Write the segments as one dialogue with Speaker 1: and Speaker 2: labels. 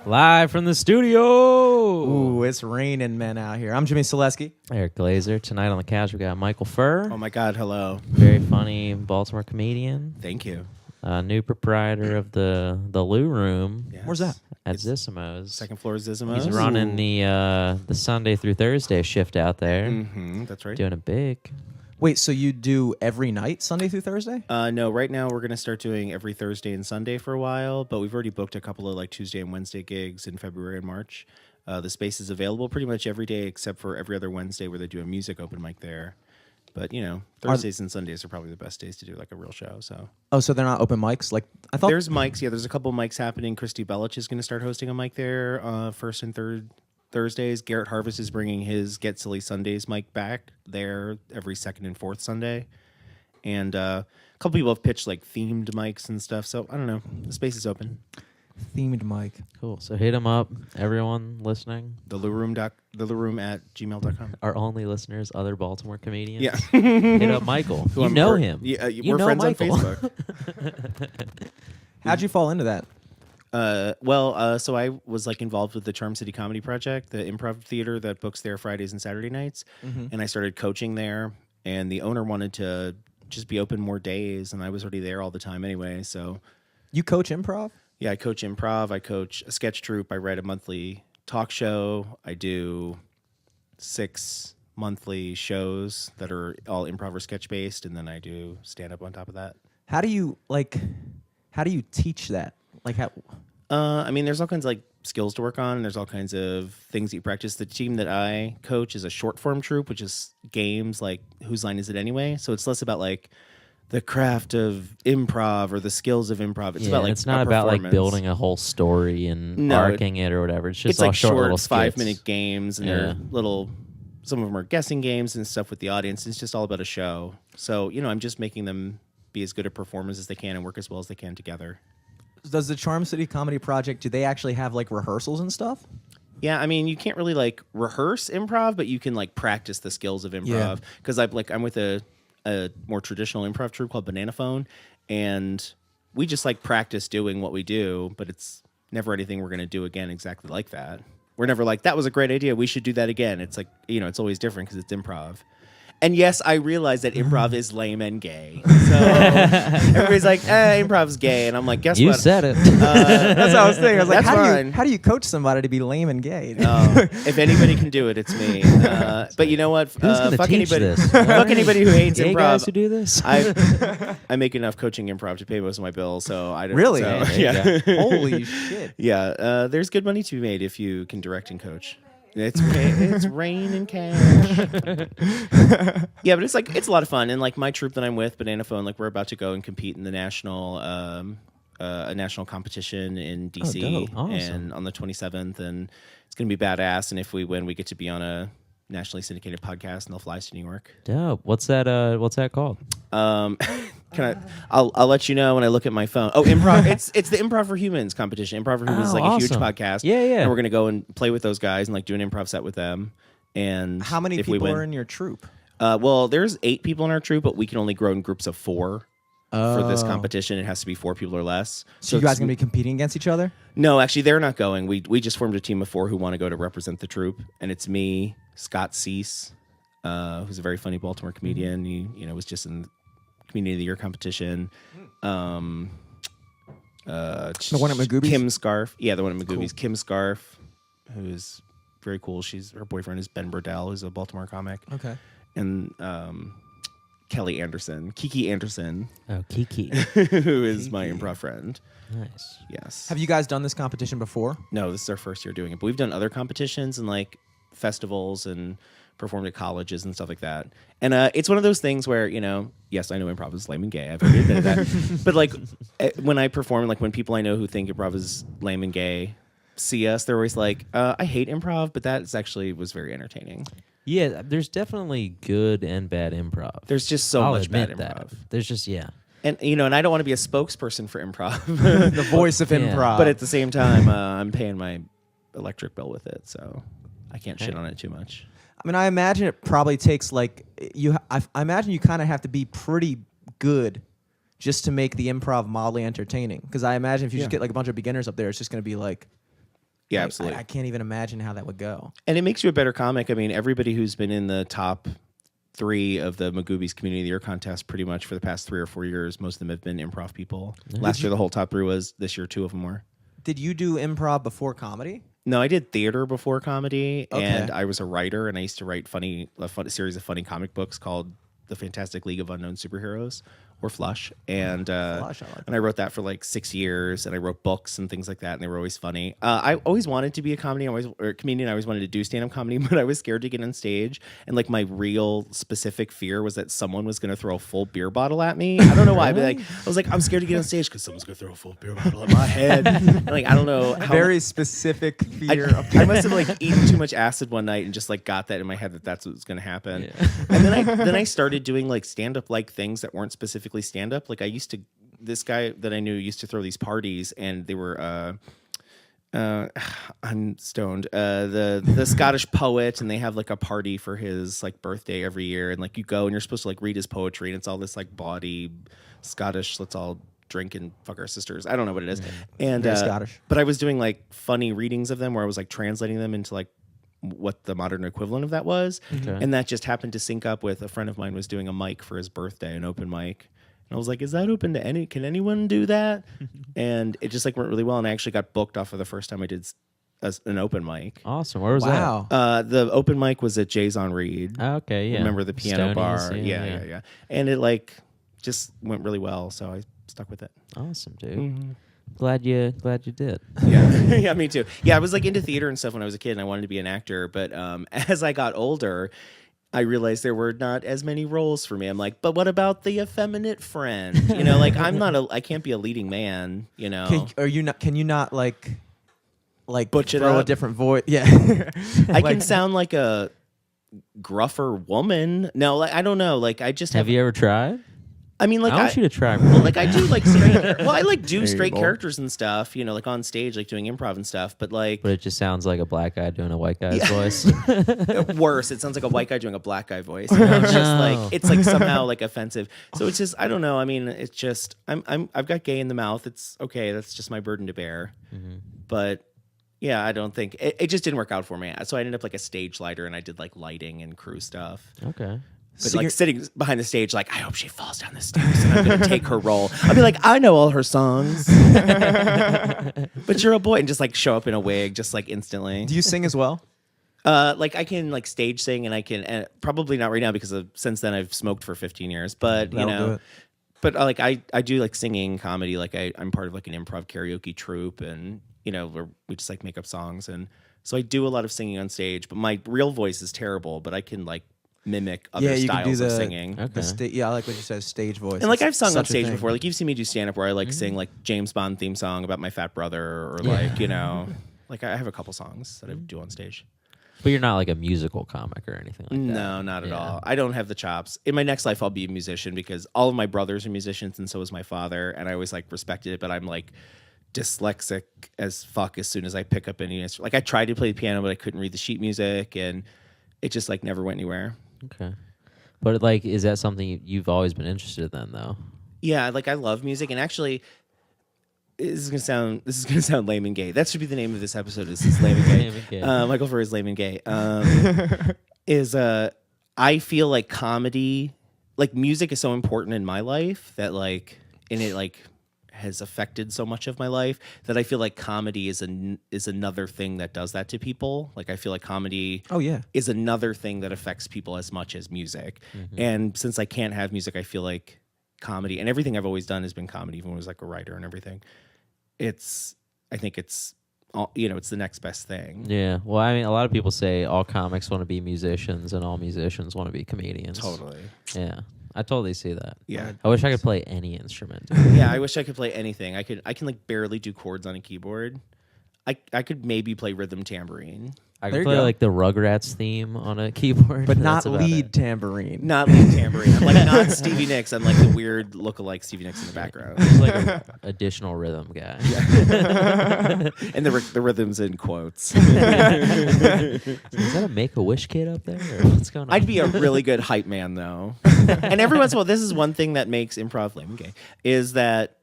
Speaker 1: Live from the studio.
Speaker 2: Ooh, it's raining men out here. I'm Jimmy Selesky.
Speaker 1: Eric Glazer. Tonight on the couch we got Michael Furr.
Speaker 3: Oh my God, hello.
Speaker 1: Very funny Baltimore comedian.
Speaker 3: Thank you.
Speaker 1: New proprietor of the Lou Room.
Speaker 3: Yes.
Speaker 2: Where's that?
Speaker 1: At Zissimo's.
Speaker 3: Second floor is Zissimo's.
Speaker 1: He's running the Sunday through Thursday shift out there.
Speaker 3: Mm-hmm, that's right.
Speaker 1: Doing it big.
Speaker 2: Wait, so you do every night, Sunday through Thursday?
Speaker 3: No, right now we're going to start doing every Thursday and Sunday for a while, but we've already booked a couple of like Tuesday and Wednesday gigs in February and March. The space is available pretty much every day except for every other Wednesday where they do a music open mic there. But, you know, Thursdays and Sundays are probably the best days to do like a real show. So
Speaker 2: Oh, so they're not open mics? Like I thought.
Speaker 3: there's mics. Yeah, there's a couple mics happening. Christy Belich is going to start hosting a mic there first and third Thursdays. Garrett Harvest is bringing his Get Silly Sundays mic back there every second and fourth Sunday. And a couple people have pitched like themed mics and stuff. So I don't know. The space is open.
Speaker 2: Themed mic.
Speaker 1: Cool. So hit him up, everyone listening.
Speaker 3: The Lou Room at gmail.com.
Speaker 1: Our only listeners, other Baltimore comedians.
Speaker 3: Yeah.
Speaker 1: Hit up Michael.
Speaker 3: Who
Speaker 1: You
Speaker 3: I'm
Speaker 1: know
Speaker 3: per-
Speaker 1: him.
Speaker 3: Yeah,
Speaker 1: You
Speaker 3: we're
Speaker 1: know
Speaker 3: friends
Speaker 1: Michael.
Speaker 3: on Facebook.
Speaker 2: How'd you fall into that?
Speaker 3: So I was like involved with the Charm City Comedy Project, the improv theater that books there Fridays and Saturday nights.
Speaker 2: Mm-hmm.
Speaker 3: And I started coaching there, and the owner wanted to just be open more days, and I was already there all the time anyway. So
Speaker 2: You coach improv?
Speaker 3: yeah, I coach improv, I coach a sketch troupe, I write a monthly talk show, I do 6 monthly shows that are all improv or sketch based, and then I do stand up on top of that.
Speaker 2: How do you teach that? Like how?
Speaker 3: I mean, there's all kinds of like skills to work on, and there's all kinds of things that you practice. The team that I coach is a short form troupe, which is games like Whose Line Is It Anyway? So it's less about like the craft of improv or the skills of improv. It's about like
Speaker 1: it's not
Speaker 3: a
Speaker 1: about like
Speaker 3: performance.
Speaker 1: building a whole story and
Speaker 3: No,
Speaker 1: arcing it or whatever. It's just
Speaker 3: It's
Speaker 1: all
Speaker 3: like
Speaker 1: short little
Speaker 3: short
Speaker 1: skits.
Speaker 3: 5-minute games, and they're little. Some of them are guessing games and stuff with the audience. It's just all about a show. So I'm just making them be as good at performers as they can and work as well as they can together.
Speaker 2: Does the Charm City Comedy Project, do they actually have like rehearsals and stuff?
Speaker 3: Yeah, I mean, you can't really like rehearse improv, but you can like practice the skills of improv. Because I'm with a more traditional improv troupe called Banana Phone, and we just like practice doing what we do, but it's never anything we're going to do again exactly like that. We're never like, that was a great idea, we should do that again. It's like, it's always different because it's improv. And yes, I realize that improv is lame and gay. So everybody's like, improv's gay. And I'm like, guess
Speaker 1: You
Speaker 3: what?
Speaker 1: said it.
Speaker 2: That's what I was thinking. I was like,
Speaker 3: That's fine.
Speaker 2: how do you coach somebody to be lame and gay?
Speaker 3: If anybody can do it, it's me. But you know what?
Speaker 1: Who's gonna
Speaker 3: fuck
Speaker 1: teach
Speaker 3: anybody.
Speaker 1: this?
Speaker 3: Fuck anybody who hates
Speaker 1: Gay guys who
Speaker 3: improv.
Speaker 1: do this?
Speaker 3: I make enough coaching improv to pay most of my bills, so I don't.
Speaker 2: Really?
Speaker 3: So,
Speaker 1: Hey, there you
Speaker 3: yeah.
Speaker 2: Holy shit.
Speaker 3: Yeah. There's good money to be made if you can direct and coach. It's rain and cash. Yeah, but it's a lot of fun, and like my troupe that I'm with, Banana Phone, like we're about to go and compete in the national a national competition in DC,
Speaker 1: dope. Awesome.
Speaker 3: and on the 27th, and it's gonna be badass. And if we win, we get to be on a nationally syndicated podcast, and they'll fly us to New York.
Speaker 1: Dope. What's that called?
Speaker 3: I'll let you know when I look at my phone. Oh, improv! it's the Improv for Humans competition. Improv for Humans is like a huge
Speaker 1: awesome.
Speaker 3: podcast.
Speaker 1: Yeah.
Speaker 3: And we're gonna go and play with those guys and like do an improv set with them. And
Speaker 2: How many
Speaker 3: if we
Speaker 2: people
Speaker 3: win,
Speaker 2: are in your troupe?
Speaker 3: well, there's 8 people in our troupe, but we can only grow in groups of 4 for this competition. It has to be 4 people or less.
Speaker 2: So you guys going to be competing against each other?
Speaker 3: No, actually, they're not going. We just formed a team of 4 who want to go to represent the troupe, and it's me, Scott Cease, who's a very funny Baltimore comedian. He was just in the Community of the Year competition.
Speaker 2: The one at Magooby's?
Speaker 3: Kim Scarf. Yeah, the one at Magooby's. Cool. Kim Scarf, who is very cool. Her boyfriend is Ben Burdell, who's a Baltimore comic.
Speaker 2: Okay.
Speaker 3: And Kelly Anderson, Kiki Anderson,
Speaker 1: Oh, Kiki.
Speaker 3: who is my improv friend.
Speaker 1: Nice.
Speaker 3: Yes.
Speaker 2: Have you guys done this competition before?
Speaker 3: No, this is our first year doing it, but we've done other competitions and like festivals and performed at colleges and stuff like that. And it's one of those things where, yes, I know improv is lame and gay. I've already admitted that. But like when I perform, like when people I know who think improv is lame and gay see us, they're always like, I hate improv, but that actually was very entertaining.
Speaker 1: Yeah, there's definitely good and bad improv.
Speaker 3: There's just so
Speaker 1: I'll
Speaker 3: much bad
Speaker 1: admit
Speaker 3: improv.
Speaker 1: that. There's just
Speaker 3: And and I don't want to be a spokesperson for improv.
Speaker 2: The voice of
Speaker 1: Yeah.
Speaker 2: improv.
Speaker 3: But at the same time, I'm paying my electric bill with it, so I can't shit on it too much.
Speaker 2: I mean, I imagine it probably takes like I imagine you kind of have to be pretty good just to make the improv mildly entertaining. Because I imagine if you just get like a bunch of beginners up there, it's just going to be like
Speaker 3: Yeah,
Speaker 2: Like,
Speaker 3: absolutely.
Speaker 2: I can't even imagine how that would go.
Speaker 3: And it makes you a better comic. I mean, everybody who's been in the top 3 of the Magoobies Community of the Year contest pretty much for the past 3 or 4 years, most of them have been improv people. Last year, the whole top 3 was. This year, 2 of them were.
Speaker 2: Did you do improv before comedy?
Speaker 3: No, I did theater before comedy,
Speaker 2: Okay.
Speaker 3: and I was a writer, and I used to write a series of funny comic books called The Fantastic League of Unknown Superheroes, or Flush, and
Speaker 2: Flush, I like
Speaker 3: and I wrote that for like 6 years, and I wrote books and things like that, and they were always funny. I always wanted to be a comedian, or comedian. I always wanted to do stand-up comedy, but I was scared to get on stage, and like my real specific fear was that someone was going to throw a full beer bottle at me. I don't know why, but like I was like, I'm scared to get on stage because someone's going to throw a full beer bottle at my head. And, like I don't know.
Speaker 2: Very specific fear.
Speaker 3: I must have like eaten too much acid one night and just like got that in my head that that's what was going to happen.
Speaker 1: Yeah.
Speaker 3: And then I started doing like stand up like things that weren't specifically stand up. Like this guy that I knew used to throw these parties, and they were I'm stoned. The Scottish poet, and they have like a party for his like birthday every year, and like you go and you're supposed to like read his poetry, and it's all this like bawdy Scottish. Let's all drink and fuck our sisters. I don't know what it is. And
Speaker 2: Very Scottish.
Speaker 3: But I was doing like funny readings of them where I was like translating them into like what the modern equivalent of that was.
Speaker 1: Okay.
Speaker 3: And that just happened to sync up with a friend of mine was doing a mic for his birthday, an open mic. And I was like, is that open to can anyone do that? And it just like went really well. And I actually got booked off of the first time I did an open mic.
Speaker 1: Awesome. Where was
Speaker 2: Wow.
Speaker 3: The open mic was at Jay's on Reed.
Speaker 1: that? Okay, yeah.
Speaker 3: Remember the piano
Speaker 1: Stonies,
Speaker 3: bar? Yeah. And it like just went really well. So I stuck with it.
Speaker 1: Awesome, dude.
Speaker 3: Mm-hmm.
Speaker 1: Glad you did.
Speaker 3: Yeah, yeah, me too. Yeah, I was like into theater and stuff when I was a kid, and I wanted to be an actor. But as I got older, I realized there were not as many roles for me. I'm like, but what about the effeminate friend? You know, like I can't be a leading man. You know,
Speaker 2: Can you not like
Speaker 3: Butch it
Speaker 2: throw a
Speaker 3: up?
Speaker 2: different voice? Yeah.
Speaker 3: I can sound like a gruffer woman. No, like I don't know. Like I just
Speaker 1: Have you ever tried?
Speaker 3: I mean, like
Speaker 1: I want you to try.
Speaker 3: Well, like I do like straight. Well, I like do
Speaker 2: There you
Speaker 3: straight
Speaker 2: go.
Speaker 3: characters and stuff. You know, like on stage, like doing improv and stuff. But like
Speaker 1: But it just sounds like a black guy doing a white guy's voice.
Speaker 3: worse, it sounds like a white guy doing a black guy voice. You know? It's just like it's like somehow like offensive. So it's just I don't know. I mean, it's just I've got gay in the mouth. It's okay. That's just my burden to bear.
Speaker 1: Mm-hmm.
Speaker 3: But yeah, I don't think it just didn't work out for me. So I ended up like a stage lighter, and I did like lighting and crew stuff.
Speaker 1: Okay.
Speaker 3: But
Speaker 2: So
Speaker 3: like
Speaker 2: you're-
Speaker 3: sitting behind the stage, like I hope she falls down the stairs, and I'm gonna take her role. I'll be like, I know all her songs, but you're a boy, and just like show up in a wig, just like instantly.
Speaker 2: Do you sing as well?
Speaker 3: Like I can like stage sing, and I can probably not right now because since then I've smoked for 15 years. But you
Speaker 2: That'll do
Speaker 3: know,
Speaker 2: it.
Speaker 3: but like I do like singing comedy. Like I'm part of like an improv karaoke troupe, and you know where we just like make up songs, and so I do a lot of singing on stage. But my real voice is terrible, but I can like mimic other
Speaker 2: You can do
Speaker 3: styles of singing.
Speaker 1: Okay.
Speaker 2: Yeah, I like what you said, stage voice.
Speaker 3: And like
Speaker 2: It's
Speaker 3: I've sung on
Speaker 2: such a
Speaker 3: stage
Speaker 2: thing.
Speaker 3: before. Like you've seen me do stand up where I like sing like James Bond theme song about my fat brother, or like you know, like I have a couple songs that I do on stage.
Speaker 1: But you're not like a musical comic or anything like that.
Speaker 3: No, not at
Speaker 1: Yeah.
Speaker 3: all. I don't have the chops. In my next life, I'll be a musician because all of my brothers are musicians, and so is my father. And I always like respected it, but I'm like dyslexic as fuck as soon as I pick up any instrument. Like I tried to play the piano, but I couldn't read the sheet music, and it just like never went anywhere.
Speaker 1: Okay. But like, is that something you've always been interested in, though?
Speaker 3: Yeah, like I love music, and actually, this is gonna sound lame and gay. That should be the name of this episode. Is lame and gay.
Speaker 1: Lame and gay.
Speaker 3: Michael Furr is lame and gay. I feel like comedy, like music, is so important in my life that like, and it like has affected so much of my life that I feel like comedy is another thing that does that to people. Like I feel like comedy
Speaker 2: Oh yeah.
Speaker 3: is another thing that affects people as much as music.
Speaker 1: Mm-hmm.
Speaker 3: And since I can't have music, I feel like comedy, and everything I've always done has been comedy, even when I was like a writer and everything. I think it's it's the next best thing.
Speaker 1: Yeah. Well, I mean, a lot of people say all comics want to be musicians and all musicians want to be comedians.
Speaker 3: Totally.
Speaker 1: Yeah. I totally see that.
Speaker 3: Yeah.
Speaker 1: I wish I could play any instrument. dude.
Speaker 3: Yeah, I wish I could play anything. I can like barely do chords on a keyboard. I could maybe play rhythm tambourine.
Speaker 1: I
Speaker 2: There
Speaker 1: could
Speaker 2: you
Speaker 1: play
Speaker 2: go.
Speaker 1: like the Rugrats theme on a keyboard,
Speaker 2: But
Speaker 1: That's
Speaker 2: not
Speaker 1: about
Speaker 2: lead
Speaker 1: it.
Speaker 2: tambourine.
Speaker 3: Not lead tambourine. I'm like not Stevie Nicks. I'm like the weird lookalike Stevie Nicks in the background.
Speaker 1: Just like an additional rhythm guy.
Speaker 3: And the rhythms in quotes.
Speaker 1: Is that a Make-A-Wish kid up there? Or what's going on?
Speaker 3: I'd be a really good hype man though. And every once in a while, this is one thing that makes improv lame and gay, is that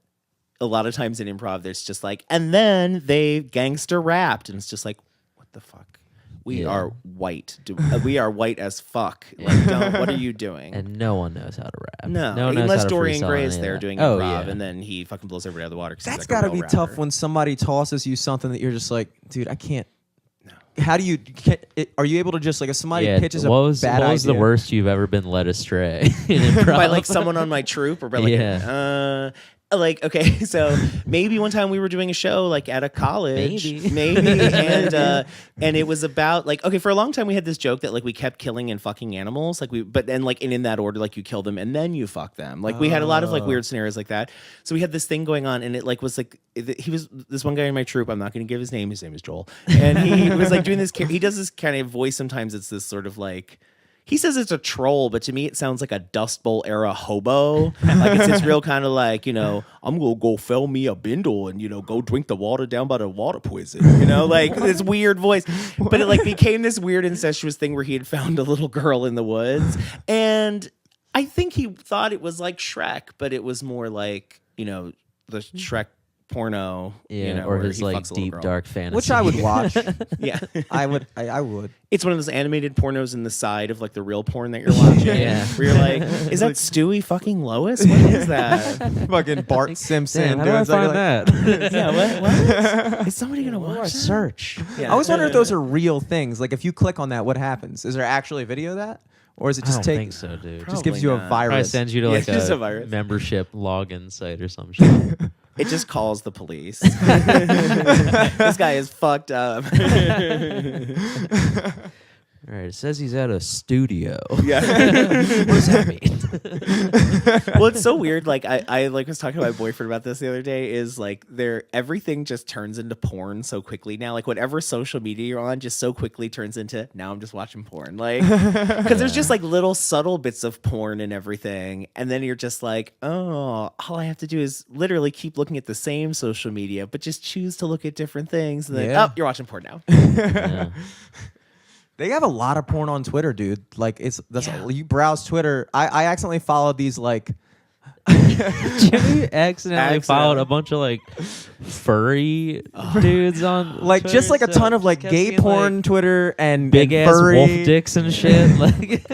Speaker 3: a lot of times in improv, there's just like, and then they gangster rapped, and it's just like, what the fuck? We are white. We are white as fuck. Like, what are you doing?
Speaker 1: And no one knows how to rap.
Speaker 3: No,
Speaker 1: one knows
Speaker 3: unless
Speaker 1: how to
Speaker 3: Dorian
Speaker 1: freestyle
Speaker 3: Gray is
Speaker 1: any of
Speaker 3: there
Speaker 1: that.
Speaker 3: doing
Speaker 1: Oh,
Speaker 3: improv,
Speaker 1: yeah.
Speaker 3: and then he fucking blows everybody out of the water. 'cause he's
Speaker 2: That's
Speaker 3: like a
Speaker 2: got to
Speaker 3: real
Speaker 2: be tough
Speaker 3: rapper.
Speaker 2: when somebody tosses you something that you're just like, dude, I can't. How do you? Are you able to just like if somebody pitches
Speaker 1: what
Speaker 2: a
Speaker 1: was,
Speaker 2: bad
Speaker 1: what was
Speaker 2: idea?
Speaker 1: the worst you've ever been led astray in improv?
Speaker 3: By like someone on my troupe, or by like like, okay, so maybe one time we were doing a show like at a college, maybe, and it was about like, okay, for a long time we had this joke that like we kept killing and fucking animals, like but then like in that order, like you kill them and then you fuck them, like we had a lot of like weird scenarios like that. So we had this thing going on, and it like was like he was this one guy in my troupe. I'm not going to give his name. His name is Joel, and he was like doing this. He does this kind of voice sometimes. It's this sort of like. He says it's a troll, but to me it sounds like a Dust Bowl era hobo. Like it's this real kind of like, I'm gonna go fill me a bindle and go drink the water down by the water poison. Like this weird voice. But it like became this weird incestuous thing where he had found a little girl in the woods. And I think he thought it was like Shrek, but it was more like, the Shrek porno,
Speaker 1: or his like deep dark fantasy,
Speaker 2: which I would watch.
Speaker 3: Yeah,
Speaker 2: I would.
Speaker 3: It's one of those animated pornos in the side of like the real porn that you're watching.
Speaker 1: Yeah,
Speaker 3: where you're like, is that Stewie fucking Lois? What is that?
Speaker 2: Fucking Bart Simpson.
Speaker 1: How do I find that?
Speaker 3: Yeah, what? Is somebody gonna watch?
Speaker 1: Search.
Speaker 3: Yeah.
Speaker 2: I always wonder if those are real things. Like if you click on that, what happens? Is there actually a video of that, or is it
Speaker 1: I
Speaker 2: just
Speaker 1: don't think so, dude.
Speaker 2: just gives you a
Speaker 3: Probably not.
Speaker 1: Probably
Speaker 2: virus?
Speaker 1: sends you to
Speaker 3: Yeah,
Speaker 1: like
Speaker 3: just a
Speaker 1: a
Speaker 3: virus.
Speaker 1: membership login site or some shit.
Speaker 3: It just calls the police. This guy is fucked up.
Speaker 1: All right, it says he's at a studio.
Speaker 3: Yeah.
Speaker 1: What does that mean?
Speaker 3: Well, it's so weird. Like I like was talking to my boyfriend about this the other day. Is like everything just turns into porn so quickly now. Like whatever social media you're on, just so quickly turns into now I'm just watching porn. Like because there's just like little subtle bits of porn and everything, and then you're just like, oh, all I have to do is literally keep looking at the same social media, but just choose to look at different things. And then you're watching porn now.
Speaker 1: Yeah.
Speaker 2: They have a lot of porn on Twitter, dude. Like you browse Twitter. I accidentally followed these like.
Speaker 1: Jimmy accidentally followed a bunch of like furry dudes on
Speaker 2: Like
Speaker 1: Twitter,
Speaker 2: just like a
Speaker 1: so
Speaker 2: ton of like
Speaker 1: kept
Speaker 2: gay
Speaker 1: seeing,
Speaker 2: porn
Speaker 1: like,
Speaker 2: Twitter and
Speaker 1: big
Speaker 2: and
Speaker 1: ass
Speaker 2: furry.
Speaker 1: wolf dicks and shit. Like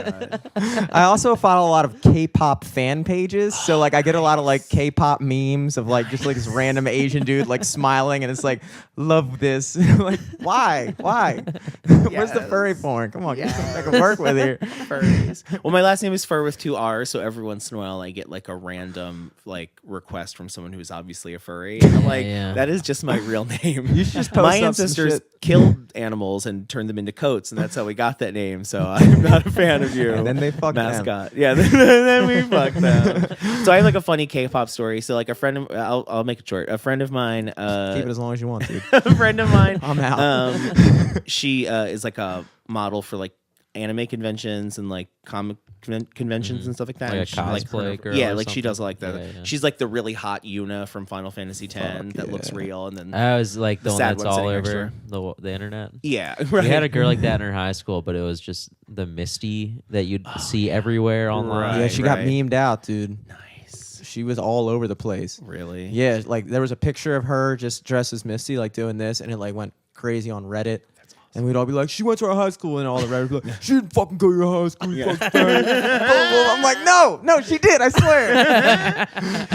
Speaker 2: I also follow a lot of K-pop fan pages, so like I get a lot of like K-pop memes of like just like this random Asian dude like smiling, and it's like love this. Like why? Where's the furry porn? Come on, get something I can work with here.
Speaker 3: Furries. Well, my last name is Furr with 2 R's, so every once in a while I get like a random like request from someone who's obviously a furry. And I'm like, that is just my real name.
Speaker 2: You should just post
Speaker 3: my
Speaker 2: up some
Speaker 3: ancestors
Speaker 2: shit.
Speaker 3: killed animals and turned them into coats, and that's how we got that name. So I'm not a fan of you.
Speaker 2: And then they fucked them.
Speaker 3: mascot. Yeah, then we fucked them. So I have like a funny K-pop story. So like a friend of, I'll make it short. A friend of mine.
Speaker 2: Keep it as long as you want, dude.
Speaker 3: A friend of mine.
Speaker 2: I'm out.
Speaker 3: She is like a model for like anime conventions and like comic conventions and stuff like that.
Speaker 1: Like a
Speaker 3: And she,
Speaker 1: cosplay girl
Speaker 3: Yeah,
Speaker 1: or
Speaker 3: like she does like that.
Speaker 1: something? Yeah, yeah.
Speaker 3: She's like the really hot Yuna from Final Fantasy X that looks real, and then
Speaker 1: I was like the one
Speaker 3: sad
Speaker 1: that's
Speaker 3: one
Speaker 1: all
Speaker 3: sitting next to
Speaker 1: over the internet.
Speaker 3: yeah, right.
Speaker 1: We had a girl like that in her high school, but it was just the Misty that you'd see everywhere online.
Speaker 2: Yeah, she got
Speaker 3: right.
Speaker 2: memed out, dude.
Speaker 3: Nice.
Speaker 2: She was all over the place.
Speaker 3: Really?
Speaker 2: Yeah, like there was a picture of her just dressed as Misty, like doing this, and it like went crazy on Reddit. That's awesome. And we'd all be like, "She went to our high school," and all the Reddit would be like, "She didn't fucking go to your high school." You fucking faggot." I'm like, "No, she did. I swear."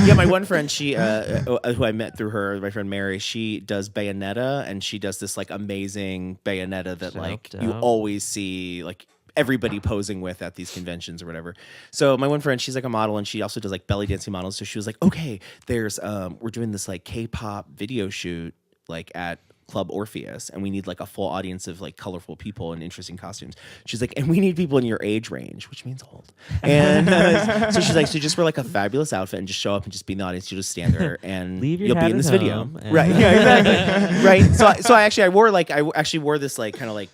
Speaker 3: Yeah, my one friend, she who I met through her, my friend Mary, she does Bayonetta, and she does this like amazing Bayonetta that like you always see like everybody posing with at these conventions or whatever. So my one friend, she's like a model, and she also does like belly dancing models. So she was like, okay, there's we're doing this like K-pop video shoot like at Club Orpheus, and we need like a full audience of like colorful people and interesting costumes. She's like, and we need people in your age range, which means old. And so she's like, so just wear like a fabulous outfit and just show up and just be in the audience. You'll just stand there and you'll be in this video. Right. Yeah, exactly. Right. So I actually wore this like kind of like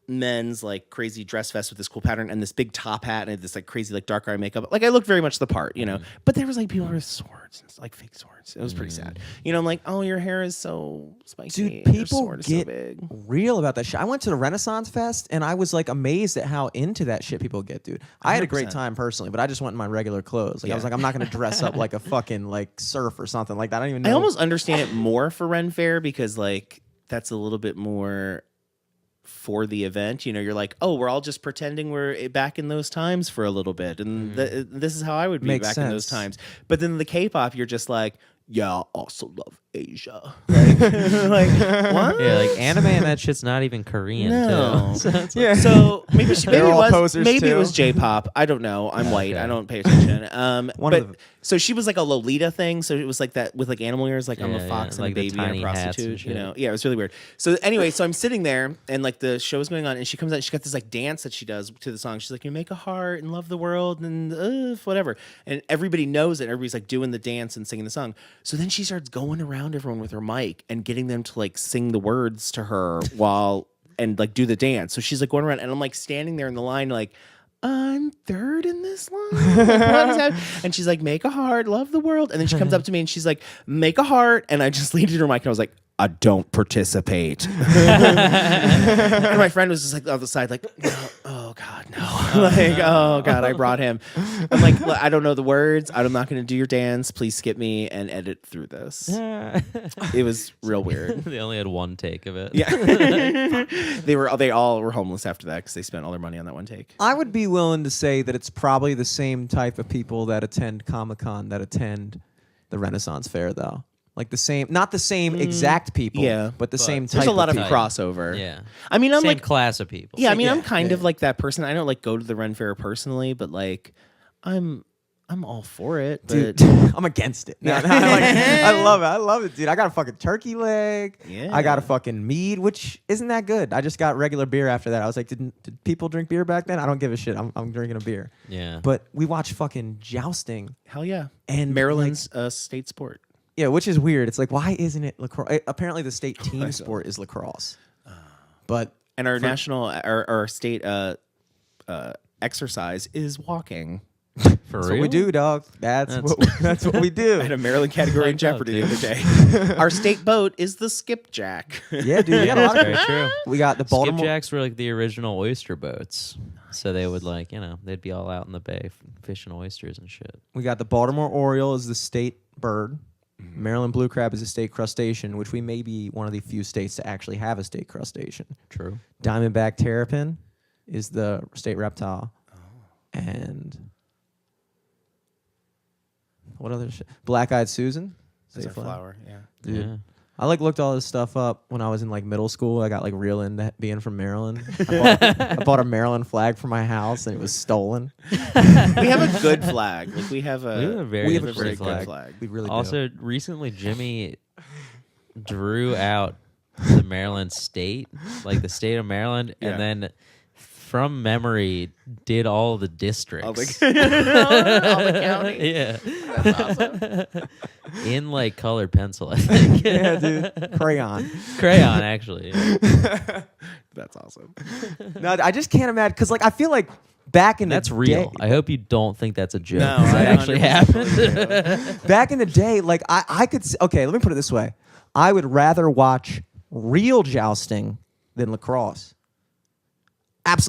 Speaker 3: men's like crazy dress vest with this cool pattern and this big top hat and this like crazy like dark eye makeup. Like I looked very much the part, you know. But there was like people with swords and like fake swords. It was pretty sad. You know, I'm like, oh, your hair is so spiky.
Speaker 2: Dude,
Speaker 3: and your
Speaker 2: people
Speaker 3: sword is
Speaker 2: get
Speaker 3: so big.
Speaker 2: real about that shit. I went to the Renaissance Fest and I was like amazed at how into that shit people get, dude. I had a great
Speaker 3: 100%.
Speaker 2: time personally, but I just went in my regular clothes. Like I was like, I'm not gonna dress up like a fucking like surf or something like that. I don't even know.
Speaker 3: I almost understand it more for Ren Fair because like that's a little bit more for the event. You know, you're like, oh, we're all just pretending we're back in those times for a little bit, and this is how I would be
Speaker 2: Makes
Speaker 3: back in those
Speaker 2: sense.
Speaker 3: times. But then the K-pop, you're just like, yeah, I also love Asia. Like, like what?
Speaker 1: Yeah, like anime and that shit's not even Korean.
Speaker 3: No.
Speaker 1: Too. So it's like,
Speaker 2: Yeah.
Speaker 3: So maybe
Speaker 2: They're all
Speaker 3: it
Speaker 2: posers,
Speaker 3: was
Speaker 2: too.
Speaker 3: J-pop. I don't know. I'm white.
Speaker 1: Okay.
Speaker 3: I don't pay attention.
Speaker 2: One
Speaker 3: but
Speaker 2: of the-
Speaker 3: so she was like a Lolita thing. So it was like that with like animal ears. Like I'm a
Speaker 1: Yeah,
Speaker 3: fox
Speaker 1: yeah,
Speaker 3: and
Speaker 1: like
Speaker 3: a
Speaker 1: the
Speaker 3: baby and
Speaker 1: tiny
Speaker 3: a
Speaker 1: hats and
Speaker 3: prostitute. You
Speaker 1: shit.
Speaker 3: know, yeah, it was really weird. So anyway, so I'm sitting there and like the show's going on, and she comes out. And she got this like dance that she does to the song. She's like, "You make a heart and love the world and whatever," and everybody knows it. Everybody's like doing the dance and singing the song. So then she starts going around everyone with her mic and getting them to like sing the words to her while and like do the dance. So she's like going around, and I'm like standing there in the line like, I'm third in this line. Like, what is that? And she's like, make a heart, love the world. And then she comes up to me and she's like, make a heart. And I just leaned into her mic and I was like, I don't participate. And my friend was just like on the side, like, no, oh God, no. Like, oh God, I brought him. I'm like, "Look, I don't know the words. I'm not going to do your dance. Please skip me and edit through this. It was real weird.
Speaker 1: they only had one take of it.
Speaker 3: Yeah. they all were homeless after that because they spent all their money on that one take.
Speaker 2: I would be willing to say that it's probably the same type of people that attend Comic-Con that attend the Renaissance Fair, though. Like the same, not the same exact people,
Speaker 3: yeah.
Speaker 2: but the same type.
Speaker 3: There's a lot of
Speaker 2: people.
Speaker 3: crossover.
Speaker 1: Yeah.
Speaker 3: I mean, I'm
Speaker 1: Same
Speaker 3: like,
Speaker 1: class of people.
Speaker 3: yeah, I mean,
Speaker 2: Yeah,
Speaker 3: I'm kind
Speaker 2: yeah.
Speaker 3: of like that person. I don't like go to the Ren Fair personally, but like, I'm all for it. But
Speaker 2: Dude, I'm against it. I love it. I love it, dude. I got a fucking turkey leg.
Speaker 3: Yeah.
Speaker 2: I got a fucking mead, which isn't that good. I just got regular beer after that. I was like, did people drink beer back then? I don't give a shit. I'm drinking a beer.
Speaker 1: Yeah.
Speaker 2: But we watched fucking jousting.
Speaker 3: hell yeah,
Speaker 2: And
Speaker 3: Maryland's state sport.
Speaker 2: Yeah, which is weird. It's like, why isn't it lacrosse? Apparently, the state team sport is lacrosse. But
Speaker 3: And our national, our state exercise is walking.
Speaker 1: For
Speaker 2: that's
Speaker 1: real?
Speaker 2: what we do, dog. That's what we do.
Speaker 3: I had a Maryland category in
Speaker 1: Fucked up,
Speaker 3: Jeopardy the
Speaker 1: dude.
Speaker 3: other day. Our state boat is the skipjack.
Speaker 2: Yeah, dude. We got a lot
Speaker 1: Very
Speaker 2: of
Speaker 1: true.
Speaker 2: We got the Baltimore.
Speaker 1: Skipjacks were like the original oyster boats. So they would like, they'd be all out in the bay fishing oysters and shit.
Speaker 2: We got the Baltimore Oriole as the state bird. Maryland blue crab is a state crustacean, which we may be one of the few states to actually have a state crustacean.
Speaker 1: True.
Speaker 2: Diamondback terrapin is the state reptile. And what other shit? Black-eyed Susan.
Speaker 3: It's a
Speaker 2: State
Speaker 3: flower, yeah.
Speaker 2: Dude.
Speaker 1: Yeah.
Speaker 2: I like looked all this stuff up when I was in like middle school. I got like real into being from Maryland. I bought a Maryland flag for my house and it was stolen.
Speaker 3: We have a good flag. Like we have
Speaker 1: We have a very
Speaker 2: We have a
Speaker 1: good
Speaker 2: great
Speaker 3: good
Speaker 1: flag.
Speaker 3: flag.
Speaker 2: We really do.
Speaker 1: Also, recently Jimmy drew out the Maryland state, like the state of Maryland,
Speaker 3: Yeah.
Speaker 1: and then from memory did all the districts.
Speaker 3: All the counties.
Speaker 1: Yeah.
Speaker 3: That's awesome.
Speaker 1: In like colored pencil, I think.
Speaker 2: Yeah, dude. Crayon.
Speaker 1: Crayon, actually. Yeah.
Speaker 3: That's awesome.
Speaker 2: No, I just can't imagine because like I feel like back in
Speaker 1: That's
Speaker 2: the
Speaker 1: real.
Speaker 2: day,
Speaker 1: I hope you don't think that's a joke.
Speaker 3: No,
Speaker 1: 'cause
Speaker 3: I
Speaker 1: that actually
Speaker 3: 100%
Speaker 1: happened.
Speaker 2: back in the day, like I could okay, let me put it this way. I would rather watch real jousting than lacrosse.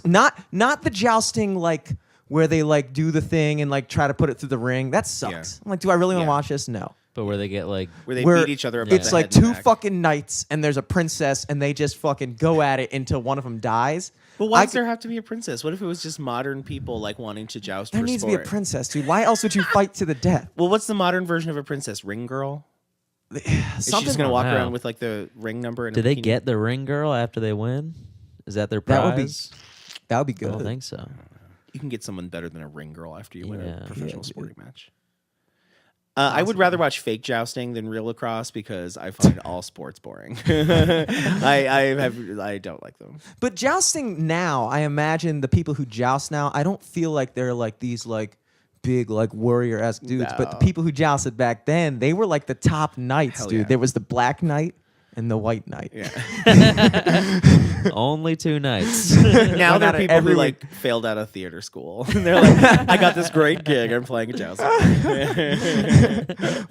Speaker 2: Not the jousting like where they like do the thing and like try to put it through the ring. That sucks.
Speaker 3: Yeah.
Speaker 2: I'm like, do I really want
Speaker 3: Yeah.
Speaker 2: to watch this? No.
Speaker 1: But where they get like
Speaker 3: Where they
Speaker 2: Where
Speaker 3: beat each other above
Speaker 2: It's
Speaker 3: the
Speaker 2: like
Speaker 3: head and
Speaker 2: two
Speaker 3: back.
Speaker 2: fucking knights and there's a princess and they just fucking go at it until one of them dies.
Speaker 3: But why
Speaker 2: I
Speaker 3: does there have to be a princess? What if it was just modern people like wanting to joust
Speaker 2: There
Speaker 3: for
Speaker 2: needs
Speaker 3: sport?
Speaker 2: to be a princess, dude. Why else would you fight to the death?
Speaker 3: Well, what's the modern version of a princess? Ring girl? Is she just gonna walk
Speaker 1: Wow.
Speaker 3: around with like the ring number? And
Speaker 1: do
Speaker 3: a
Speaker 1: they
Speaker 3: bikini?
Speaker 1: get the ring girl after they win? Is that their prize?
Speaker 2: That would be That would be
Speaker 1: I
Speaker 2: good.
Speaker 1: don't think so.
Speaker 3: You can get someone better than a ring girl after you win
Speaker 1: Yeah.
Speaker 3: a professional
Speaker 2: Yeah,
Speaker 3: sporting match. I would rather watch fake jousting than real lacrosse because I find all sports boring. I don't like them.
Speaker 2: But jousting now, I imagine the people who joust now, I don't feel like they're like these like big like warrior-esque dudes. But the
Speaker 3: No.
Speaker 2: people who jousted back then, they were like the top knights,
Speaker 3: Hell
Speaker 2: dude.
Speaker 3: yeah.
Speaker 2: There was the Black Knight and the White Knight.
Speaker 3: Yeah.
Speaker 1: Only 2 nights.
Speaker 3: Now
Speaker 2: Why
Speaker 3: there are
Speaker 2: not
Speaker 3: people
Speaker 2: every
Speaker 3: who like failed out of theater school. And they're like, I got this great gig. I'm playing a jazz.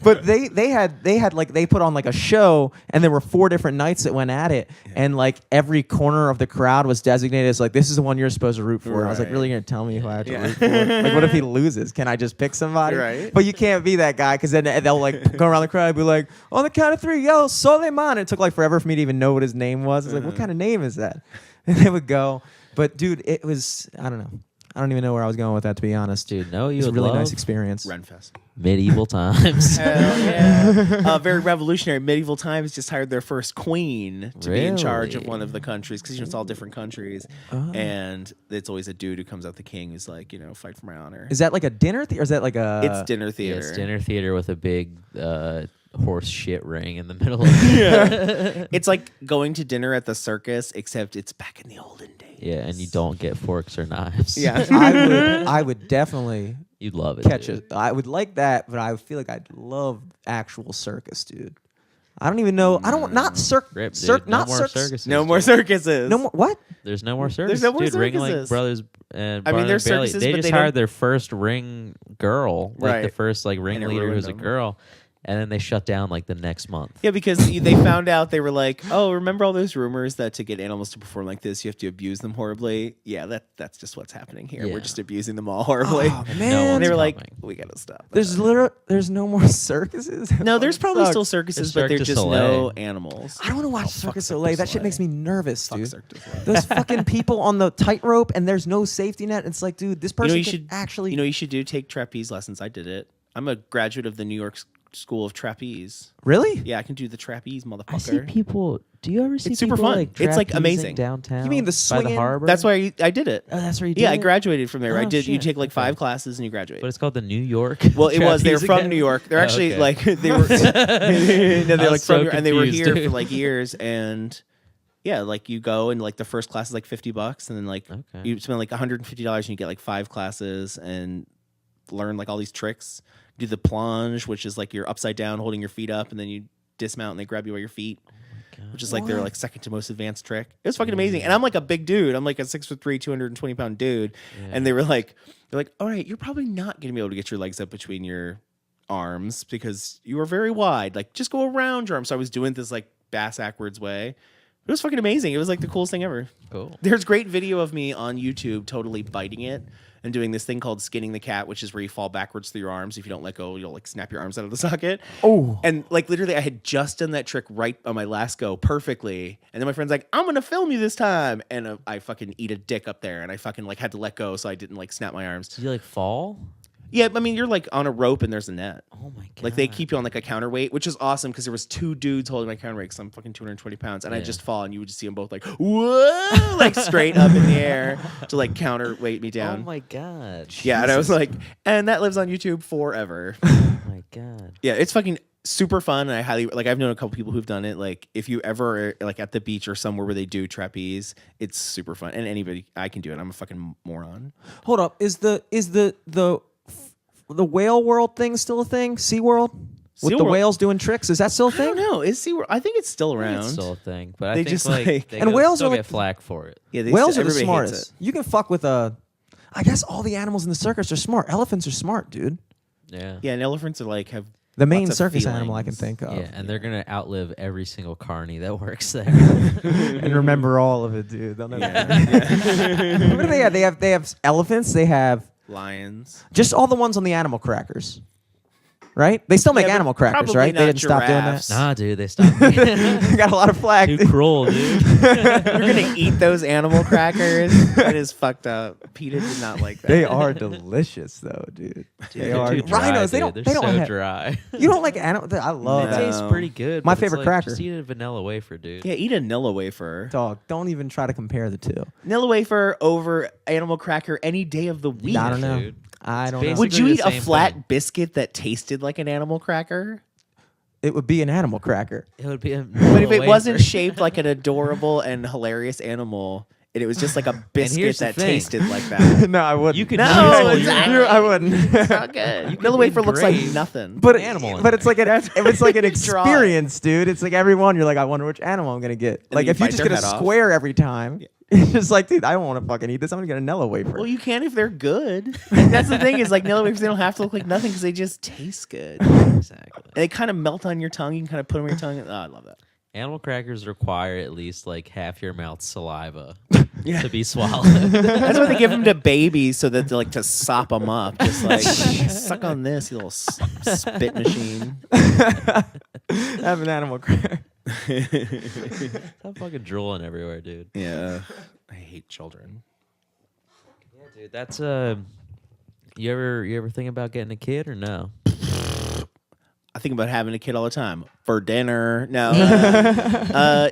Speaker 2: But they had like they put on like a show, and there were 4 different nights that went at it, and like every corner of the crowd was designated as like, this is the one you're supposed to root for. I was like,
Speaker 3: Right.
Speaker 2: really gonna tell me who I have to
Speaker 3: Yeah.
Speaker 2: root for? Like, what if he loses? Can I just pick somebody?
Speaker 3: Right.
Speaker 2: But you can't be that guy, because then they'll like go around the crowd and be like, on the count of 3, yell Soleiman. It took like forever for me to even know what his name was. It's like, what kind of name is that? And they would go. But dude, it was, I don't know. I don't even know where I was going with that, to be honest.
Speaker 1: Dude, no,
Speaker 2: It
Speaker 1: you
Speaker 2: was a
Speaker 1: would
Speaker 2: really
Speaker 1: love
Speaker 2: nice experience.
Speaker 3: Renfest.
Speaker 1: medieval times.
Speaker 3: Hell yeah. Very revolutionary. Medieval times just hired their first queen to be in charge of
Speaker 1: Really?
Speaker 3: one of the countries, because it's all different countries. And it's always a dude who comes out the king who's like, fight for my honor.
Speaker 2: Is that like a dinner or is that like a...
Speaker 3: It's dinner theater.
Speaker 1: Yes, dinner theater with a big horse shit ring in the middle of it.
Speaker 3: It's like going to dinner at the circus, except it's back in the olden days.
Speaker 1: Yeah, and you don't get forks or knives.
Speaker 3: Yeah.
Speaker 2: I would definitely
Speaker 1: You'd love it.
Speaker 2: catch
Speaker 1: dude.
Speaker 2: it. I would like that, but I feel like I'd love actual circus, dude. I don't even know. I don't not
Speaker 1: Rip, dude. No more circuses.
Speaker 3: No more
Speaker 1: dude.
Speaker 3: circuses.
Speaker 2: No more what?
Speaker 1: There's no more circuses.
Speaker 3: no more
Speaker 1: dude. Ring Link
Speaker 3: circuses.
Speaker 1: Brothers and
Speaker 3: I mean,
Speaker 1: Barnum
Speaker 3: there's
Speaker 1: and Bailey,
Speaker 3: circuses,
Speaker 1: they
Speaker 3: but
Speaker 1: just
Speaker 3: they don't-
Speaker 1: hired their first ring girl, like the
Speaker 3: Right.
Speaker 1: first like
Speaker 3: it
Speaker 1: ringleader
Speaker 3: ruined
Speaker 1: who's a
Speaker 3: them.
Speaker 1: girl, and then they shut down like the next month.
Speaker 3: Yeah, because they found out, they were like, oh, remember all those rumors that to get animals to perform like this, you have to abuse them horribly? Yeah, that's just what's happening here.
Speaker 1: Yeah.
Speaker 3: We're just abusing them all horribly.
Speaker 2: Oh,
Speaker 1: No
Speaker 2: man.
Speaker 3: And they were
Speaker 1: one's
Speaker 3: like,
Speaker 1: coming.
Speaker 3: we gotta stop.
Speaker 2: There's no more circuses.
Speaker 3: No, there's probably
Speaker 2: Sucks.
Speaker 3: still circuses,
Speaker 1: There's
Speaker 3: but there's
Speaker 1: Cirque du
Speaker 3: just no
Speaker 1: Soleil.
Speaker 3: animals.
Speaker 2: I don't want to watch
Speaker 3: Oh, fuck
Speaker 2: Circus
Speaker 3: Cirque du
Speaker 2: Soleil. That shit
Speaker 3: Soleil.
Speaker 2: makes me nervous,
Speaker 3: Fuck
Speaker 2: dude.
Speaker 3: Cirque du Soleil.
Speaker 2: Those fucking people on the tightrope, and there's no safety net. It's like, dude, this person
Speaker 3: you
Speaker 2: could
Speaker 3: should
Speaker 2: actually.
Speaker 3: you should do take trapeze lessons. I did it. I'm a graduate of the New York School of Trapeze.
Speaker 2: Really?
Speaker 3: Yeah, I can do the trapeze,
Speaker 1: I see
Speaker 3: motherfucker.
Speaker 1: people. Do you ever see
Speaker 3: It's super
Speaker 1: people,
Speaker 3: fun.
Speaker 1: Like,
Speaker 3: It's, like,
Speaker 1: trapezing
Speaker 3: amazing.
Speaker 1: downtown?
Speaker 2: You mean the
Speaker 1: by the
Speaker 2: swinging-
Speaker 1: harbor?
Speaker 3: That's why I did it.
Speaker 1: Oh, that's where you did
Speaker 3: Yeah, I
Speaker 1: it?
Speaker 3: graduated from there.
Speaker 1: Oh,
Speaker 3: You
Speaker 1: shit.
Speaker 3: take like
Speaker 1: Okay.
Speaker 3: 5 classes and you graduate.
Speaker 1: But it's called the New York.
Speaker 3: Well, it was. They were
Speaker 1: Trapeze
Speaker 3: from
Speaker 1: Academy?
Speaker 3: New York. They're
Speaker 1: Oh,
Speaker 3: actually
Speaker 1: okay.
Speaker 3: like they were. No, they're
Speaker 1: I was
Speaker 3: like
Speaker 1: so
Speaker 3: from New York, and they were
Speaker 1: confused,
Speaker 3: here
Speaker 1: dude.
Speaker 3: for like years. And yeah, like you go and like the first class is like $50, and then like
Speaker 1: Okay.
Speaker 3: you spend like $150 and you get like 5 classes and learn like all these tricks. Do the plunge, which is like you're upside down holding your feet up, and then you dismount and they grab you by your feet. Which is like their like second to most advanced trick. It was fucking amazing. And I'm like a big dude. I'm like a 6'3", 220-pound dude. And they're like, all right, you're probably not gonna be able to get your legs up between your arms because you are very wide. Like just go around your arms. So I was doing this like bass backwards way. It was fucking amazing. It was like the coolest thing ever.
Speaker 1: Cool.
Speaker 3: There's great video of me on YouTube totally biting it and doing this thing called skinning the cat, which is where you fall backwards through your arms. If you don't let go, you'll like snap your arms out of the socket.
Speaker 2: Oh.
Speaker 3: And like literally I had just done that trick right on my last go perfectly. And then my friend's like, I'm going to film you this time. And I fucking eat a dick up there. And I fucking like had to let go so I didn't like snap my arms.
Speaker 1: Did you like fall?
Speaker 3: Yeah, I mean, you're like on a rope and there's a net.
Speaker 1: Oh my god!
Speaker 3: Like they keep you on like a counterweight, which is awesome because there was 2 dudes holding my counterweight because I'm fucking 220 pounds, and I
Speaker 1: Yeah.
Speaker 3: just fall, and you would just see them both like whoa, like straight up in the air to like counterweight me
Speaker 1: Oh
Speaker 3: down.
Speaker 1: my god!
Speaker 3: Yeah, and I was like, and that lives on YouTube forever.
Speaker 1: Oh my god!
Speaker 3: Yeah, it's fucking super fun, and I highly like. I've known a couple people who've done it. Like, if you ever are, like at the beach or somewhere where they do trapeze, it's super fun, and anybody I can do it. I'm a fucking moron.
Speaker 2: Hold up. Is the whale world thing still a thing? Sea World? With the
Speaker 3: SeaWorld-
Speaker 2: whales doing tricks? Is that still a
Speaker 3: I
Speaker 2: thing?
Speaker 3: don't know. Is SeaWorld? I think it's still around.
Speaker 1: It's still a thing, but I
Speaker 3: They
Speaker 1: think
Speaker 3: just,
Speaker 1: like
Speaker 3: like-
Speaker 1: they
Speaker 2: And
Speaker 1: go-
Speaker 2: whales
Speaker 1: still
Speaker 2: are
Speaker 1: get
Speaker 2: like-
Speaker 1: flack for it.
Speaker 3: Yeah,
Speaker 2: Whales are the
Speaker 3: everybody hates
Speaker 2: smartest.
Speaker 3: it.
Speaker 2: You can fuck with I guess all the animals in the circus are smart. Elephants are smart, dude.
Speaker 1: Yeah.
Speaker 3: Yeah, and elephants are like have
Speaker 2: The main
Speaker 3: lots of
Speaker 2: circus animal I can
Speaker 3: feelings.
Speaker 2: think of.
Speaker 1: Yeah, and they're gonna outlive every single carny that works there.
Speaker 2: And remember all of it, dude. They'll never what do they have? They have elephants. They have
Speaker 3: lions.
Speaker 2: just all the ones on the animal crackers. Right? They still make
Speaker 3: Yeah, but
Speaker 2: animal crackers,
Speaker 3: probably
Speaker 2: right? They
Speaker 3: not
Speaker 2: didn't stop doing
Speaker 3: giraffes.
Speaker 2: that.
Speaker 1: Nah, dude, they stopped. Too
Speaker 2: They got a lot of flack.
Speaker 1: cruel, dude.
Speaker 3: You're gonna eat those animal crackers? That is fucked up. Peter did not like that.
Speaker 2: They are delicious, though, dude. They
Speaker 1: They're
Speaker 2: are
Speaker 1: too dry,
Speaker 2: rhinos. They
Speaker 1: dude.
Speaker 2: don't.
Speaker 1: They're
Speaker 2: They don't
Speaker 1: so
Speaker 2: have.
Speaker 1: dry.
Speaker 2: You don't like animal? I love
Speaker 1: It
Speaker 3: No.
Speaker 2: that.
Speaker 1: tastes pretty good.
Speaker 2: My
Speaker 1: but it's
Speaker 2: favorite
Speaker 1: like,
Speaker 2: cracker.
Speaker 1: Just eat a vanilla wafer, dude.
Speaker 3: Yeah, eat a Nilla wafer.
Speaker 2: Dog. Don't even try to compare the two.
Speaker 3: Nilla wafer over animal cracker any day of the week.
Speaker 2: I don't know.
Speaker 1: dude.
Speaker 2: I don't know.
Speaker 1: basically
Speaker 3: Would you
Speaker 1: the
Speaker 3: eat a
Speaker 1: same
Speaker 3: flat
Speaker 1: thing.
Speaker 3: biscuit that tasted like an animal cracker?
Speaker 2: It would be an animal cracker.
Speaker 1: It would be a
Speaker 3: But if it
Speaker 1: wafer.
Speaker 3: wasn't shaped like an adorable and hilarious animal, and it was just like a biscuit
Speaker 1: here's the
Speaker 3: that
Speaker 1: thing.
Speaker 3: tasted like that.
Speaker 2: No, I wouldn't.
Speaker 1: You could
Speaker 3: No,
Speaker 1: drizzle
Speaker 3: it's
Speaker 1: your
Speaker 3: not.
Speaker 1: animal-
Speaker 2: I wouldn't.
Speaker 3: It's not good. Nilla wafer looks like
Speaker 1: engrave
Speaker 3: nothing.
Speaker 2: But
Speaker 1: animal in
Speaker 2: but it's
Speaker 1: there.
Speaker 2: like it's like an
Speaker 3: Draw it.
Speaker 2: experience, dude. It's like every one you're like, I wonder which animal I'm gonna get.
Speaker 3: then
Speaker 2: Like
Speaker 3: you
Speaker 2: if you
Speaker 3: bite
Speaker 2: just
Speaker 3: their
Speaker 2: get a
Speaker 3: head off.
Speaker 2: square every time, it's just like, dude, I don't want to fucking eat this. I'm gonna get a Nella wafer.
Speaker 3: Well, you can if they're good. That's the thing is like Nilla wafers, they don't have to look like nothing because they just taste good. And
Speaker 1: Exactly.
Speaker 3: they kind of melt on your tongue. You can kind of put them on your tongue. Oh, I love that.
Speaker 1: Animal crackers require at least like half your mouth's saliva
Speaker 3: Yeah.
Speaker 1: to be swallowed.
Speaker 3: That's why they give them to babies so that they like to sop them up. Just like suck on this, you little spit machine.
Speaker 2: Have an animal cracker.
Speaker 1: Stop fucking drooling everywhere, dude.
Speaker 3: Yeah, I hate children.
Speaker 1: Yeah, dude. That's You ever think about getting a kid or no?
Speaker 3: I think about having a kid all the time for dinner. No,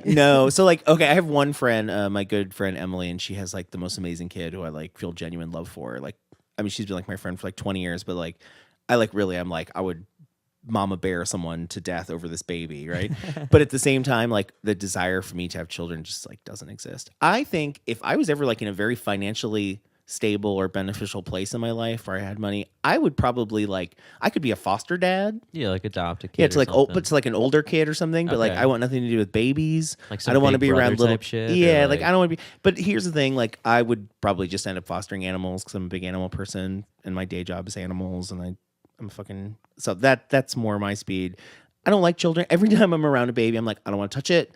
Speaker 3: no. So like, okay, I have one friend, my good friend Emily, and she has like the most amazing kid who I like feel genuine love for. Like, I mean, she's been like my friend for like 20 years, but like, I'm like, I would mama bear someone to death over this baby, right? But at the same time, like the desire for me to have children just like doesn't exist. I think if I was ever like in a very financially stable or beneficial place in my life where I had money, I would probably like, I could be a foster dad.
Speaker 1: Yeah, like adopt a kid.
Speaker 3: Yeah, to
Speaker 1: or
Speaker 3: like
Speaker 1: something.
Speaker 3: but to like an older kid or something. But like
Speaker 1: Okay.
Speaker 3: I want nothing to do with babies.
Speaker 1: Like some
Speaker 3: I don't want to
Speaker 1: Big
Speaker 3: be around
Speaker 1: Brother
Speaker 3: little
Speaker 1: type shit, or,
Speaker 3: Yeah, like
Speaker 1: like-
Speaker 3: I don't want to be. But here's the thing: like I would probably just end up fostering animals because I'm a big animal person, and my day job is animals, and I'm fucking so that's more my speed. I don't like children. Every time I'm around a baby, I'm like, I don't want to touch it.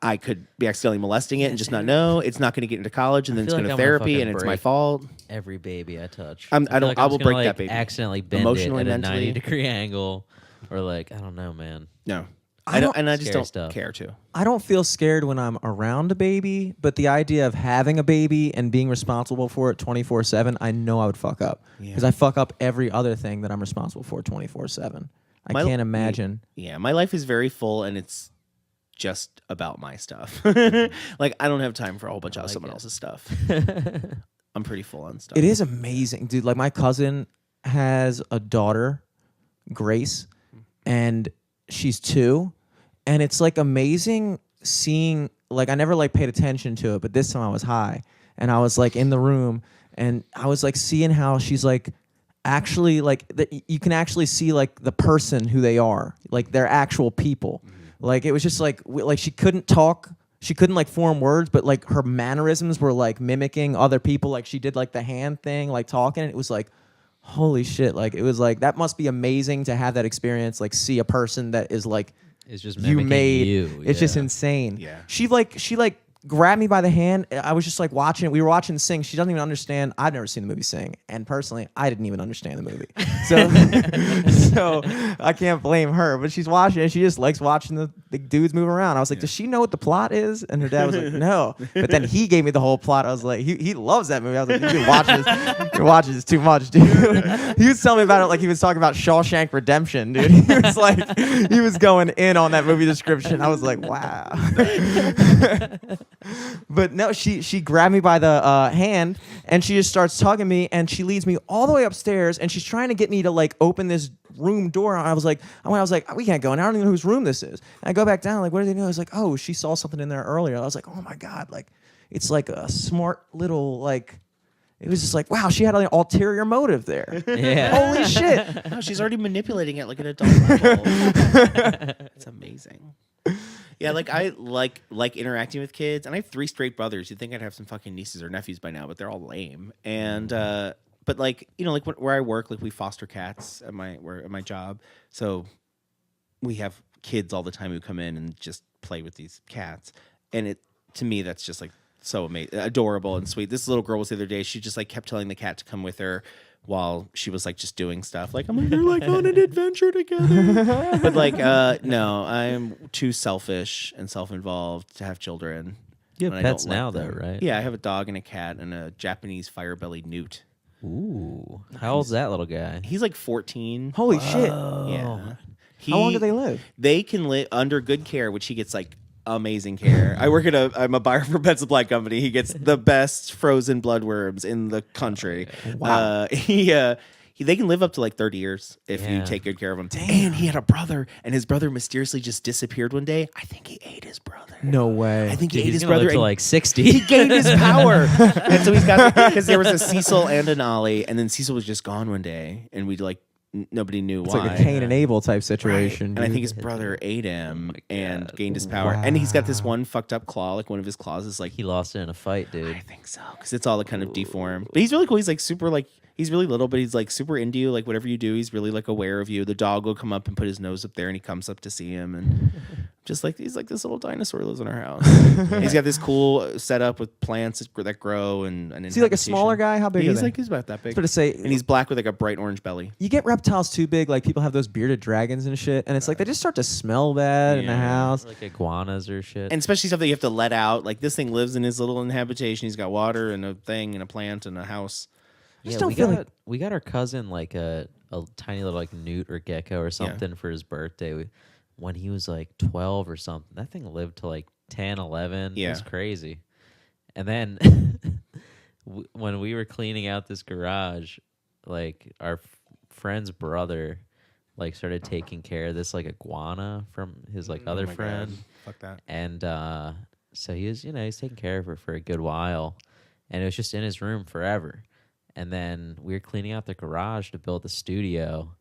Speaker 3: I could be accidentally molesting it and just not know. It's not going to get into college, and then it's
Speaker 1: feel
Speaker 3: going
Speaker 1: like
Speaker 3: to
Speaker 1: I'm gonna
Speaker 3: therapy,
Speaker 1: fucking
Speaker 3: and it's my
Speaker 1: break
Speaker 3: fault.
Speaker 1: Every baby I touch.
Speaker 3: I
Speaker 1: feel
Speaker 3: don't-
Speaker 1: like
Speaker 3: I
Speaker 1: I'm
Speaker 3: will
Speaker 1: just gonna,
Speaker 3: break that
Speaker 1: like,
Speaker 3: baby.
Speaker 1: Accidentally bend
Speaker 3: Emotionally,
Speaker 1: it at
Speaker 3: mentally.
Speaker 1: a 90-degree angle, or like I don't know, man.
Speaker 3: No,
Speaker 2: I
Speaker 3: I don't,
Speaker 2: don't-
Speaker 3: and I just
Speaker 1: Scary
Speaker 3: don't
Speaker 1: stuff.
Speaker 3: care to.
Speaker 2: I don't feel scared when I'm around a baby, but the idea of having a baby and being responsible for it 24/7, I know I would fuck up because I fuck up every other thing that I'm responsible for 24/7. I
Speaker 3: My-
Speaker 2: can't imagine.
Speaker 3: Yeah, my life is very full, and it's just about my stuff. Like I don't have time for a whole bunch of someone else's stuff. I'm pretty full on stuff.
Speaker 2: It is amazing, dude. Like my cousin has a daughter, Grace, and she's 2, and it's like amazing seeing. Like I never like paid attention to it, but this time I was high, and I was like in the room, and I was like seeing how she's like actually like you can actually see like the person who they are, like they're actual people. Like it was just like like she couldn't talk. She couldn't like form words, but like her mannerisms were like mimicking other people. Like she did like the hand thing, like talking. It was like, holy shit. Like it was like, that must be amazing to have that experience. Like see a person that is like,
Speaker 1: It's just
Speaker 2: you
Speaker 1: mimicking
Speaker 2: made,
Speaker 1: you.
Speaker 2: it's just
Speaker 1: yeah.
Speaker 2: insane.
Speaker 3: Yeah.
Speaker 2: She like grabbed me by the hand. I was just like watching it. We were watching Sing. She doesn't even understand. I've never seen the movie Sing. And personally, I didn't even understand the movie. So, so I can't blame her. But she's watching it. She just likes watching the dudes move around. I was like, does she know what the plot is? And her dad was like, no. But then he gave me the whole plot. I was like, he loves that movie. I was like, you're watching this too much, dude. He was telling me about it like he was talking about Shawshank Redemption, dude. He was like, he was going in on that movie description. I was like, wow. But no, she grabbed me by the hand and she just starts tugging me and she leads me all the way upstairs and she's trying to get me to like open this room door. I was like, we can't go in. I don't even know whose room this is. And I go back down, like, what do they know? I was like, oh, she saw something in there earlier. I was like, oh my God, like it's like a smart little like. It was just like, wow, she had an ulterior motive there.
Speaker 1: Yeah.
Speaker 2: Holy shit.
Speaker 3: No, she's already manipulating it like an adult level. It's amazing. Yeah, like I like interacting with kids, and I have 3 straight brothers. You'd think I'd have some fucking nieces or nephews by now, but they're all lame. And but like like where I work, like we foster cats at my job, so we have kids all the time who come in and just play with these cats, and to me that's just like so amazing, adorable and sweet. This little girl was the other day. She just like kept telling the cat to come with her while she was like just doing stuff. Like I'm like, they're like on an adventure together. But like no, I'm too selfish and self-involved to have children.
Speaker 1: You have
Speaker 3: and I
Speaker 1: pets
Speaker 3: don't like
Speaker 1: now,
Speaker 3: them.
Speaker 1: though, right?
Speaker 3: Yeah, I have a dog and a cat and a Japanese fire-bellied newt.
Speaker 1: Ooh. How old's that little guy?
Speaker 3: He's like 14.
Speaker 2: Holy shit.
Speaker 3: Yeah.
Speaker 2: How long do they live?
Speaker 3: They can live under good care, which he gets like amazing care. I'm a buyer for Pet Supply Company. He gets the best frozen bloodworms in the country.
Speaker 2: Wow.
Speaker 3: They can live up to like 30 years if you
Speaker 1: Yeah.
Speaker 3: take good care of them. And he had a brother, and his brother mysteriously just disappeared one day. I think he ate his brother.
Speaker 2: No way.
Speaker 3: I think he
Speaker 1: Dude,
Speaker 3: ate
Speaker 1: he's
Speaker 3: his
Speaker 1: gonna
Speaker 3: brother
Speaker 1: live to
Speaker 3: and
Speaker 1: like 60.
Speaker 3: he gained his power. And so he's got, because there was a Cecil and an Ollie, and then Cecil was just gone one day, and we like, nobody knew
Speaker 2: It's
Speaker 3: why.
Speaker 2: like a Cain and Abel type
Speaker 3: Right.
Speaker 2: situation.
Speaker 3: And I think
Speaker 2: dude.
Speaker 3: his brother ate him and
Speaker 1: God.
Speaker 3: gained his power. And he's got this
Speaker 2: Wow.
Speaker 3: one fucked up claw, like one of his claws is like,
Speaker 1: He lost it in a fight, dude.
Speaker 3: I think so, because it's all like kind of deformed. But he's really cool. He's like super like, he's really little, but he's like super into you. Like whatever you do, he's really like aware of you. The dog will come up and put his nose up there, and he comes up to see him, and just like he's like this little dinosaur lives in our house. He's got this cool setup with plants that grow and
Speaker 2: Is he like a smaller guy? How big
Speaker 3: He's
Speaker 2: are they?
Speaker 3: like he's about that big.
Speaker 2: I was about to say,
Speaker 3: And he's black with like a bright orange belly.
Speaker 2: you get reptiles too big, like people have those bearded dragons and shit, and it's like they just start to smell bad in the
Speaker 3: Yeah.
Speaker 2: house.
Speaker 1: Like iguanas or shit.
Speaker 3: And especially stuff that you have to let out. Like this thing lives in his little habitation. He's got water and a thing and a plant and a house.
Speaker 2: just don't feel like-
Speaker 1: we got our cousin like a tiny little like newt or gecko or something for his birthday when he was like 12 or something. That thing lived to like 10, 11. It
Speaker 3: Yeah.
Speaker 1: was crazy. And then when we were cleaning out this garage, like our friend's brother like started taking care of this like iguana from his like other
Speaker 3: my
Speaker 1: friend.
Speaker 3: God. Fuck that.
Speaker 1: And so he was, he's taking care of her for a good while. And it was just in his room forever. And then we were cleaning out the garage to build the studio.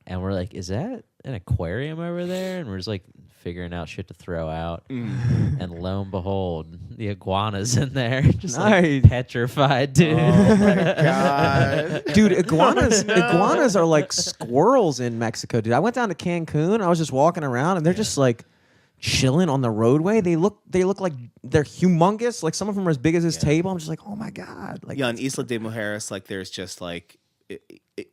Speaker 1: And we're like, is that an aquarium over there? And we're just like figuring out shit to throw out. And lo and behold, the iguana's in there. Just
Speaker 2: Nice.
Speaker 1: like petrified, dude.
Speaker 3: Oh my God.
Speaker 2: Dude, iguanas are like squirrels in Mexico, dude. I went down to Cancun. I was just walking around, and they're just like chilling on the roadway. They look like they're humongous. Like some of them are as big as this table. I'm just like, oh my God. Like
Speaker 3: Yeah, on Isla de Mujeres, like there's just like,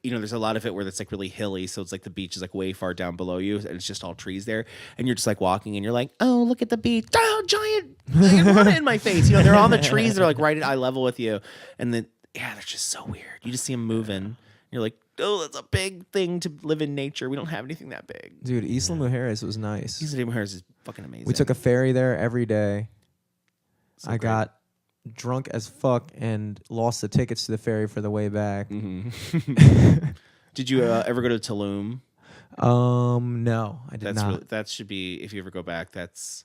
Speaker 3: there's a lot of it where it's like really hilly, so it's like the beach is like way far down below you, and it's just all trees there, and you're just like walking, and you're like, oh, look at the beach, oh, giant iguana in my face. They're on the trees, they're like right at eye level with you, and then they're just so weird. You just see them moving. You're like, oh, that's a big thing to live in nature. We don't have anything that big.
Speaker 2: dude, Isla Mujeres was nice.
Speaker 3: Isla de Mujeres is fucking amazing.
Speaker 2: We took a ferry there every day.
Speaker 3: So
Speaker 2: I
Speaker 3: great.
Speaker 2: got drunk as fuck and lost the tickets to the ferry for the way back.
Speaker 3: Did you ever go to Tulum?
Speaker 2: No, I did not.
Speaker 3: That should be, if you ever go back, that's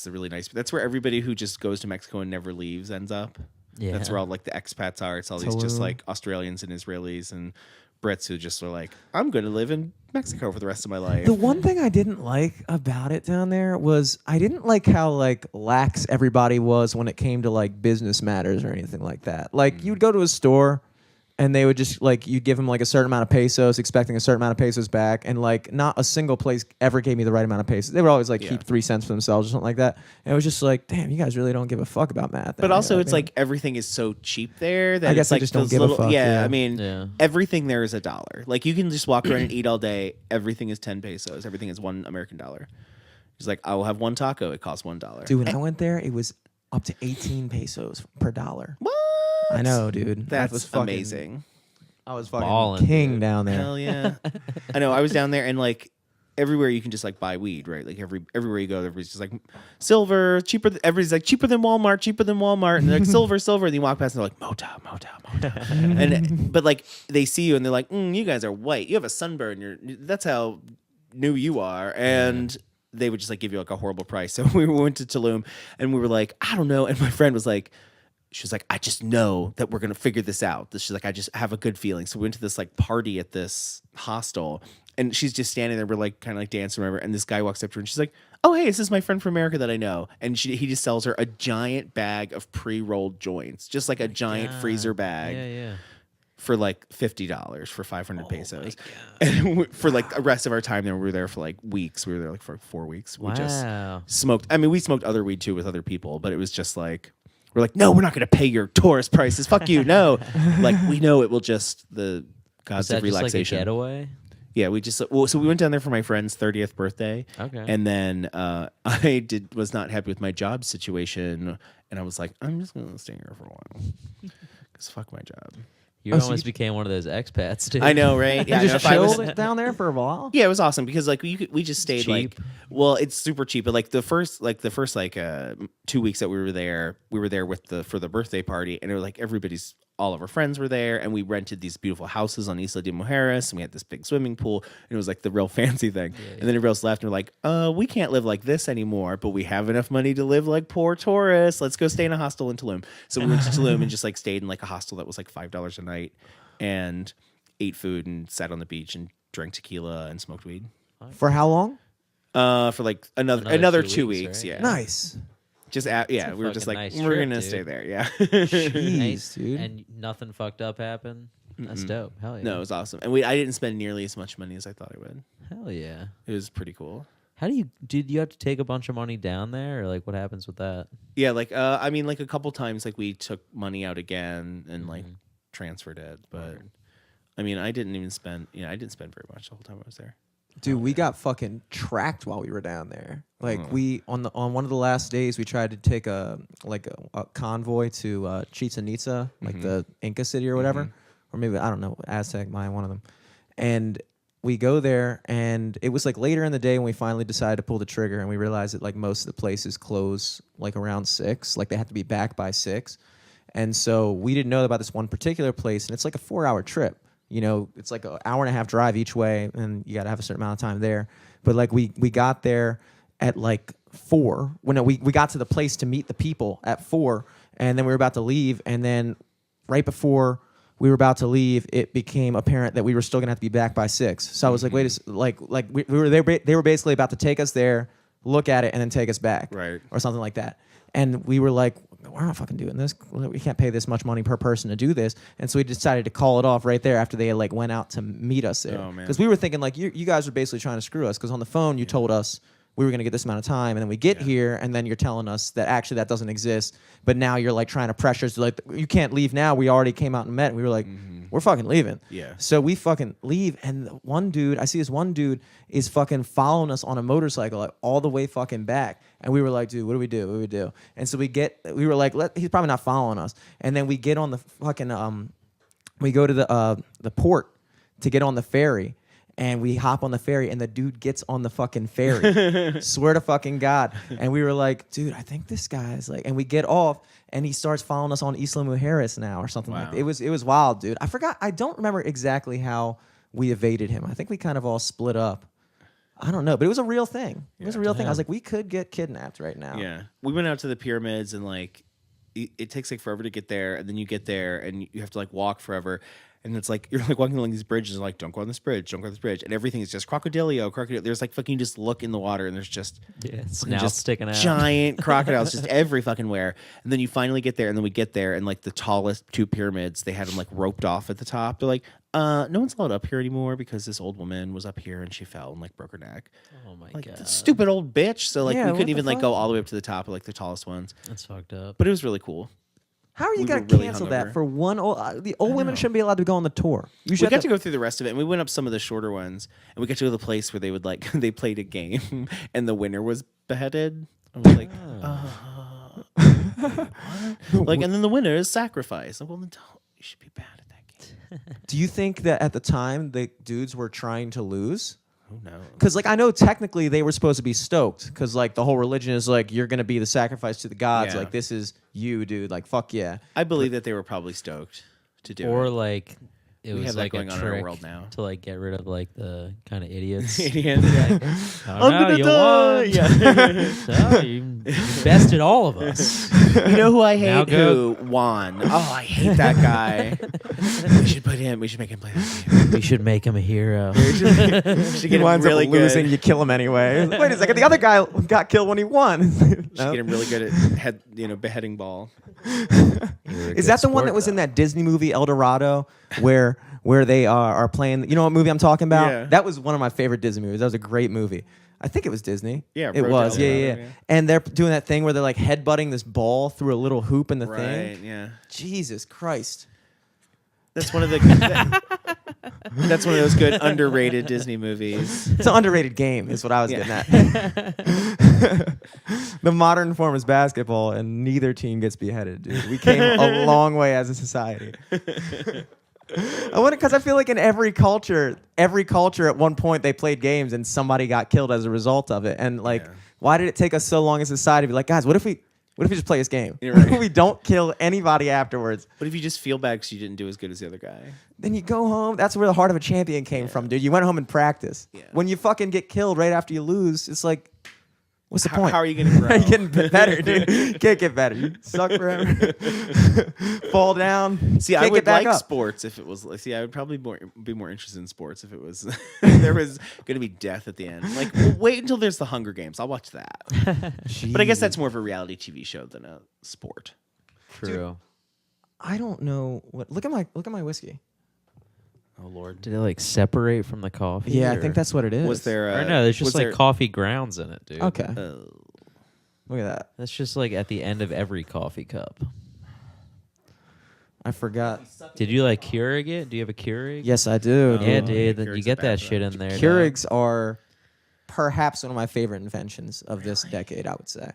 Speaker 3: the really nice. That's where everybody who just goes to Mexico and never leaves ends up.
Speaker 1: Yeah.
Speaker 3: That's where all like the expats are. It's all these just
Speaker 2: Tulum.
Speaker 3: like Australians and Israelis and Brits who just are like, I'm going to live in Mexico for the rest of my life.
Speaker 2: The one thing I didn't like about it down there was I didn't like how like lax everybody was when it came to like business matters or anything like that. Like you'd go to a store and they would just like you'd give them like a certain amount of pesos, expecting a certain amount of pesos back, and like not a single place ever gave me the right amount of pesos. They would always like keep 3 cents for themselves or something like that. And it was just like, damn, you guys really don't give a fuck about math.
Speaker 3: But also, it's like everything is so cheap there that
Speaker 2: I guess
Speaker 3: it's
Speaker 2: I
Speaker 3: like
Speaker 2: just don't
Speaker 3: those
Speaker 2: give a
Speaker 3: little,
Speaker 2: fuck,
Speaker 3: Yeah,
Speaker 2: yeah.
Speaker 3: I mean,
Speaker 1: Yeah.
Speaker 3: everything there is $1. Like you can just walk around and eat all day. Everything is 10 pesos. Everything is $1 American dollar. He's like, I will have one taco. It costs $1.
Speaker 2: dude, when I went there, it was up to 18 pesos per dollar.
Speaker 3: What?
Speaker 2: I know, dude.
Speaker 3: That's
Speaker 2: was fucking,
Speaker 3: amazing.
Speaker 2: I was fucking
Speaker 1: Ballin',
Speaker 2: king
Speaker 1: dude.
Speaker 2: down there.
Speaker 3: Hell yeah. I know. I was down there and like everywhere you can just like buy weed, right? Like everywhere you go, everybody's just like silver, cheaper. Everybody's like cheaper than Walmart, and they're like silver. And you walk past and they're like Motown. And but like they see you and they're like, you guys are white. You have a sunburn. That's how new you are. And they would just like give you like a horrible price. So we went to Tulum and we were like, I don't know. And my friend was like, she was like, I just know that we're going to figure this out. She's like, I just have a good feeling. So we went to this like party at this hostel and she's just standing there. We're like kind of like dancing, whatever. And this guy walks up to her and she's like, oh, hey, this is my friend from America that I know. And he just sells her a giant bag of pre-rolled joints, just like a giant freezer bag.
Speaker 1: Yeah.
Speaker 3: For like $50 for 500 pesos. And for like the rest of our time there, we were there for like weeks. We were there like for 4 weeks. We just smoked. I mean, we smoked other weed too with other people, but it was just like, we're like, no, we're not going to pay your tourist prices. Fuck you. No. Like, we know it will just, the gods of relaxation.
Speaker 1: Like a getaway?
Speaker 3: Yeah, we just, so we went down there for my friend's 30th birthday.
Speaker 1: Okay.
Speaker 3: And then I was not happy with my job situation. And I was like, I'm just going to stay here for a while. Because fuck my job.
Speaker 1: You
Speaker 2: Oh, so
Speaker 1: almost became one of those expats, dude.
Speaker 3: I know, right? Yeah,
Speaker 2: You
Speaker 3: I know.
Speaker 2: just
Speaker 3: If I was-
Speaker 2: chilled down there for a while.
Speaker 3: Yeah, it was awesome because like we just stayed
Speaker 1: cheap.
Speaker 3: like, well, it's super cheap, but like the first 2 weeks that we were there with for the birthday party, and it was like everybody's all of our friends were there, and we rented these beautiful houses on Isla de Mujeres, and we had this big swimming pool, and it was like the real fancy thing. And then everybody else left, and we're like, we can't live like this anymore, but we have enough money to live like poor tourists. Let's go stay in a hostel in Tulum. So we went to Tulum and just like stayed in like a hostel that was like $5 a night, and ate food and sat on the beach and drank tequila and smoked weed.
Speaker 2: For how long?
Speaker 3: For like another 2
Speaker 1: weeks,
Speaker 3: weeks.
Speaker 1: right?
Speaker 3: Yeah.
Speaker 2: Nice.
Speaker 3: Just we were just like,
Speaker 1: nice
Speaker 3: we're
Speaker 1: trip,
Speaker 3: gonna
Speaker 1: dude.
Speaker 3: stay there. Yeah.
Speaker 2: Jeez, dude.
Speaker 1: And nothing fucked up happened. That's dope. Hell yeah.
Speaker 3: No, it was awesome, and I didn't spend nearly as much money as I thought I would.
Speaker 1: Hell yeah.
Speaker 3: It was pretty cool.
Speaker 1: How did you have to take a bunch of money down there, or like what happens with that?
Speaker 3: Yeah, like I mean, like a couple times, like we took money out again and like transferred it, but I mean, I didn't spend very much the whole time I was there.
Speaker 2: Dude, we got fucking tracked while we were down there. Like we on one of the last days, we tried to take a convoy to Chichen Itza, like the Inca city or whatever, or maybe I don't know, Aztec, Mayan, one of them. And we go there, and it was like later in the day when we finally decided to pull the trigger, and we realized that like most of the places close like around 6, like they have to be back by 6, and so we didn't know about this one particular place, and it's like a 4-hour trip. You know, it's like an hour and a half drive each way, and you got to have a certain amount of time there. But like we got there at like 4. When we got to the place to meet the people at 4, and then we were about to leave, and then right before we were about to leave, it became apparent that we were still gonna have to be back by 6. So I was like, wait, we were there. They were basically about to take us there, look at it, and then take us back,
Speaker 3: Right.
Speaker 2: or something like that. And we were like, we're not fucking doing this. We can't pay this much money per person to do this. And so we decided to call it off right there after they like went out to meet us there.
Speaker 3: Oh, man.
Speaker 2: Because we were thinking like, you guys were basically trying to screw us. Because on the phone, you told us we were going to get this amount of time. And then we get here, and then you're telling us that actually that doesn't exist. But now you're like trying to pressure us to like, you can't leave now. We already came out and met. And we were like, we're fucking leaving.
Speaker 3: Yeah.
Speaker 2: So we fucking leave. And one dude, I see this one dude is fucking following us on a motorcycle like, all the way fucking back. And we were like, dude, what do we do? What do we do? And so we were like, he's probably not following us. And then we get on the fucking, we go to the port to get on the ferry. And we hop on the ferry, and the dude gets on the fucking ferry. Swear to fucking God. And we were like, dude, I think this guy's like, and we get off, and he starts following us on Isla Mujeres now or something like that. It was wild, dude. I don't remember exactly how we evaded him. I think we kind of all split up. I don't know, but it was a real thing. It was a real thing. I was like, we could get kidnapped right now.
Speaker 3: Yeah. We went out to the pyramids, and like it takes like forever to get there, and then you get there and you have to like walk forever. And it's like you're like walking along these bridges and like, don't go on this bridge, don't go on this bridge. And everything is just crocodile. There's like fucking, just look in the water and there's just
Speaker 1: Snouts
Speaker 3: just
Speaker 1: sticking out.
Speaker 3: giant crocodiles just every fucking where. And then you finally get there, and then we get there, and like the tallest 2 pyramids, they had them like roped off at the top. They're like, no one's allowed up here anymore because this old woman was up here and she fell and like broke her neck.
Speaker 1: Oh my
Speaker 3: Like,
Speaker 1: god.
Speaker 3: stupid old bitch. So like
Speaker 2: Yeah,
Speaker 3: we
Speaker 2: what
Speaker 3: couldn't
Speaker 2: the
Speaker 3: even like
Speaker 2: fuck?
Speaker 3: go all the way up to the top of like the tallest ones.
Speaker 1: That's fucked up.
Speaker 3: But it was really cool.
Speaker 2: How are you
Speaker 3: We
Speaker 2: going
Speaker 3: were
Speaker 2: to
Speaker 3: really
Speaker 2: cancel
Speaker 3: hungover.
Speaker 2: that for one old... the old women shouldn't be allowed to go on the tour. You
Speaker 3: We
Speaker 2: should
Speaker 3: got to go through the rest of it, and we went up some of the shorter ones, and we got to go to the place where they would like they played a game, and the winner was beheaded. I was like, what? Like, and then the winner is sacrificed. Well, then you should be bad at that game.
Speaker 2: Do you think that at the time the dudes were trying to lose?
Speaker 3: Oh no.
Speaker 2: Because like I know technically they were supposed to be stoked because like the whole religion is like you're gonna be the sacrifice to the gods.
Speaker 3: Yeah.
Speaker 2: Like this is you, dude. Like fuck yeah.
Speaker 3: I believe that they were probably stoked to do
Speaker 1: Or
Speaker 3: it.
Speaker 1: like it
Speaker 3: We
Speaker 1: was
Speaker 3: have that
Speaker 1: like a
Speaker 3: going on in our
Speaker 1: trick
Speaker 3: world now.
Speaker 1: to like get rid of like the kind of idiots.
Speaker 3: Idiot.
Speaker 1: Oh,
Speaker 3: I'm
Speaker 1: no,
Speaker 3: gonna
Speaker 1: you
Speaker 3: die.
Speaker 1: won.
Speaker 3: Yeah.
Speaker 1: So you bested all of us.
Speaker 3: You know who I
Speaker 1: Now
Speaker 3: hate?
Speaker 1: go.
Speaker 3: Who? Juan. Oh, I hate that guy. We should put him. We should make him play that game.
Speaker 1: We should make him a hero.
Speaker 3: We should get him
Speaker 2: winds
Speaker 3: really
Speaker 2: up losing.
Speaker 3: good.
Speaker 2: You kill him anyway. Wait a second. The other guy got killed when he won.
Speaker 3: Should
Speaker 2: No?
Speaker 3: get him really good at beheading ball.
Speaker 2: Is that the one that was in that Disney movie El Dorado where they are playing? You know what movie I'm talking about?
Speaker 3: Yeah.
Speaker 2: That was one of my favorite Disney movies. That was a great movie. I think it was Disney.
Speaker 3: Yeah,
Speaker 2: it
Speaker 3: Road to
Speaker 2: was.
Speaker 3: El
Speaker 2: Yeah,
Speaker 3: Dorado,
Speaker 2: yeah.
Speaker 3: yeah.
Speaker 2: And they're doing that thing where they're like headbutting this ball through a little hoop in the
Speaker 3: Right.
Speaker 2: thing.
Speaker 3: Yeah.
Speaker 2: Jesus Christ.
Speaker 3: That's one of the. That's one of those good underrated Disney movies.
Speaker 2: It's an underrated game, is what I was
Speaker 3: Yeah.
Speaker 2: getting at. The modern form is basketball, and neither team gets beheaded, dude. We came a long way as a society. I wonder, because I feel like in every culture at one point they played games and somebody got killed as a result of it. And like,
Speaker 3: Yeah.
Speaker 2: why did it take us so long as a society to be like, guys, what if we What if we just play this game?
Speaker 3: You're right.
Speaker 2: We don't kill anybody afterwards.
Speaker 3: What if you just feel bad because you didn't do as good as the other guy?
Speaker 2: Then you go home. That's where the heart of a champion came from, dude. You went home and practiced.
Speaker 3: Yeah.
Speaker 2: When you fucking get killed right after you lose, it's like, what's the point?
Speaker 3: How are you going to grow?
Speaker 2: How are you getting better, dude? You can't get better. You suck forever. Fall down.
Speaker 3: See,
Speaker 2: can't
Speaker 3: I would
Speaker 2: get back
Speaker 3: like
Speaker 2: up.
Speaker 3: sports if it was. See, I would probably be more interested in sports if it was there was going to be death at the end. Like, wait until there's the Hunger Games. I'll watch that. But I guess that's more of a reality TV show than a sport.
Speaker 1: True.
Speaker 2: I don't know what. Look at my whiskey.
Speaker 3: Oh Lord.
Speaker 1: Did it like separate from the coffee?
Speaker 2: Yeah, I
Speaker 1: or-
Speaker 2: think that's what it is.
Speaker 3: Was there?
Speaker 1: Or no, there's just
Speaker 3: was
Speaker 1: like
Speaker 3: there-
Speaker 1: coffee grounds in it, dude.
Speaker 2: Okay. Look at that.
Speaker 1: That's just like at the end of every coffee cup.
Speaker 2: I forgot.
Speaker 1: Did you like Keurig it? Do you have a Keurig?
Speaker 2: Yes, I do.
Speaker 1: Yeah,
Speaker 3: Oh,
Speaker 1: dude. Then
Speaker 3: Keurig's
Speaker 1: you
Speaker 3: a
Speaker 1: get
Speaker 3: bad
Speaker 1: that shit
Speaker 3: drug.
Speaker 1: in there. dog.
Speaker 2: Keurigs are perhaps one of my favorite inventions of this decade, I would say.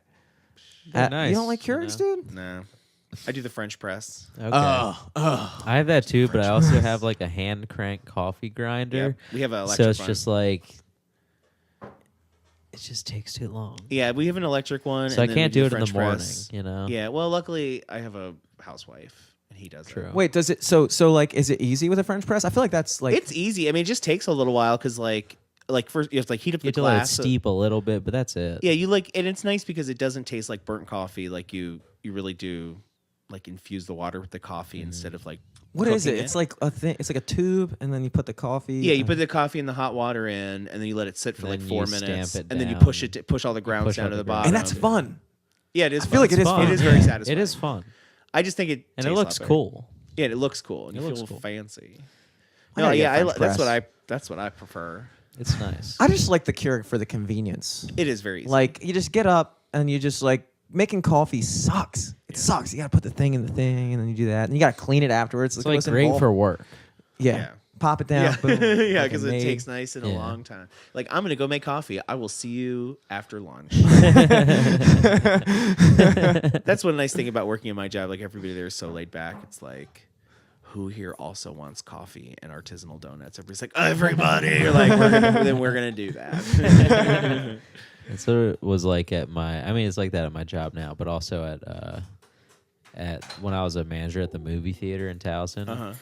Speaker 1: They're
Speaker 2: You
Speaker 1: nice,
Speaker 2: don't like
Speaker 1: you
Speaker 2: Keurigs,
Speaker 1: know?
Speaker 2: dude?
Speaker 3: No. I do the French press.
Speaker 1: Okay. I have that too, but I also have like a hand crank coffee grinder.
Speaker 3: Yeah, we have an
Speaker 1: So
Speaker 3: electric
Speaker 1: it's
Speaker 3: one.
Speaker 1: just like it just takes too long.
Speaker 3: Yeah, we have an electric one.
Speaker 1: So I
Speaker 3: and then we
Speaker 1: can't do it in the
Speaker 3: French
Speaker 1: morning,
Speaker 3: press.
Speaker 1: you know.
Speaker 3: Yeah, well, luckily I have a housewife and he does
Speaker 1: True.
Speaker 3: it.
Speaker 2: Wait, does it so like is it easy with a French press? I feel like that's like
Speaker 3: It's easy. I mean, it just takes a little while because like first you have to like heat up
Speaker 1: You
Speaker 3: the
Speaker 1: have to let it
Speaker 3: glass.
Speaker 1: steep a little bit, but that's it.
Speaker 3: Yeah, you like, and it's nice because it doesn't taste like burnt coffee. Like you really do, like infuse the water with the coffee instead of like.
Speaker 2: what is
Speaker 3: cooking
Speaker 2: it? It's like a thing. It's like a tube, and then you put the coffee.
Speaker 3: Yeah, you
Speaker 2: and-
Speaker 3: put the coffee and the hot water in, and then you let it sit for
Speaker 1: And
Speaker 3: like
Speaker 1: then
Speaker 3: 4
Speaker 1: you stamp
Speaker 3: minutes,
Speaker 1: it
Speaker 3: and then you
Speaker 1: down.
Speaker 3: push all the grounds
Speaker 1: Push
Speaker 3: down
Speaker 1: all
Speaker 3: to
Speaker 1: the
Speaker 3: the
Speaker 1: grounds.
Speaker 3: bottom.
Speaker 2: and that's fun.
Speaker 3: Yeah, it is.
Speaker 2: I feel like it is
Speaker 3: It
Speaker 2: fun.
Speaker 3: is very satisfying.
Speaker 1: It is fun.
Speaker 3: I just think it.
Speaker 1: And it
Speaker 3: tastes a
Speaker 1: looks
Speaker 3: lot better.
Speaker 1: cool.
Speaker 3: Yeah, it looks cool, and
Speaker 1: It
Speaker 3: you
Speaker 1: looks
Speaker 3: feel
Speaker 1: cool.
Speaker 3: fancy.
Speaker 2: I
Speaker 3: No,
Speaker 2: gotta get
Speaker 3: yeah,
Speaker 2: French press.
Speaker 3: that's what I prefer.
Speaker 1: It's nice.
Speaker 2: I just like the Keurig for the convenience.
Speaker 3: It is very easy.
Speaker 2: Like you just get up and you just like making coffee sucks. It sucks. You gotta put the thing in the thing, and then you do that, and you gotta clean it afterwards.
Speaker 1: It's like great for work.
Speaker 2: yeah.
Speaker 3: Yeah.
Speaker 2: Pop it down.
Speaker 3: yeah,
Speaker 2: Boom,
Speaker 3: yeah,
Speaker 2: fucking
Speaker 3: because it
Speaker 2: made.
Speaker 3: takes nice and a
Speaker 1: Yeah.
Speaker 3: long time. Like I'm gonna go make coffee. I will see you after lunch. That's one nice thing about working in my job. Like everybody there is so laid back. It's like, who here also wants coffee and artisanal donuts? Everybody's like, everybody. You're like, we're gonna do that.
Speaker 1: That's what it was like at my. I mean, it's like that at my job now, but also at when I was a manager at the movie theater in Towson.
Speaker 3: Uh-huh.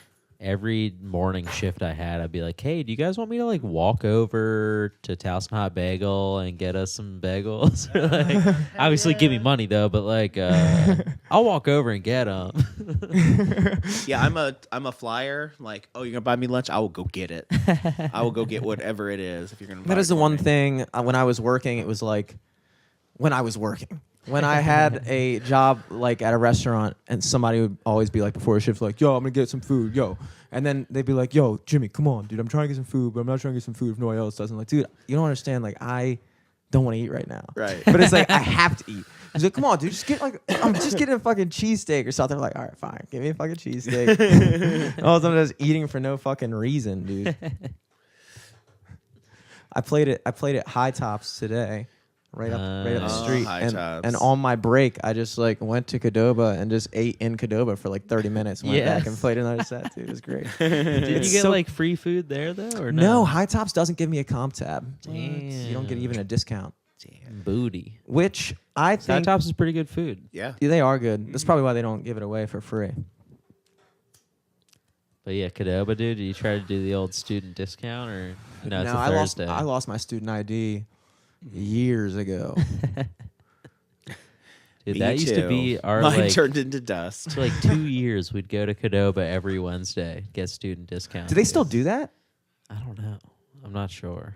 Speaker 1: Every morning shift I had, I'd be like, "Hey, do you guys want me to like walk over to Towson Hot Bagel and get us some bagels?" Like, obviously, give me money though, but like, I'll walk over and get them.
Speaker 3: Yeah, I'm a flyer. Like, oh, you're gonna buy me lunch? I will go get it. I will go get whatever it is if you're gonna. Buy
Speaker 2: That is
Speaker 3: it
Speaker 2: the
Speaker 3: for
Speaker 2: one
Speaker 3: me.
Speaker 2: thing when I was working. It was like when I was working. When I had a job like at a restaurant, and somebody would always be like before a shift, like, "Yo, I'm gonna get some food, yo," and then they'd be like, "Yo, Jimmy, come on, dude, I'm trying to get some food, but I'm not trying to get some food if nobody else doesn't." Like, dude, you don't understand. Like, I don't want to eat right now,
Speaker 3: Right.
Speaker 2: But it's like I have to eat. He's like, "Come on, dude, just get like I'm just getting a fucking cheesesteak or something." I'm like, all right, fine, give me a fucking cheesesteak. All of a sudden, I was eating for no fucking reason, dude. I played at High Tops today. Right up the
Speaker 1: Oh,
Speaker 2: street,
Speaker 3: High
Speaker 2: and,
Speaker 3: Tops.
Speaker 2: and on my break, I just like went to Cadoba and just ate in Cadoba for like 30 minutes. Went back and
Speaker 1: Yes.
Speaker 2: played another set. Dude, it was great.
Speaker 1: Did you
Speaker 2: It's
Speaker 1: get
Speaker 2: so-
Speaker 1: like free food there though, or
Speaker 2: No, High Tops doesn't give me a comp tab.
Speaker 1: Damn.
Speaker 2: You don't get even a discount,
Speaker 1: Booty.
Speaker 2: which I
Speaker 1: Hot
Speaker 2: think
Speaker 1: Tops is pretty good food.
Speaker 3: Yeah.
Speaker 2: yeah, they are good. That's probably why they don't give it away for free.
Speaker 1: But yeah, Cadoba, dude, did you try to do the old student discount or no? It's a
Speaker 2: I
Speaker 1: Thursday.
Speaker 2: lost my student ID years ago.
Speaker 1: Dude,
Speaker 3: Me
Speaker 1: that used to
Speaker 3: too.
Speaker 1: be our
Speaker 3: Mine
Speaker 1: like
Speaker 3: turned into dust.
Speaker 1: for like 2 years. We'd go to Cadoba every Wednesday, get student discount.
Speaker 2: Do they still do that?
Speaker 1: I don't know. I'm not sure.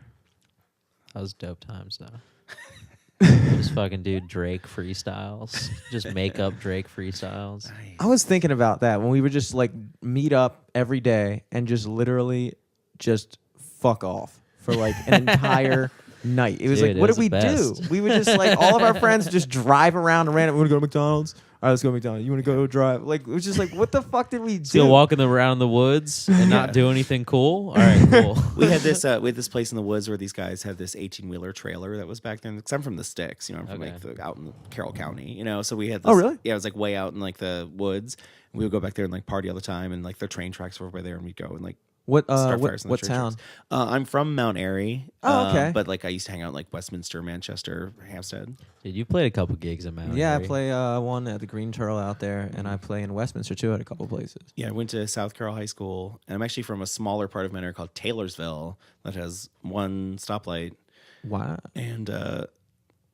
Speaker 1: That was dope times though. Just fucking do Drake freestyles. Just make up Drake freestyles.
Speaker 2: I was thinking about that when we would just like meet up every day and just literally just fuck off for like an entire night. It was
Speaker 1: Dude,
Speaker 2: like,
Speaker 1: it
Speaker 2: what
Speaker 1: was
Speaker 2: did we
Speaker 1: the
Speaker 2: do?
Speaker 1: best.
Speaker 2: We would just like all of our friends just drive around and random. We want to go to McDonald's. All right, let's go to McDonald's. You want to go drive? Like it was just like, what the fuck did we do?
Speaker 1: Still walking around the woods and not do anything cool. All right, cool.
Speaker 3: We had this place in the woods where these guys had this 18-wheeler trailer that was back there. Because I'm from the sticks, you know, I'm from like out in Carroll County, you know. So we had this,
Speaker 2: Oh, really?
Speaker 3: Yeah, it was like way out in like the woods. And we would go back there and like party all the time, and like the train tracks were over there, and we'd go and like
Speaker 2: What
Speaker 3: start fires in the
Speaker 2: what
Speaker 3: churches.
Speaker 2: town?
Speaker 3: I'm from Mount Airy.
Speaker 2: Oh, okay.
Speaker 3: But like I used to hang out in like Westminster, Manchester, Hampstead.
Speaker 1: Dude, you played a couple gigs in Mount
Speaker 2: Yeah, I
Speaker 1: Airy.
Speaker 2: play one at the Green Turtle out there, and I play in Westminster too at a couple places.
Speaker 3: Yeah, I went to South Carroll High School, and I'm actually from a smaller part of Mount Airy called Taylorsville that has one stoplight.
Speaker 2: Wow.
Speaker 3: And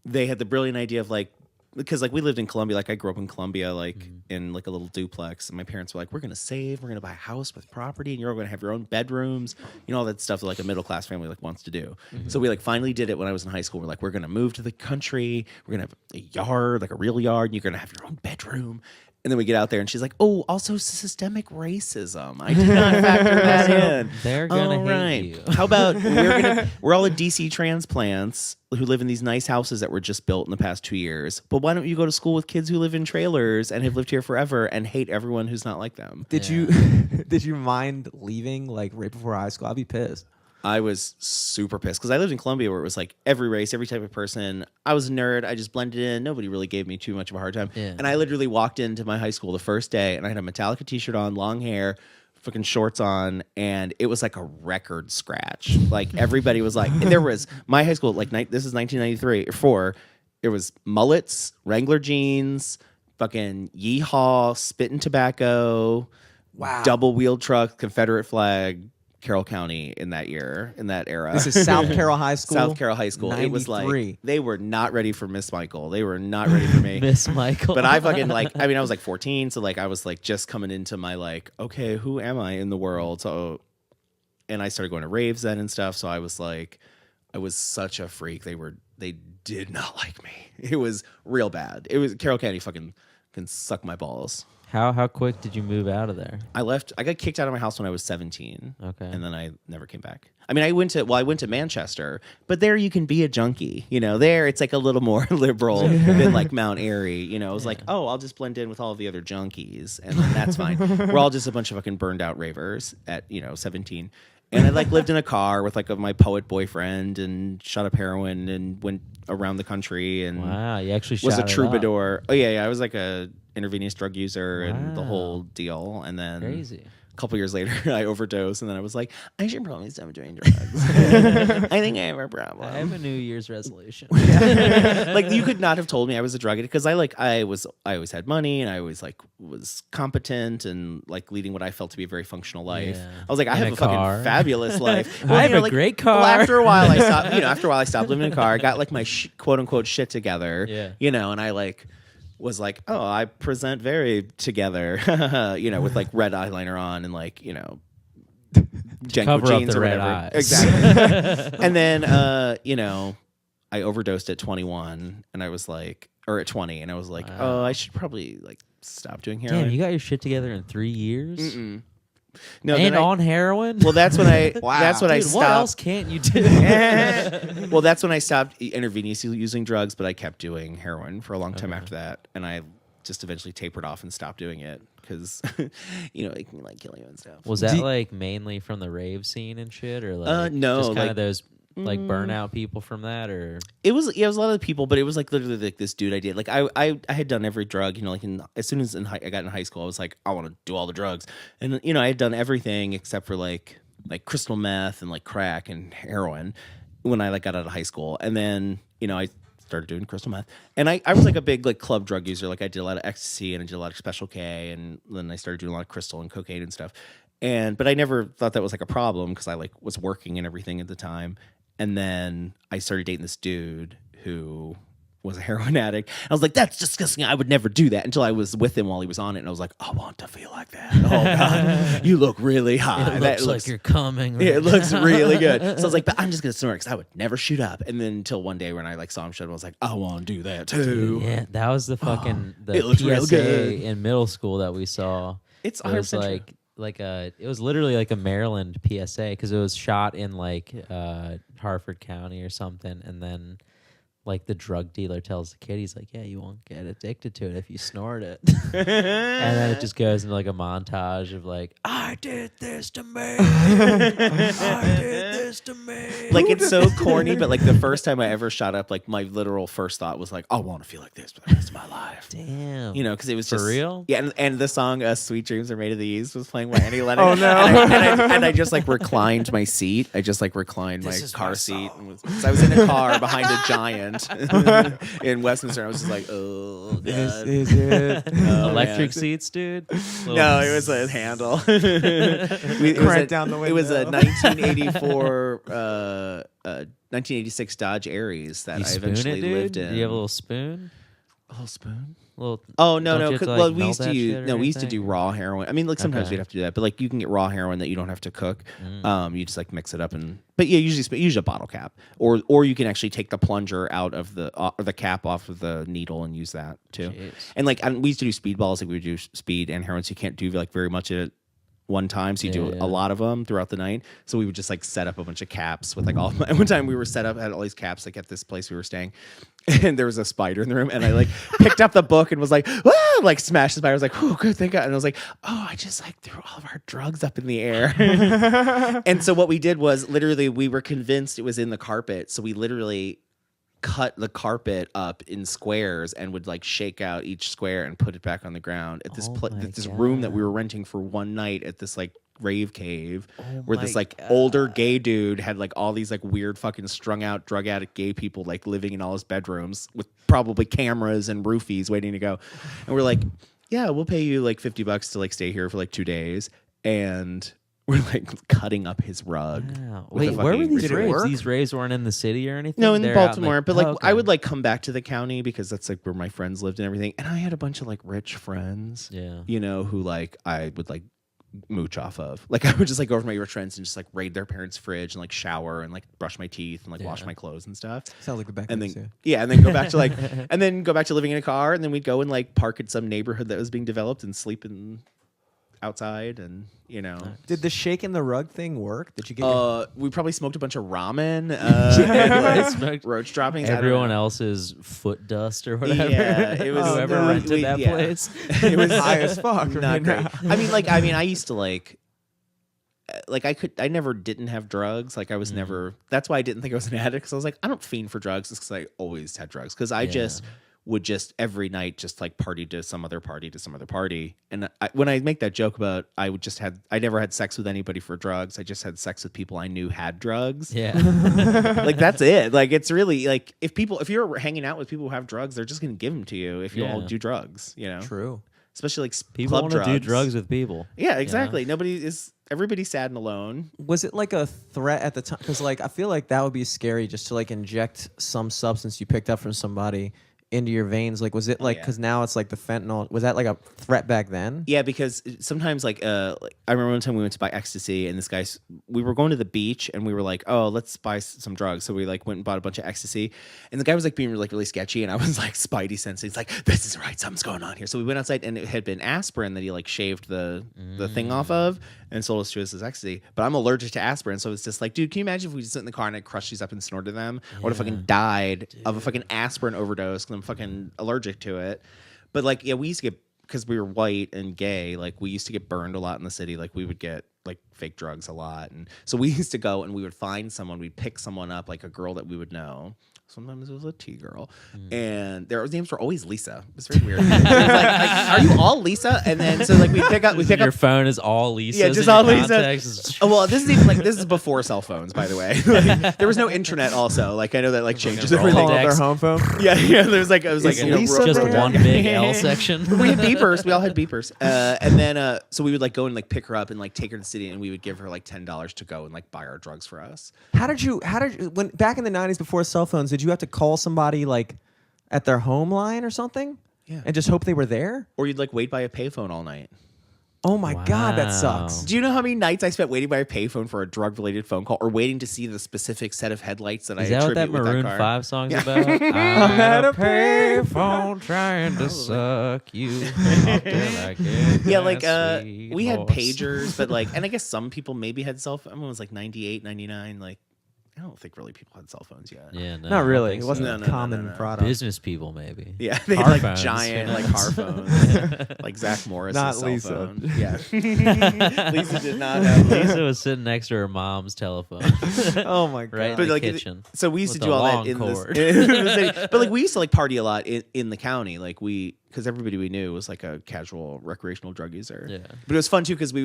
Speaker 3: they had the brilliant idea of like, because like we lived in Columbia, like I grew up in Columbia, like in like a little duplex, and my parents were like, we're gonna save, we're gonna buy a house with property, and you're gonna have your own bedrooms, you know, all that stuff that like a middle class family like wants to do. So we like finally did it when I was in high school. We're like, we're gonna move to the country, we're gonna have a yard, like a real yard, and you're gonna have your own bedroom. And then we get out there, and she's like, "Oh, also systemic racism. I did not factor that in.
Speaker 1: They're gonna
Speaker 3: All
Speaker 1: hate
Speaker 3: right.
Speaker 1: you.
Speaker 3: How about we're all DC transplants who live in these nice houses that were just built in the past 2 years. But why don't you go to school with kids who live in trailers and have lived here forever and hate everyone who's not like them?"
Speaker 2: Did you did you mind leaving like right before high school? I'd be pissed.
Speaker 3: I was super pissed because I lived in Columbia where it was like every race, every type of person. I was a nerd. I just blended in. Nobody really gave me too much of a hard time.
Speaker 1: Yeah.
Speaker 3: And I literally walked into my high school the first day and I had a Metallica t-shirt on, long hair, fucking shorts on, and it was like a record scratch. Like everybody was like, there was my high school, like this is 1993 or 4. It was mullets, Wrangler jeans, fucking yeehaw, spitting tobacco,
Speaker 2: Wow.
Speaker 3: double wheel truck, Confederate flag, Carroll County in that year, in that era.
Speaker 2: This is South Carroll High School.
Speaker 3: South Carroll High School. It was
Speaker 2: 93.
Speaker 3: like they were not ready for Miss Michael. They were not ready for me.
Speaker 1: Miss Michael.
Speaker 3: But I fucking like, I mean, I was like 14, so like I was like just coming into my like, okay, who am I in the world? So, and I started going to raves then and stuff. So I was like, I was such a freak. They did not like me. It was real bad. It was Carroll County fucking can suck my balls.
Speaker 1: How quick did you move out of there?
Speaker 3: I left. I got kicked out of my house when I was 17.
Speaker 1: Okay.
Speaker 3: And then I never came back. I mean, I went to Manchester, but there you can be a junkie. You know, there it's like a little more liberal than like Mount Airy. You know, it was like, oh, I'll just blend in with all the other junkies, and then that's fine. We're all just a bunch of fucking burned out ravers at 17. And I like lived in a car with like my poet boyfriend and shot up heroin and went around the country and
Speaker 1: Wow, you actually
Speaker 3: was
Speaker 1: shot
Speaker 3: a
Speaker 1: it
Speaker 3: troubadour. Oh yeah, I was like a intravenous drug user and the
Speaker 1: Wow.
Speaker 3: whole deal. And then
Speaker 1: Crazy.
Speaker 3: a couple years later, I overdosed, and then I was like, I should probably stop doing drugs. I think I have a problem.
Speaker 1: I have a New Year's resolution.
Speaker 3: Like you could not have told me I was a drug addict because I always had money and I always like was competent and like leading what I felt to be a very functional life.
Speaker 1: Yeah.
Speaker 3: I was like, I
Speaker 1: In
Speaker 3: have
Speaker 1: a
Speaker 3: a fucking
Speaker 1: car.
Speaker 3: fabulous life.
Speaker 1: I have a great car.
Speaker 3: Well, after a while, I stopped living in a car. I got like my quote unquote shit together.
Speaker 1: Yeah.
Speaker 3: And I like was like, oh, I present very together, with like red eyeliner on and like, Jenko
Speaker 1: cover up
Speaker 3: jeans
Speaker 1: the
Speaker 3: or
Speaker 1: red
Speaker 3: whatever.
Speaker 1: eyes.
Speaker 3: Exactly. And then, I overdosed at 21 and I was like, or at 20, and I was like,
Speaker 1: Wow.
Speaker 3: oh, I should probably like stop doing heroin.
Speaker 1: Damn, you got your shit together in 3 years?
Speaker 3: Mm-mm. No,
Speaker 1: And
Speaker 3: then I-
Speaker 1: on heroin?
Speaker 3: well, that's when I.
Speaker 2: Wow.
Speaker 3: That's when I
Speaker 1: Dude, what else
Speaker 3: stopped.
Speaker 1: can't you do?
Speaker 3: Well, that's when I stopped intravenously using drugs, but I kept doing heroin for a long time after that, and I just eventually tapered off and stopped doing it because, it can like kill you and stuff.
Speaker 1: Was that like mainly from the rave scene and shit, or like
Speaker 3: no,
Speaker 1: just kind
Speaker 3: like-
Speaker 1: of those like burnout people from that, or
Speaker 3: It was a lot of people, but it was like literally like this dude I did. Like I had done every drug, like as soon as I got in high school, I was like, I want to do all the drugs, and I had done everything except for like crystal meth and like crack and heroin when I like got out of high school, and then I started doing crystal meth, and I was like a big like club drug user. Like I did a lot of ecstasy and I did a lot of Special K, and then I started doing a lot of crystal and cocaine and stuff. But I never thought that was like a problem because I like was working and everything at the time. And then I started dating this dude who was a heroin addict. I was like, that's disgusting. I would never do that until I was with him while he was on it. And I was like, I want to feel like that. Oh, God, you look really high.
Speaker 1: it looks like you're coming.
Speaker 3: Yeah, it looks really good. So I was like, but I'm just going to snort because I would never shoot up. And then until one day when I like saw him shoot up, I was like, I want to do that too.
Speaker 1: Yeah, that was the fucking
Speaker 3: it
Speaker 1: the
Speaker 3: looks real
Speaker 1: PSA
Speaker 3: good.
Speaker 1: in middle school that we saw.
Speaker 3: It's
Speaker 1: It was
Speaker 3: 100% true.
Speaker 1: it was literally like a Maryland PSA because it was shot in like Harford County or something, and then like the drug dealer tells the kid, he's like, yeah, you won't get addicted to it if you snort it. And then it just goes into like a montage of like, I did this to me. I did this to me.
Speaker 3: Like, it's so corny, but like the first time I ever shot up, like my literal first thought was like, I want to feel like this for the rest of my life.
Speaker 1: Damn.
Speaker 3: You know, because it was
Speaker 1: For
Speaker 3: just
Speaker 1: real?
Speaker 3: Yeah, and the song "Sweet Dreams Are Made of These" was playing by Annie Lennox.
Speaker 2: Oh, no.
Speaker 3: And I just like reclined my seat. I just like reclined my
Speaker 1: This is
Speaker 3: car
Speaker 1: my
Speaker 3: seat.
Speaker 1: song.
Speaker 3: So I was in a car behind a giant in Westminster. I was just like, oh god.
Speaker 2: This is it.
Speaker 3: Oh,
Speaker 1: Electric
Speaker 3: man.
Speaker 1: seats, dude.
Speaker 3: No, it was a handle. It was
Speaker 2: Crank
Speaker 3: a-
Speaker 2: down the
Speaker 3: It was a
Speaker 2: window.
Speaker 3: 1984, 1986 Dodge Aries that
Speaker 1: You
Speaker 3: I
Speaker 1: spoon
Speaker 3: eventually
Speaker 1: it, dude?
Speaker 3: lived in.
Speaker 1: Do you have a little spoon?
Speaker 3: a little spoon?
Speaker 1: Little.
Speaker 3: Oh no,
Speaker 1: Don't
Speaker 3: no.
Speaker 1: you have to,
Speaker 3: 'cause-
Speaker 1: like,
Speaker 3: well, we
Speaker 1: melt
Speaker 3: used to
Speaker 1: that
Speaker 3: use
Speaker 1: shit or
Speaker 3: we used to do
Speaker 1: anything?
Speaker 3: raw heroin. I mean, like sometimes
Speaker 1: Okay.
Speaker 3: we'd have to do that, but like you can get raw heroin that you don't have to cook.
Speaker 1: Mm.
Speaker 3: You just like mix it up but yeah, usually a bottle cap, or you can actually take the plunger out of or the cap off of the needle and use that too.
Speaker 1: Jeez.
Speaker 3: And like we used to do speedballs, like we would do speed and heroin, so you can't do like very much at one time, so you do
Speaker 1: Yeah.
Speaker 3: a lot of them throughout the night. So we would just like set up a bunch of caps with like all. One time we were set up had all these caps like at this place we were staying, and there was a spider in the room, and I like picked up the book and was like, ah! Like smashed the spider. I was like, oh, good, thank God. And I was like, oh, I just like threw all of our drugs up in the air. And so what we did was literally we were convinced it was in the carpet, so we literally cut the carpet up in squares and would like shake out each square and put it back on the ground at this
Speaker 1: Oh my
Speaker 3: this room that we
Speaker 1: God.
Speaker 3: were renting for one night at this like rave cave
Speaker 1: Oh
Speaker 3: where this
Speaker 1: my
Speaker 3: like older gay dude had like all these like weird fucking strung out drug addict gay people like living in all his bedrooms with probably cameras and roofies waiting to go. And we're like, yeah, we'll pay you like $50 to like stay here for like 2 days. And we're like cutting up his rug.
Speaker 1: Wow.
Speaker 3: with a
Speaker 1: Wait, where were
Speaker 3: fucking
Speaker 1: these
Speaker 2: Did it
Speaker 1: raves?
Speaker 2: work?
Speaker 1: These raves weren't in the city or anything?
Speaker 3: No, in
Speaker 1: They're out
Speaker 3: Baltimore, but like
Speaker 1: oh,
Speaker 3: I
Speaker 1: okay.
Speaker 3: would like come back to the county because that's like where my friends lived and everything. And I had a bunch of like rich friends,
Speaker 1: Yeah.
Speaker 3: you know, who like I would like mooch off of. Like I would just like go over to my rich friends and just like raid their parents' fridge and like shower and like brush my teeth and like wash
Speaker 1: Yeah.
Speaker 3: my clothes and stuff.
Speaker 2: Sounds like the back
Speaker 3: And
Speaker 2: end
Speaker 3: then
Speaker 2: too.
Speaker 3: yeah, and then go back to like and then go back to living in a car, and then we'd go and like park at some neighborhood that was being developed and sleep in outside, and you know.
Speaker 2: Did the shaking the rug thing work? Did you get your
Speaker 3: We probably smoked a bunch of ramen,
Speaker 1: They
Speaker 3: and
Speaker 1: smoked
Speaker 3: roach droppings. I don't
Speaker 1: everyone
Speaker 3: know.
Speaker 1: else's foot dust or whatever.
Speaker 3: Yeah, it was
Speaker 1: Whoever
Speaker 2: no,
Speaker 1: rented that
Speaker 3: yeah.
Speaker 1: place.
Speaker 3: It was
Speaker 2: high as fuck?
Speaker 3: Not
Speaker 2: right
Speaker 3: great.
Speaker 2: now?
Speaker 3: I used to like I never didn't have drugs. Like I was never. That's why I didn't think I was an addict. Because I was like, I don't fiend for drugs. It's because I always had drugs. Because I just would just every night just like party to some other party to some other party. And when I make that joke about I never had sex with anybody for drugs. I just had sex with people I knew had drugs.
Speaker 1: Yeah.
Speaker 3: Like that's it. Like it's really like if you're hanging out with people who have drugs, they're just gonna give them to you if you all
Speaker 1: Yeah.
Speaker 3: do drugs. You know,
Speaker 2: True.
Speaker 3: especially like
Speaker 1: People
Speaker 3: club
Speaker 1: want
Speaker 3: drugs.
Speaker 1: to do drugs with people.
Speaker 3: Yeah, exactly. Everybody's sad and alone.
Speaker 2: Was it like a threat at the time? Because like I feel like that would be scary just to like inject some substance you picked up from somebody into your veins. Like was it like
Speaker 3: yeah.
Speaker 2: because now it's like the fentanyl? Was that like a threat back then?
Speaker 3: Yeah, because sometimes like I remember one time we went to buy ecstasy, and we were going to the beach, and we were like, oh, let's buy some drugs. So we like went and bought a bunch of ecstasy, and the guy was like being really sketchy, and I was like spidey sense. He's like, this is right, something's going on here. So we went outside, and it had been aspirin that he like shaved the thing off of and sold us to us as ecstasy. But I'm allergic to aspirin, so it's just like, dude, can you imagine if we just sit in the car and I crushed these up and snorted them? I would have fucking died of a fucking aspirin overdose because I'm fucking allergic to it. But like, yeah, we used to get, because we were white and gay, like we used to get burned a lot in the city. Like we would get like fake drugs a lot. And so we used to go and we would find someone, we'd pick someone up, like a girl that we would know. Sometimes it was a T girl. And their names were always Lisa. It was very weird. It was like, are you all Lisa? And then so like we pick up
Speaker 1: Your phone is all Lisa.
Speaker 3: Yeah, just all Lisa. Oh, well, this is before cell phones, by the way. Like, there was no internet. Also, like I know that like changes
Speaker 1: Fucking
Speaker 3: everything.
Speaker 2: Calling up
Speaker 1: Rolodex.
Speaker 2: their home phone.
Speaker 3: Yeah. There was like it was like
Speaker 2: Is
Speaker 3: you know,
Speaker 2: Lisa
Speaker 1: just
Speaker 2: there?
Speaker 1: one big L section.
Speaker 3: we had beepers. We all had beepers. And then so we would like go and like pick her up and like take her to the city, and we would give her like $10 to go and like buy our drugs for us.
Speaker 2: How did you when back in the 90s before cell phones, did you have to call somebody like at their home line or something?
Speaker 3: Yeah.
Speaker 2: And just hope they were there?
Speaker 3: Or you'd like wait by a payphone all night.
Speaker 2: Oh my God, that
Speaker 1: Wow.
Speaker 2: sucks.
Speaker 3: Do you know how many nights I spent waiting by a payphone for a drug-related phone call, or waiting to see the specific set of headlights that
Speaker 1: Is
Speaker 3: I
Speaker 1: that what
Speaker 3: attribute
Speaker 1: that
Speaker 3: with
Speaker 1: Maroon
Speaker 3: that car?
Speaker 1: 5 song's about? I'm at a payphone trying to suck you.
Speaker 3: Yeah, like we had
Speaker 1: horse.
Speaker 3: pagers, but like, and I guess some people maybe had cell phone. I mean, it was like 98, 99, like I don't think really people had cell phones yet.
Speaker 1: Yeah, no, I
Speaker 2: Not
Speaker 1: don't
Speaker 2: really.
Speaker 1: think
Speaker 2: It wasn't
Speaker 1: so.
Speaker 3: No,
Speaker 2: a common
Speaker 3: no.
Speaker 2: product.
Speaker 1: Business people maybe.
Speaker 3: Yeah, they
Speaker 1: Car
Speaker 3: had like
Speaker 1: phones,
Speaker 3: giant
Speaker 1: you know?
Speaker 3: like car phones, like Zach Morris'
Speaker 2: Not
Speaker 3: cell
Speaker 2: Lisa.
Speaker 3: phone. Yeah, Lisa did not have
Speaker 1: Lisa was sitting next to her mom's telephone.
Speaker 2: Oh my god.
Speaker 1: Right in
Speaker 3: But
Speaker 1: the
Speaker 3: like,
Speaker 1: kitchen.
Speaker 3: so we used to
Speaker 1: with
Speaker 3: do
Speaker 1: a
Speaker 3: all that
Speaker 1: long
Speaker 3: in
Speaker 1: cord.
Speaker 3: the city. But like we used to like party a lot in the county. Like because everybody we knew was like a casual recreational drug user.
Speaker 1: Yeah.
Speaker 3: But it was fun too because we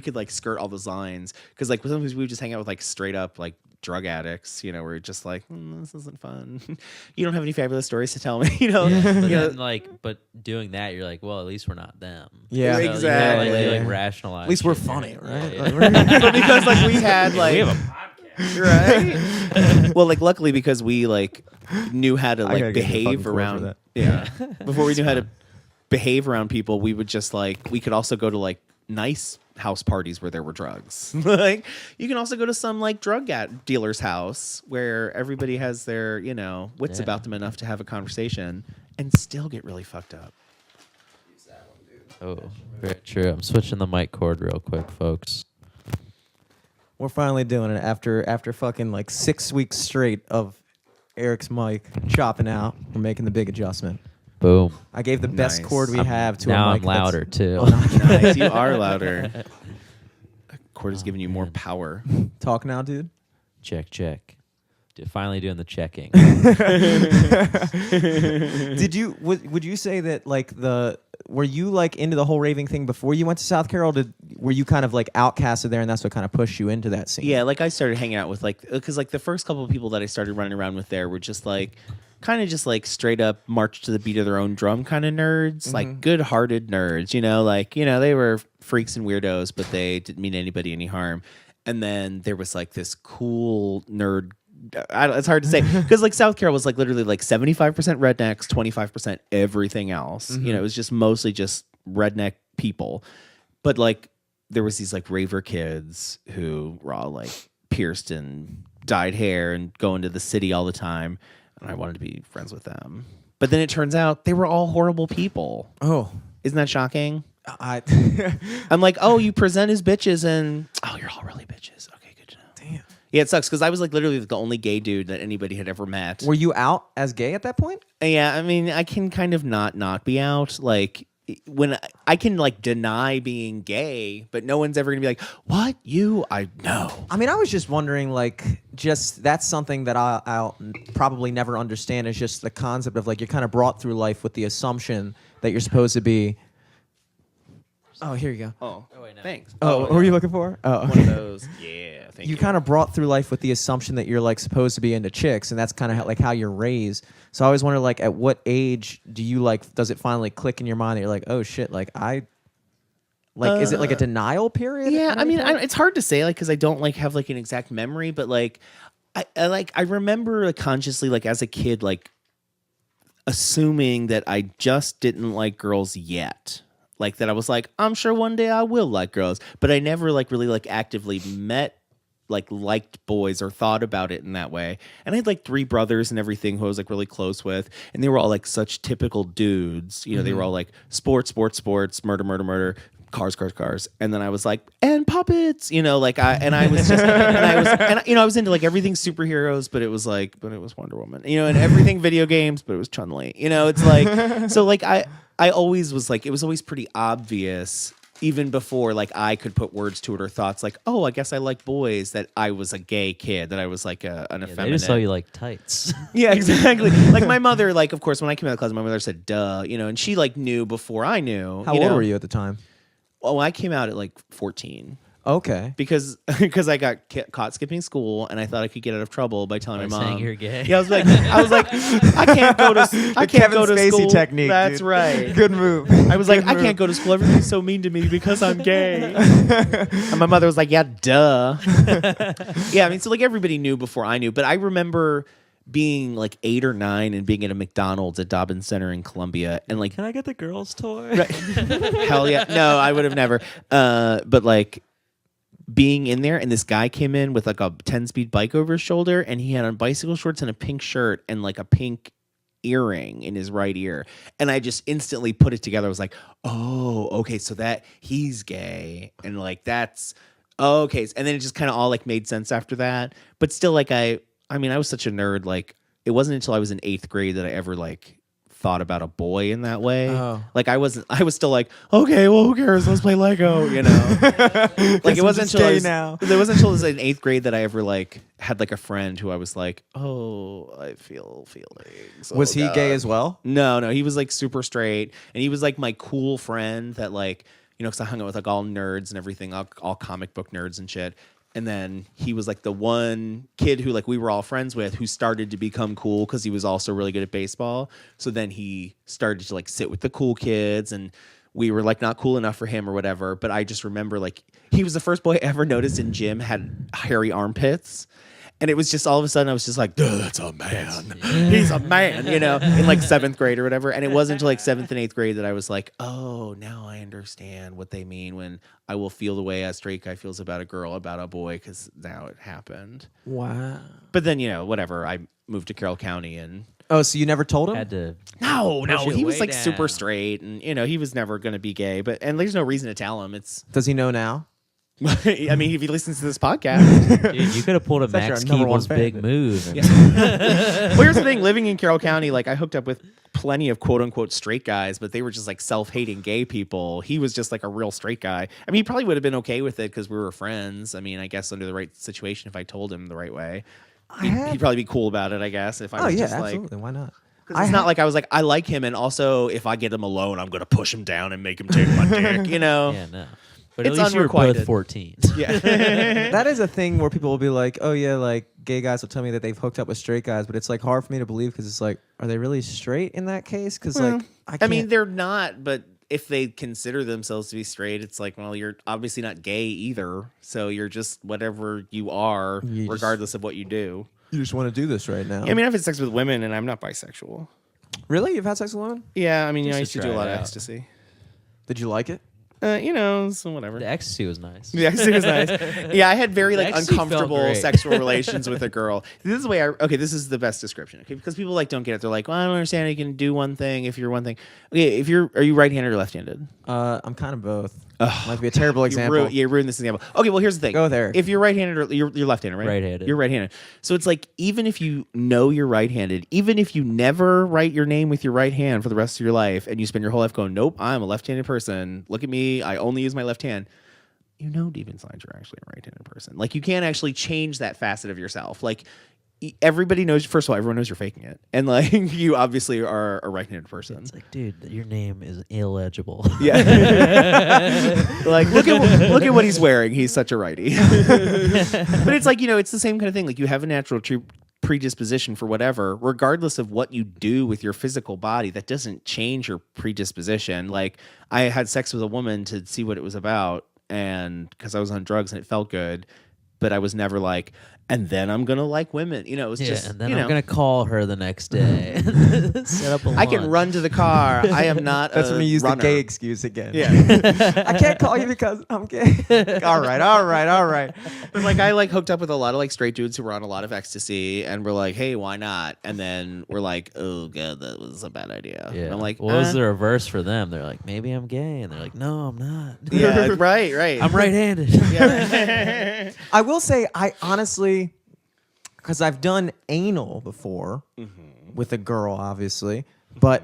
Speaker 3: could like skirt all those lines because like sometimes we would just hang out with like straight up like drug addicts. You know, we're just like this isn't fun. You don't have any fabulous stories to tell me. You know.
Speaker 1: But
Speaker 3: You know?
Speaker 1: then, but doing that, you're like, well, at least we're not them.
Speaker 2: Yeah.
Speaker 1: So you
Speaker 3: Exactly.
Speaker 1: kinda, like rationalize.
Speaker 2: At least we're
Speaker 1: shit.
Speaker 2: funny, right?
Speaker 1: Yeah,
Speaker 2: Like,
Speaker 1: yeah.
Speaker 3: But because like we had like
Speaker 1: we have a podcast.
Speaker 3: right. Well, like luckily because we like knew how to
Speaker 2: I gotta
Speaker 3: like
Speaker 2: get you a fucking
Speaker 3: behave
Speaker 2: cord for
Speaker 3: around.
Speaker 2: that.
Speaker 3: Yeah. Before we knew how to behave around people, we would just like we could also go to like nice house parties where there were drugs. Like you can also go to some like drug dealer's house where everybody has their wits
Speaker 1: Yeah.
Speaker 3: about them enough to have a conversation and still get really fucked up.
Speaker 1: Oh, very true. I'm switching the mic cord real quick, folks.
Speaker 2: We're finally doing it after fucking like 6 weeks straight of Eric's mic chopping out. We're making the big adjustment.
Speaker 1: Boom.
Speaker 2: I gave the best
Speaker 3: Nice.
Speaker 2: cord we have to
Speaker 1: Now
Speaker 2: a
Speaker 1: I'm
Speaker 2: mic that's-
Speaker 1: louder too.
Speaker 2: Oh, no.
Speaker 3: Nice, you are louder. Cord is giving you more power.
Speaker 2: Talk now, dude.
Speaker 1: Check. Finally doing the checking.
Speaker 2: Did you would you say that like were you like into the whole raving thing before you went to South Carroll? Were you kind of like outcasted there, and that's what kind of pushed you into that scene?
Speaker 3: Yeah, like I started hanging out with because like the first couple of people that I started running around with there were just like kind of just like straight up march to the beat of their own drum kind of nerds, like good-hearted nerds, they were freaks and weirdos, but they didn't mean anybody any harm. And then there was like this cool nerd. It's hard to say because like South Carroll was like literally like 75% rednecks, 25% everything else. It was just mostly just redneck people. But like there was these like raver kids who were all like pierced and dyed hair and going to the city all the time. And I wanted to be friends with them. But then it turns out they were all horrible people.
Speaker 2: Oh,
Speaker 3: Isn't that shocking?
Speaker 2: I
Speaker 3: I'm like, oh, you present as bitches and oh, you're all really bitches. Okay, good to know.
Speaker 2: damn.
Speaker 3: Yeah, it sucks because I was like literally the only gay dude that anybody had ever met.
Speaker 2: Were you out as gay at that point?
Speaker 3: Yeah, I mean, I can kind of not be out. Like when I can like deny being gay, but no one's ever gonna be like, "What you?" I know.
Speaker 2: I mean, I was just wondering, like, just that's something that I'll probably never understand is just the concept of like you're kind of brought through life with the assumption that you're supposed to be. Oh, here you go.
Speaker 3: Oh,
Speaker 1: wait, no.
Speaker 3: thanks.
Speaker 2: Oh, what were you looking for? Oh,
Speaker 3: One of those. Yeah, thank you.
Speaker 2: you kind of brought through life with the assumption that you're like supposed to be into chicks, and that's kind of like how you're raised. So I always wonder, like, at what age do you like? Does it finally click in your mind that you're like, oh shit, like is it like a denial period?
Speaker 3: Yeah,
Speaker 2: at
Speaker 3: I
Speaker 2: any
Speaker 3: mean,
Speaker 2: point?
Speaker 3: it's hard to say, like, because I don't like have like an exact memory, but like, I remember like, consciously, like, as a kid, like, assuming that I just didn't like girls yet. Like that I was like, I'm sure one day I will like girls, but I never like really like actively met like liked boys or thought about it in that way. And I had like 3 brothers and everything who I was like really close with, and they were all like such typical dudes. They were all like sports, murder, cars. And then I was like, and puppets, I was just I was into like everything superheroes, but it was Wonder Woman, and everything video games, but it was Chun-Li. It's like so like I always was like, it was always pretty obvious, even before like I could put words to it or thoughts like, oh, I guess I like boys, that I was a gay kid, that I was like an effeminate.
Speaker 1: They just saw you like tights.
Speaker 3: Yeah, exactly. Like my mother, like of course, when I came out of the closet, my mother said, "Duh," and she like knew before I knew.
Speaker 2: How old were you at the time?
Speaker 3: Oh, I came out at like 14.
Speaker 2: Okay.
Speaker 3: Because I got caught skipping school, and I thought I could get out of trouble by telling my
Speaker 1: Saying
Speaker 3: mom
Speaker 1: you're gay.
Speaker 3: Yeah, I was like, I can't go to I can't
Speaker 2: Kevin
Speaker 3: go to
Speaker 2: Spacey
Speaker 3: school.
Speaker 2: technique.
Speaker 3: That's
Speaker 2: dude.
Speaker 3: right.
Speaker 2: Good move.
Speaker 3: I was like,
Speaker 2: Good
Speaker 3: I
Speaker 2: move.
Speaker 3: can't go to school. Everybody's so mean to me because I'm gay. And my mother was like, yeah, duh. Yeah, I mean, so like everybody knew before I knew, but I remember being like 8 or 9 and being at a McDonald's at Dobbins Center in Columbia, and like,
Speaker 1: Can I get the girls' toy?
Speaker 3: hell yeah, no, I would have never. But like being in there, and this guy came in with like a 10-speed bike over his shoulder, and he had on bicycle shorts and a pink shirt and like a pink earring in his right ear, and I just instantly put it together. I was like, oh, okay, so that he's gay, and like that's Oh, okay. And then it just kind of all like made sense after that. But still, like I mean, I was such a nerd. Like it wasn't until I was in 8th grade that I ever like thought about a boy in that way.
Speaker 2: Oh.
Speaker 3: Like I was still like, okay, well, who cares? Let's play Lego, you know. Like it wasn't until it wasn't until I was in 8th grade that I ever like had like a friend who I was like, oh, I feel feelings.
Speaker 2: Was
Speaker 3: Oh,
Speaker 2: he
Speaker 3: God.
Speaker 2: gay as well?
Speaker 3: No, he was like super straight, and he was like my cool friend that like, you know, because I hung out with like all nerds and everything, all comic book nerds and shit. And then he was like the one kid who like we were all friends with who started to become cool because he was also really good at baseball. So then he started to like sit with the cool kids, and we were like not cool enough for him or whatever. But I just remember like he was the first boy I ever noticed in gym had hairy armpits. And it was just all of a sudden I was just like, that's a man. He's a man, you know, in like 7th grade or whatever. And it wasn't until like 7th and 8th grade that I was like, oh, now I understand what they mean when I will feel the way a straight guy feels about a girl, about a boy, because now it happened.
Speaker 2: Wow.
Speaker 3: But then, you know, whatever. I moved to Carroll County and.
Speaker 2: Oh, so you never told him?
Speaker 1: Had to.
Speaker 3: No,
Speaker 1: push it
Speaker 3: he was
Speaker 1: way
Speaker 3: like
Speaker 1: down.
Speaker 3: super straight, and you know he was never going to be gay. And there's no reason to tell him. It's.
Speaker 2: Does he know now?
Speaker 3: I mean, if he listens to this podcast.
Speaker 1: Dude, you could have pulled a
Speaker 2: That's
Speaker 1: Max
Speaker 2: our number one
Speaker 1: Keeble's
Speaker 2: fan.
Speaker 1: big move. And
Speaker 3: Well, here's the thing: living in Carroll County, like I hooked up with plenty of quote unquote straight guys, but they were just like self-hating gay people. He was just like a real straight guy. I mean, he probably would have been okay with it because we were friends. I mean, I guess under the right situation, if I told him the right way, he'd probably be cool about it. I guess if I
Speaker 2: Oh
Speaker 3: was
Speaker 2: yeah,
Speaker 3: just like.
Speaker 2: absolutely. Why not?
Speaker 3: It's not like I was like, I like him, and also if I get him alone, I'm gonna push him down and make him take my dick, you know?
Speaker 1: yeah, no. But
Speaker 3: It's
Speaker 1: at least you were
Speaker 3: unrequited.
Speaker 1: both 14.
Speaker 3: Yeah.
Speaker 2: That is a thing where people will be like, oh yeah, like gay guys will tell me that they've hooked up with straight guys, but it's like hard for me to believe because it's like, are they really straight in that case? Because like,
Speaker 3: I mean, they're not, but if they consider themselves to be straight, it's like, well, you're obviously not gay either. So you're just whatever you are,
Speaker 2: You just-
Speaker 3: regardless of what you do.
Speaker 2: you just want to do this right now.
Speaker 3: I mean, I've had sex with women, and I'm not bisexual.
Speaker 2: Really? You've had sex with women?
Speaker 3: Yeah, I mean, you know, I
Speaker 1: Just
Speaker 3: used
Speaker 1: to
Speaker 3: to do a
Speaker 1: try
Speaker 3: lot
Speaker 1: it
Speaker 3: of
Speaker 1: out.
Speaker 3: ecstasy.
Speaker 2: Did you like it?
Speaker 3: You know, so whatever.
Speaker 1: The ecstasy was nice.
Speaker 3: Yeah, it was nice. Yeah, I had very
Speaker 1: The
Speaker 3: like
Speaker 1: ecstasy felt
Speaker 3: uncomfortable
Speaker 1: great.
Speaker 3: sexual relations with a girl. This is the way this is the best description. Okay, because people like don't get it. They're like, well, I don't understand how you can do one thing if you're one thing. Okay, are you right-handed or left-handed?
Speaker 2: I'm kind of both. Might be a terrible example.
Speaker 3: You ruined this example. Okay, well, here's the thing.
Speaker 2: Go there.
Speaker 3: If you're right-handed or you're left-handed, right?
Speaker 1: Right-handed.
Speaker 3: You're right-handed. So it's like even if you know you're right-handed, even if you never write your name with your right hand for the rest of your life, and you spend your whole life going, nope, I'm a left-handed person. Look at me. I only use my left hand. You know deep inside you're actually a right-handed person. Like you can't actually change that facet of yourself. Like everybody knows. First of all, everyone knows you're faking it, and like you obviously are a right-handed person.
Speaker 1: It's like, dude, your name is illegible.
Speaker 3: Yeah. Like look at what he's wearing. He's such a righty. But it's like, you know, it's the same kind of thing. Like you have a natural predisposition for whatever, regardless of what you do with your physical body. That doesn't change your predisposition. Like I had sex with a woman to see what it was about, and because I was on drugs and it felt good, but I was never like, and then I'm gonna like women. You know, it was just,
Speaker 1: and then
Speaker 3: you
Speaker 1: I'm
Speaker 3: know,
Speaker 1: gonna call her the next day. Set up a
Speaker 3: I can
Speaker 1: lunch.
Speaker 3: run to the car. I am not.
Speaker 2: That's
Speaker 3: a
Speaker 2: when you use
Speaker 3: runner.
Speaker 2: the gay excuse again.
Speaker 3: Yeah.
Speaker 2: I can't call you because I'm gay. all right.
Speaker 3: But like I like hooked up with a lot of like straight dudes who were on a lot of ecstasy, and we're like, hey, why not? And then we're like, oh god, that was a bad idea.
Speaker 1: Yeah.
Speaker 3: And I'm like,
Speaker 1: what was the reverse for them? They're like, maybe I'm gay, and they're like, no, I'm not.
Speaker 3: yeah, right.
Speaker 1: I'm right-handed.
Speaker 3: Yeah.
Speaker 2: I will say, I honestly, because I've done anal before with a girl, obviously, but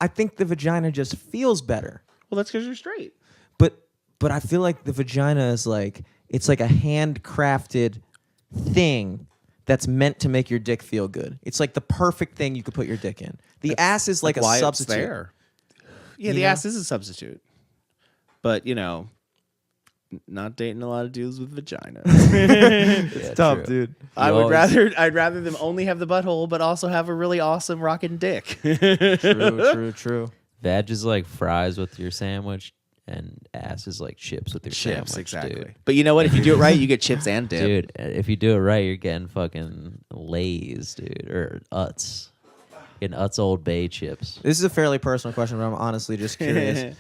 Speaker 2: I think the vagina just feels better.
Speaker 3: Well, that's because you're straight.
Speaker 2: But I feel like the vagina is like, it's like a handcrafted thing that's meant to make your dick feel good. It's like the perfect thing you could put your dick in. The ass is like a
Speaker 3: why
Speaker 2: substitute.
Speaker 3: It's there. Yeah,
Speaker 2: You
Speaker 3: the
Speaker 2: know?
Speaker 3: ass is a substitute. But you know, not dating a lot of dudes with vaginas.
Speaker 1: It's
Speaker 2: Tough, dude.
Speaker 3: I'd rather them only have the butthole, but also have a really awesome rockin' dick.
Speaker 2: True.
Speaker 1: Vag is like fries with your sandwich, and ass is like chips with your
Speaker 3: Chips,
Speaker 1: sandwich,
Speaker 3: exactly.
Speaker 1: dude.
Speaker 3: But you know what? If you do it right, you get chips and dip.
Speaker 1: Dude, if you do it right, you're getting fucking Lay's, dude, or Utz. Getting Utz Old Bay chips.
Speaker 2: This is a fairly personal question, but I'm honestly just curious.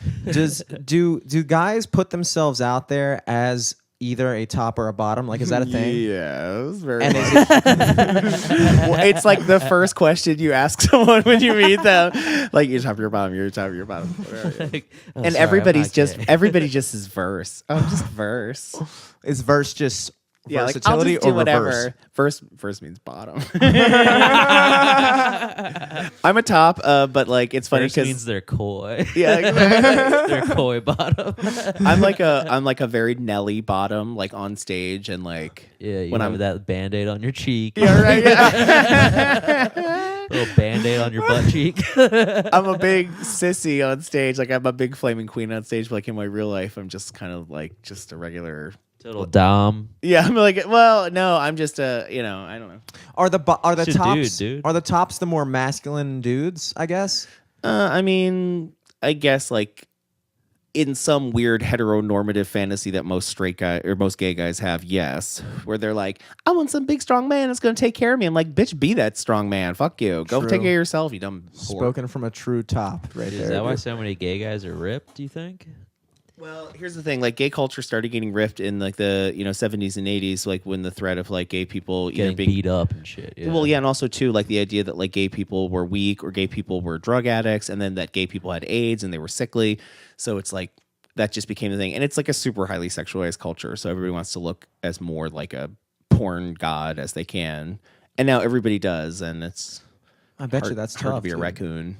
Speaker 2: Do guys put themselves out there as either a top or a bottom? Like, is that a thing?
Speaker 3: Yeah, it was very.
Speaker 2: And
Speaker 3: much.
Speaker 2: is it,
Speaker 3: Well, it's like the first question you ask someone when you meet them. Like, you're top of your bottom, you're top of your bottom.
Speaker 1: Like, oh,
Speaker 3: And
Speaker 1: sorry,
Speaker 3: everybody's
Speaker 1: I'm not
Speaker 3: just
Speaker 1: gay.
Speaker 3: everybody just is verse. Oh, just verse.
Speaker 2: is verse just
Speaker 3: Yeah, like I'll
Speaker 2: versatility
Speaker 3: just do
Speaker 2: or
Speaker 3: whatever.
Speaker 2: reverse?
Speaker 3: Verse means bottom. I'm a top, but like it's funny
Speaker 1: First
Speaker 3: because
Speaker 1: means they're coy.
Speaker 3: yeah, exactly.
Speaker 1: They're coy bottom.
Speaker 3: I'm like a very Nelly bottom, like on stage and like
Speaker 1: Yeah, you
Speaker 3: when
Speaker 1: have
Speaker 3: I'm
Speaker 1: that Band-Aid on your cheek.
Speaker 3: yeah, right, yeah.
Speaker 1: Little Band-Aid on your butt cheek.
Speaker 3: I'm a big sissy on stage. Like I'm a big flaming queen on stage. But like in my real life, I'm just kind of like just a regular.
Speaker 1: Total dom.
Speaker 3: Yeah, I'm like, well, no, I'm just I don't know.
Speaker 2: Are the
Speaker 1: Just a
Speaker 2: tops
Speaker 1: dude.
Speaker 2: are the tops the more masculine dudes? I guess.
Speaker 3: I mean, I guess like in some weird heteronormative fantasy that most straight guy or most gay guys have, yes, where they're like, I want some big strong man that's gonna take care of me. I'm like, bitch, be that strong man. Fuck you. Go
Speaker 2: True.
Speaker 3: take care of yourself, you dumb whore.
Speaker 2: Spoken from a true top, right
Speaker 1: Is
Speaker 2: there.
Speaker 1: that why
Speaker 2: dude.
Speaker 1: so many gay guys are ripped, do you think?
Speaker 3: Well, here's the thing: like, gay culture started getting ripped in like the 70s and 80s, like when the threat of like gay people either
Speaker 1: Getting
Speaker 3: being
Speaker 1: beat up and shit. Yeah.
Speaker 3: well, yeah, and also too like the idea that like gay people were weak or gay people were drug addicts, and then that gay people had AIDS and they were sickly. So it's like that just became the thing, and it's like a super highly sexualized culture. So everybody wants to look as more like a porn god as they can, and now everybody does, and it's
Speaker 2: I bet
Speaker 3: hard,
Speaker 2: you that's
Speaker 3: hard
Speaker 2: tough
Speaker 3: to be a
Speaker 2: dude.
Speaker 3: raccoon.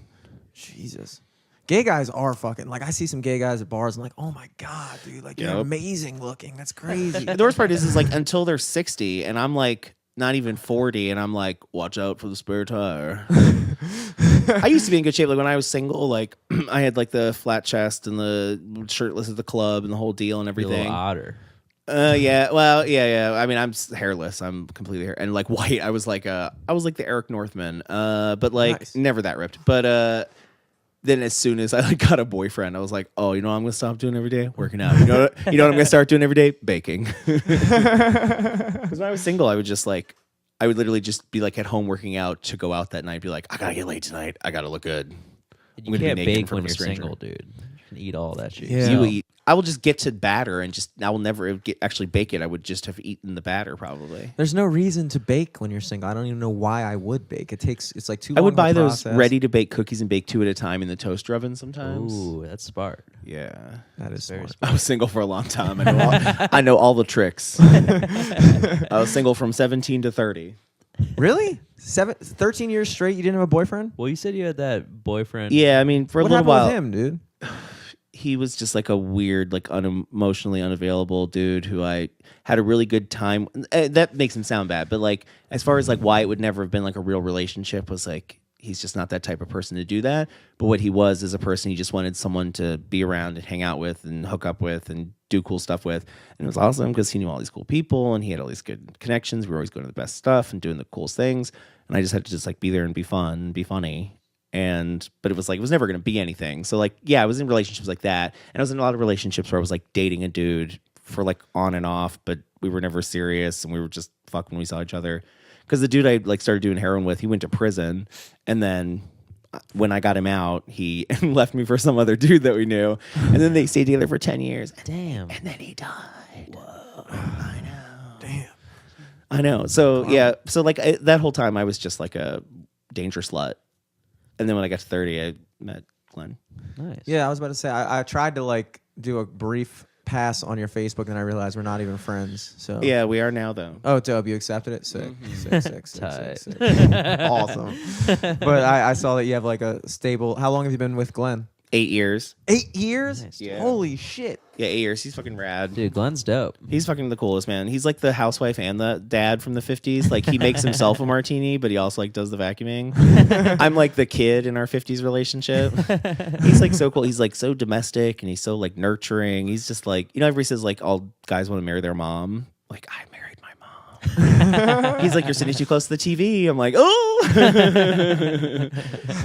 Speaker 2: Jesus. Gay guys are fucking like I see some gay guys at bars and like, oh my god, dude, like you're
Speaker 3: Yep.
Speaker 2: amazing looking. That's crazy.
Speaker 3: The worst part is like until they're 60, and I'm like not even 40, and I'm like, watch out for the spare tire. I used to be in good shape. Like when I was single, like I had like the flat chest and the shirtless at the club and the whole deal and
Speaker 1: Be a little
Speaker 3: everything.
Speaker 1: otter.
Speaker 3: Yeah. Well, yeah. I mean, I'm hairless. I'm completely hair and like white. I was like the Eric Northman. But like
Speaker 2: Nice.
Speaker 3: never that ripped. But then as soon as I like got a boyfriend, I was like, oh, you know what I'm gonna stop doing every day? Working out. You know what I'm gonna start doing every day? Baking. Because when I was single, I would literally just be like at home working out to go out that night. Be like, I gotta get laid tonight. I gotta look good.
Speaker 1: You
Speaker 3: gonna be
Speaker 1: can't
Speaker 3: naked in
Speaker 1: bake
Speaker 3: front
Speaker 1: when
Speaker 3: of a
Speaker 1: you're
Speaker 3: stranger.
Speaker 1: single, dude. You can eat all that shit.
Speaker 2: Yeah.
Speaker 3: You
Speaker 1: yourself.
Speaker 3: eat. I will just get to batter and I will never actually bake it. I would just have eaten the batter probably.
Speaker 2: There's no reason to bake when you're single. I don't even know why I would bake. It's like too
Speaker 3: I
Speaker 2: long
Speaker 3: would
Speaker 2: of a
Speaker 3: buy those
Speaker 2: process.
Speaker 3: ready to bake cookies and bake 2 at a time in the toaster oven sometimes.
Speaker 1: Ooh, that's smart.
Speaker 3: Yeah.
Speaker 2: That is
Speaker 1: Very
Speaker 2: smart.
Speaker 3: I was single for a long time. I know all the tricks. I was single from 17 to 30.
Speaker 2: Really? 13 years straight you didn't have a boyfriend?
Speaker 1: Well, you said you had that boyfriend.
Speaker 3: Yeah, I mean, for a
Speaker 2: What
Speaker 3: little
Speaker 2: happened
Speaker 3: while,
Speaker 2: with him, dude?
Speaker 3: he was just like a weird, like unemotionally unavailable dude who I had a really good time. That makes him sound bad, but like as far as like why it would never have been like a real relationship was like he's just not that type of person to do that. But what he was is a person he just wanted someone to be around and hang out with and hook up with and do cool stuff with. And it was awesome because he knew all these cool people and he had all these good connections. We were always going to the best stuff and doing the coolest things. And I just had to just like be there and be fun and be funny. But it was like, it was never going to be anything. So like, yeah, I was in relationships like that. And I was in a lot of relationships where I was like dating a dude for like on and off, but we were never serious and we were just fuck when we saw each other. Because the dude I like started doing heroin with, he went to prison. And then when I got him out, he left me for some other dude that we knew. And then they stayed together for 10 years.
Speaker 1: Damn.
Speaker 3: And then he died.
Speaker 1: Whoa.
Speaker 3: I know.
Speaker 2: Damn.
Speaker 3: I know. So yeah. So like that whole time I was just like a danger slut. And then when I got to 30, I met Glenn.
Speaker 1: Nice.
Speaker 2: Yeah, I was about to say I tried to like do a brief pass on your Facebook, and I realized we're not even friends. So
Speaker 3: Yeah, we are now though.
Speaker 2: Oh, dope! You accepted it. Sick. Sick.
Speaker 1: Tight.
Speaker 2: Sick. Awesome. But I saw that you have like a stable. How long have you been with Glenn?
Speaker 3: 8 years.
Speaker 2: 8 years.
Speaker 1: Nice.
Speaker 3: Yeah.
Speaker 2: Holy shit.
Speaker 3: Yeah, 8 years. He's fucking rad.
Speaker 1: Dude, Glenn's dope.
Speaker 3: He's fucking the coolest, man. He's like the housewife and the dad from the 50s. Like he makes himself a martini, but he also like does the vacuuming. I'm like the kid in our 50s relationship. He's like so cool. He's like so domestic and he's so like nurturing. He's just like, everybody says like all guys want to marry their mom. Like I married my mom. He's like, you're sitting too close to the TV. I'm like, oh.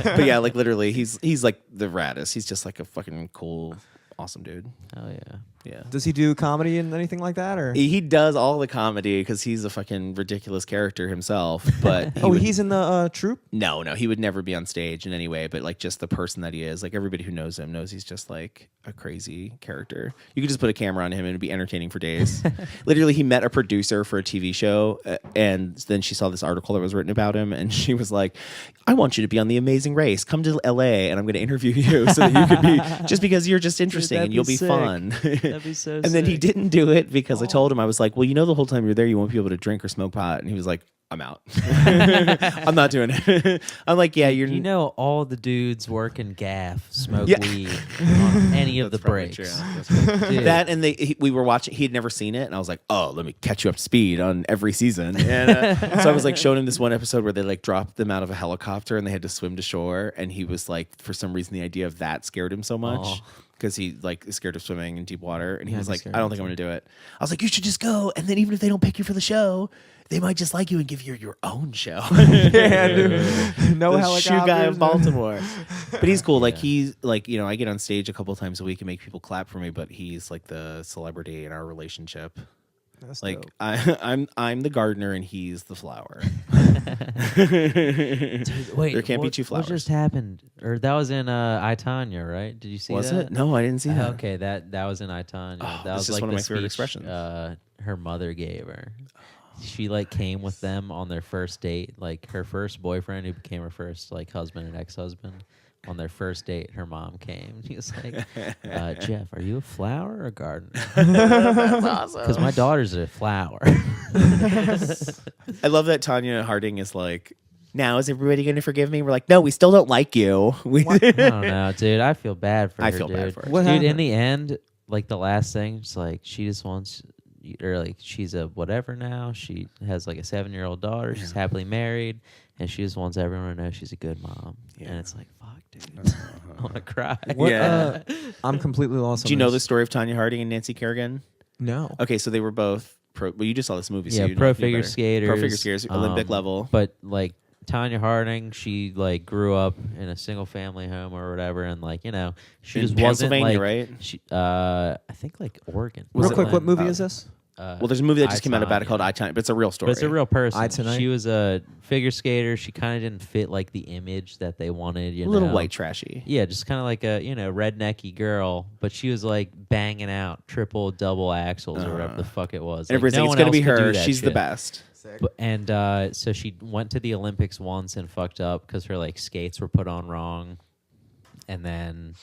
Speaker 3: But yeah, like literally he's like the raddest. He's just like a fucking cool, awesome dude.
Speaker 1: Hell yeah.
Speaker 3: Yeah.
Speaker 2: Does he do comedy and anything like that, or?
Speaker 3: He does all the comedy because he's a fucking ridiculous character himself. But
Speaker 2: He's in the troupe.
Speaker 3: no, he would never be on stage in any way. But like just the person that he is, like everybody who knows him knows he's just like a crazy character. You could just put a camera on him and it'd be entertaining for days. Literally, he met a producer for a TV show, and then she saw this article that was written about him, and she was like, "I want you to be on The Amazing Race. Come to LA, and I'm going to interview you so that you could be just because you're just interesting and you'll be fun."
Speaker 1: That'd be so
Speaker 3: And then he didn't do it because I told him, I was like, well, the whole time you're there, you won't be able to drink or smoke pot. And he was like, I'm out. I'm not doing it. I'm like, yeah, you're.
Speaker 1: You know, all the dudes working gaff smoke weed on any of the breaks. Dude.
Speaker 3: That and we were watching. He had never seen it, and I was like, "Oh, let me catch you up to speed on every season." And so I was like showing him this one episode where they like dropped them out of a helicopter and they had to swim to shore, and he was like, for some reason, the idea of that scared him so much. Because he like is scared of swimming in deep water, and he was like, "I don't think I'm going to do it." I was like, "You should just go, and then even if they don't pick you for the show, they might just like you and give you your own show."
Speaker 2: Yeah, dude. No
Speaker 3: The
Speaker 2: helicopters.
Speaker 3: shoe guy of Baltimore. But he's cool. Like he's like, I get on stage a couple of times a week and make people clap for me, but he's like the celebrity in our relationship.
Speaker 2: That's
Speaker 3: Like
Speaker 2: dope.
Speaker 3: I'm the gardener and he's the flower.
Speaker 1: Dude, wait,
Speaker 3: there can't be two flowers.
Speaker 1: What just happened? Or that was in I, Tonya, right? Did you see
Speaker 3: Was
Speaker 1: that?
Speaker 3: it? No, I didn't see that.
Speaker 1: Okay, that was in I, Tonya.
Speaker 3: Oh,
Speaker 1: that
Speaker 3: this
Speaker 1: was
Speaker 3: is
Speaker 1: like
Speaker 3: one of
Speaker 1: the
Speaker 3: my favorite
Speaker 1: speech,
Speaker 3: expressions.
Speaker 1: her mother gave her. She like came with them on their first date, like her first boyfriend who became her first like husband and ex-husband. On their first date, her mom came. He was like, "Jeff, are you a flower or a gardener?"
Speaker 3: That's awesome.
Speaker 1: Because my daughter's a flower.
Speaker 3: I love that Tanya Harding is like, now is everybody going to forgive me? We're like, no, we still don't like you.
Speaker 1: I don't know, dude. I feel bad for her.
Speaker 3: I feel bad
Speaker 1: dude.
Speaker 3: for her.
Speaker 2: What
Speaker 1: Dude, in
Speaker 2: happened?
Speaker 1: the end, like the last thing, it's like she just wants, or like she's a whatever now. She has like a 7-year-old daughter. She's happily married, and she just wants everyone to know she's a good mom.
Speaker 3: Yeah.
Speaker 1: And it's like, fuck, dude. I want to cry.
Speaker 2: What,
Speaker 3: Yeah.
Speaker 2: I'm completely lost.
Speaker 3: Do you know the story of Tanya Harding and Nancy Kerrigan?
Speaker 2: No.
Speaker 3: Okay, so they were both well, you just saw this movie. So
Speaker 1: Yeah,
Speaker 3: you know
Speaker 1: pro
Speaker 3: better.
Speaker 1: figure skaters.
Speaker 3: Pro figure skaters, Olympic level.
Speaker 1: But like Tanya Harding, she like grew up in a single family home or whatever, and like she
Speaker 3: In
Speaker 1: just wasn't
Speaker 3: Pennsylvania,
Speaker 1: like
Speaker 3: right?
Speaker 1: She, I think like Oregon.
Speaker 2: Real
Speaker 3: it
Speaker 2: quick,
Speaker 3: like-
Speaker 2: what movie is this?
Speaker 3: Well, there's a movie that just came out about it
Speaker 1: Tonya.
Speaker 3: called I, Tonya, but it's a real story.
Speaker 1: But it's a real person.
Speaker 2: I Tonight?
Speaker 1: She was a figure skater. She kind of didn't fit like the image that they wanted. You
Speaker 3: a little
Speaker 1: know?
Speaker 3: white trashy.
Speaker 1: Yeah, just kind of like a rednecky girl. But she was like banging out triple, double axles or whatever the fuck it was.
Speaker 3: And
Speaker 1: Like,
Speaker 3: everybody's
Speaker 1: no
Speaker 3: like, it's
Speaker 1: one
Speaker 3: going to be
Speaker 1: else could do
Speaker 3: her.
Speaker 1: that
Speaker 3: She's the
Speaker 1: shit.
Speaker 3: best.
Speaker 1: But, and so she went to the Olympics once and fucked up because her like skates were put on wrong, and then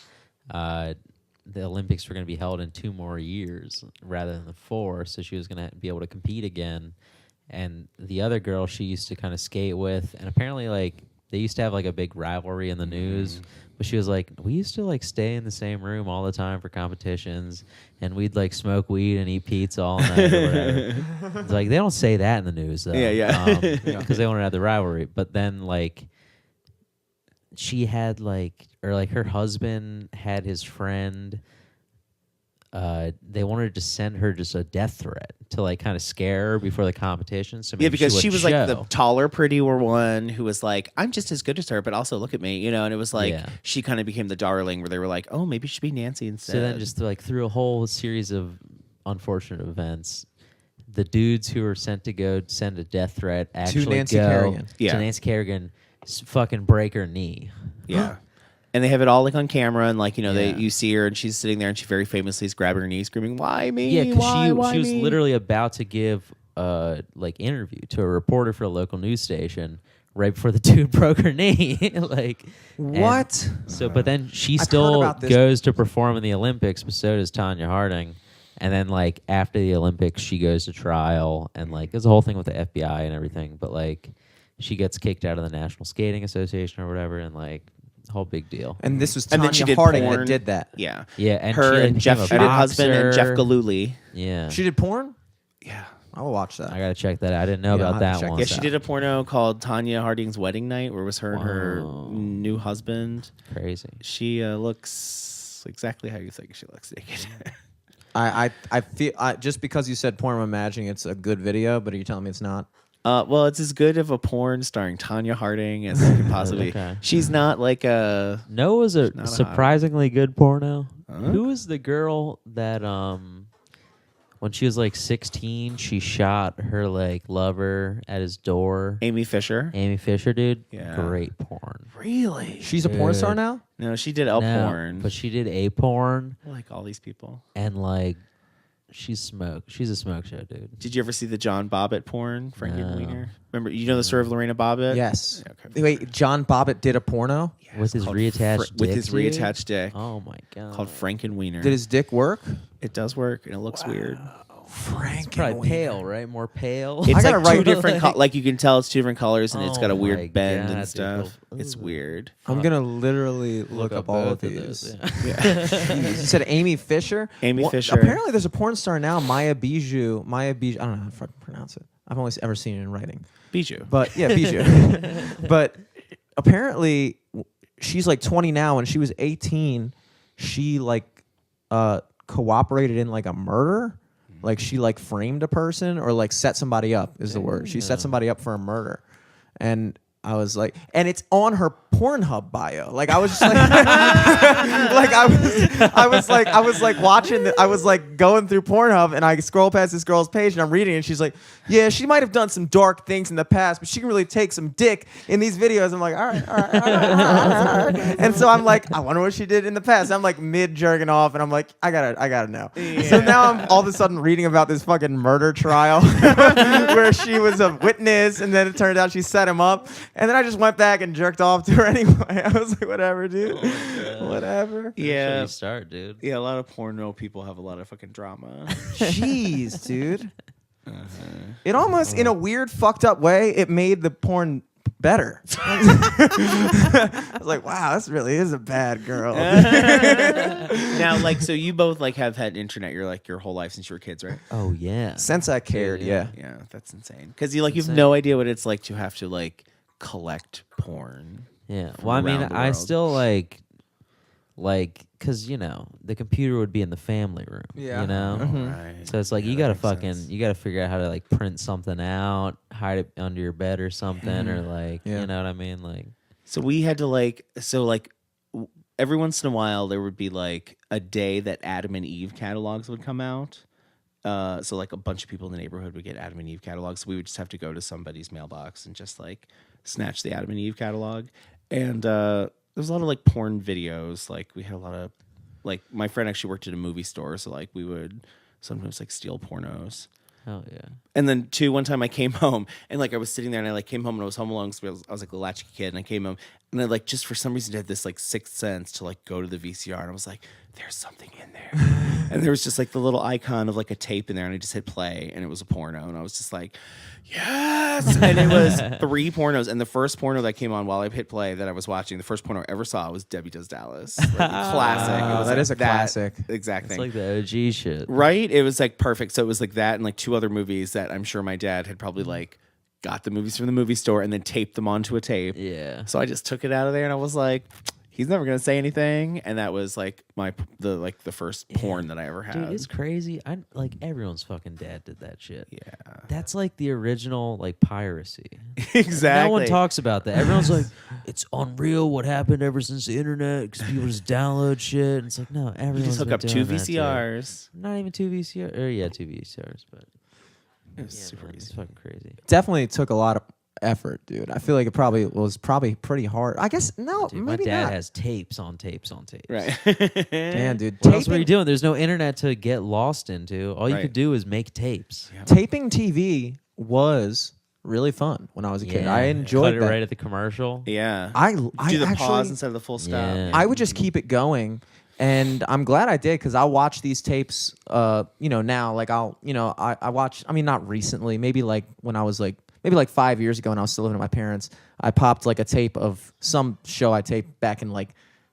Speaker 1: the Olympics were going to be held in 2 more years rather than the 4, so she was going to be able to compete again. And the other girl she used to kind of skate with, and apparently like they used to have like a big rivalry in the news. But she was like, we used to like stay in the same room all the time for competitions, and we'd like smoke weed and eat pizza all night or whatever. It's like they don't say that in the news though.
Speaker 3: Yeah.
Speaker 1: Because they want to have the rivalry. But then like she had like, or like her husband had his friend. They wanted to send her just a death threat to like kind of scare her before the competition. So
Speaker 3: Yeah,
Speaker 1: maybe
Speaker 3: because she
Speaker 1: would
Speaker 3: was like the
Speaker 1: show.
Speaker 3: taller, prettier one who was like, I'm just as good as her, but also look at me, and it was like
Speaker 1: Yeah.
Speaker 3: she kind of became the darling where they were like, oh, maybe she should be Nancy instead.
Speaker 1: So then just like through a whole series of unfortunate events, the dudes who were sent to go send a death threat actually
Speaker 2: Nancy
Speaker 1: go
Speaker 2: Kerrigan.
Speaker 3: Yeah.
Speaker 1: to Nancy Kerrigan, fucking break her knee.
Speaker 3: yeah. And they have it all like on camera, and like
Speaker 1: Yeah.
Speaker 3: you see her, and she's sitting there, and she very famously is grabbing her knee, screaming, "Why me?
Speaker 1: Yeah,
Speaker 3: Why
Speaker 1: because she was
Speaker 3: me?"
Speaker 1: literally about to give like interview to a reporter for a local news station right before the dude broke her knee. Like and
Speaker 2: What?
Speaker 1: So, but then she
Speaker 2: I've heard
Speaker 1: still
Speaker 2: about this.
Speaker 1: goes to perform in the Olympics, but so does Tanya Harding. And then like after the Olympics, she goes to trial, and like there's a whole thing with the FBI and everything. But like she gets kicked out of the National Skating Association or whatever, and like whole big deal.
Speaker 2: And this was
Speaker 3: And then
Speaker 2: Tanya
Speaker 3: she did
Speaker 2: Harding
Speaker 3: porn.
Speaker 2: that did that.
Speaker 3: Yeah,
Speaker 1: Yeah, and
Speaker 3: her
Speaker 1: she, like,
Speaker 3: and
Speaker 1: became
Speaker 3: Jeff,
Speaker 1: a
Speaker 3: her husband, and Jeff
Speaker 1: boxer.
Speaker 3: Galooly.
Speaker 1: Yeah,
Speaker 2: She did porn?
Speaker 3: Yeah,
Speaker 2: I will watch that.
Speaker 1: I gotta check that out. I didn't know
Speaker 2: Yeah, I'll
Speaker 1: about
Speaker 2: have to
Speaker 1: that
Speaker 2: check
Speaker 1: one.
Speaker 3: yeah. She did a porno called Tanya Harding's Wedding Night, where it was her and her
Speaker 1: Wow.
Speaker 3: new husband.
Speaker 1: Crazy.
Speaker 3: She looks exactly how you think she looks naked.
Speaker 2: I feel just because you said porn, I'm imagining it's a good video, but are you telling me it's not?
Speaker 3: Well, it's as good of a porn starring Tanya Harding as it could possibly.
Speaker 1: Okay.
Speaker 3: She's not like a.
Speaker 1: Noah was a
Speaker 3: not a
Speaker 1: surprisingly good porno. Who was the girl that when she was like 16, she shot her like lover at his door?
Speaker 3: Amy Fisher.
Speaker 1: Amy Fisher, dude.
Speaker 3: Yeah.
Speaker 1: Great porn.
Speaker 3: Really?
Speaker 2: She's a porn star
Speaker 1: Dude.
Speaker 2: now.
Speaker 3: No, she did L
Speaker 1: No,
Speaker 3: porn.
Speaker 1: but she did a porn,
Speaker 3: I like all these people.
Speaker 1: and like she's a smoke show, dude.
Speaker 3: Did you ever see the John Bobbitt porn,
Speaker 1: No.
Speaker 3: Frankenweenie? Remember, you know the story of Lorena Bobbitt?
Speaker 2: Yes.
Speaker 3: Yeah, okay.
Speaker 2: Wait, John Bobbitt did a porno.
Speaker 3: Yeah,
Speaker 1: With
Speaker 3: it's
Speaker 1: his
Speaker 3: called
Speaker 1: reattached
Speaker 3: with
Speaker 1: dick,
Speaker 3: his
Speaker 1: dude?
Speaker 3: reattached dick.
Speaker 1: Oh my god.
Speaker 3: Called Frankenweenie.
Speaker 2: Did his dick work?
Speaker 3: It does work, and it looks weird.
Speaker 2: Frank.
Speaker 1: Probably pale, right? More pale.
Speaker 3: It's
Speaker 2: gotta
Speaker 3: like
Speaker 2: write-
Speaker 3: two different, like you can tell it's two different colors, and it's got a
Speaker 1: Oh my
Speaker 3: weird bend
Speaker 1: God,
Speaker 3: and stuff.
Speaker 1: dude.
Speaker 3: It's weird.
Speaker 2: I'm gonna literally look up all of
Speaker 1: both
Speaker 2: these.
Speaker 1: those, yeah.
Speaker 2: Jeez, you said Amy Fisher.
Speaker 3: Amy
Speaker 2: Well,
Speaker 3: Fisher.
Speaker 2: Apparently, there's a porn star now, Maya Bijou. I don't know how to fucking pronounce it. I've only ever seen it in writing.
Speaker 3: Bijou.
Speaker 2: But yeah, Bijou. But apparently, she's like 20 now. When she was 18, she like cooperated in like a murder. Like she like framed a person or like set somebody up is the word. She set somebody up for a murder, and I was like, and it's on her Pornhub bio. Like I was just like, like I was like watching, I was like going through Pornhub, and I scroll past this girl's page, and I'm reading, and she's like, yeah, she might have done some dark things in the past, but she can really take some dick in these videos. I'm like, all right. And so I'm like, I wonder what she did in the past. I'm like mid jerking off, and I'm like, I gotta know.
Speaker 3: Yeah.
Speaker 2: So now I'm all of a sudden reading about this fucking murder trial where she was a witness, and then it turned out she set him up. And then I just went back and jerked off to her anyway. I was like, whatever, dude. Whatever.
Speaker 1: That's
Speaker 3: Yeah.
Speaker 1: where you start, dude.
Speaker 3: Yeah, a lot of porno people have a lot of fucking drama.
Speaker 2: Jeez, dude. It almost, in a weird, fucked up way, it made the porn better. I was like, wow, this really is a bad girl.
Speaker 3: Now, like, so you both like have had internet your whole life since you were kids, right?
Speaker 1: Oh yeah.
Speaker 2: Since I cared,
Speaker 1: Yeah.
Speaker 2: yeah.
Speaker 3: Yeah, that's insane. Because you have
Speaker 1: Insane.
Speaker 3: no idea what it's like to have to like collect porn.
Speaker 1: Yeah.
Speaker 3: from
Speaker 1: Well, I mean,
Speaker 3: around the
Speaker 1: I
Speaker 3: world.
Speaker 1: still like, cause the computer would be in the family room.
Speaker 2: Yeah.
Speaker 1: You know.
Speaker 3: Right.
Speaker 1: So it's like
Speaker 3: Yeah,
Speaker 1: you
Speaker 3: that
Speaker 1: gotta
Speaker 3: makes sense.
Speaker 1: you gotta figure out how to like print something out, hide it under your bed or something, or like
Speaker 2: Yeah.
Speaker 1: you know what I mean, like.
Speaker 3: So we had to every once in a while there would be like a day that Adam and Eve catalogs would come out. So like a bunch of people in the neighborhood would get Adam and Eve catalogs. So we would just have to go to somebody's mailbox and just like snatch the Adam and Eve catalog. And there was a lot of like porn videos. Like we had a lot of like my friend actually worked at a movie store, so like we would sometimes like steal pornos.
Speaker 1: Hell yeah.
Speaker 3: And then too, one time I came home and like I was sitting there and I like came home and I was home alone because I was like a latchkey kid, and I came home and I like just for some reason had this like sixth sense to like go to the VCR, and I was like, there's something in there. And there was just like the little icon of like a tape in there, and I just hit play and it was a porno, and I was just like, yes. And it was 3 pornos, and the first porno that came on while I hit play that I was watching, the first porno I ever saw was Debbie Does Dallas. Like, classic. It was
Speaker 2: that
Speaker 3: like
Speaker 2: is a classic.
Speaker 3: exact
Speaker 1: It's
Speaker 3: thing.
Speaker 1: like the OG shit.
Speaker 3: Right? It was like perfect. So it was like that and like 2 other movies that I'm sure my dad had probably like got the movies from the movie store and then taped them onto a tape.
Speaker 1: Yeah.
Speaker 3: So I just took it out of there and I was like, he's never gonna say anything. And that was like the first porn that I ever had.
Speaker 1: Dude, it's crazy. I like everyone's fucking dad did that shit.
Speaker 3: Yeah.
Speaker 1: That's like the original like piracy.
Speaker 3: Exactly.
Speaker 1: No one talks about that. Everyone's like, it's unreal what happened ever since the internet because people just download shit. And it's like, no,
Speaker 3: You
Speaker 1: everyone's
Speaker 3: just hook
Speaker 1: been
Speaker 3: up 2
Speaker 1: doing that, too.
Speaker 3: VCRs.
Speaker 1: Not even 2 VCRs. Or yeah, 2 VCRs, but
Speaker 3: It was
Speaker 1: yeah,
Speaker 3: super
Speaker 1: man, it's
Speaker 3: easy.
Speaker 1: fucking crazy.
Speaker 2: Definitely took a lot of effort, dude. I feel like it was pretty hard. I guess no,
Speaker 1: Dude, my
Speaker 2: maybe
Speaker 1: dad
Speaker 2: not.
Speaker 1: has tapes on tapes on tapes.
Speaker 3: Right.
Speaker 2: Damn, dude.
Speaker 1: What else were you doing? There's no internet to get lost into. All you
Speaker 3: Right.
Speaker 1: could do is make tapes.
Speaker 2: Taping TV was really fun when I was a kid. I enjoyed
Speaker 1: Cut it
Speaker 2: that.
Speaker 1: right at the commercial.
Speaker 3: Yeah.
Speaker 2: I
Speaker 3: Do the
Speaker 2: actually,
Speaker 3: pause instead of the full stop.
Speaker 1: Yeah.
Speaker 2: I would just keep it going. And I'm glad I did because I watch these tapes, now. Like I watch, I mean, not recently, maybe like when I was like, maybe like 5 years ago when I was still living with my parents, I popped like a tape of some show I taped back in like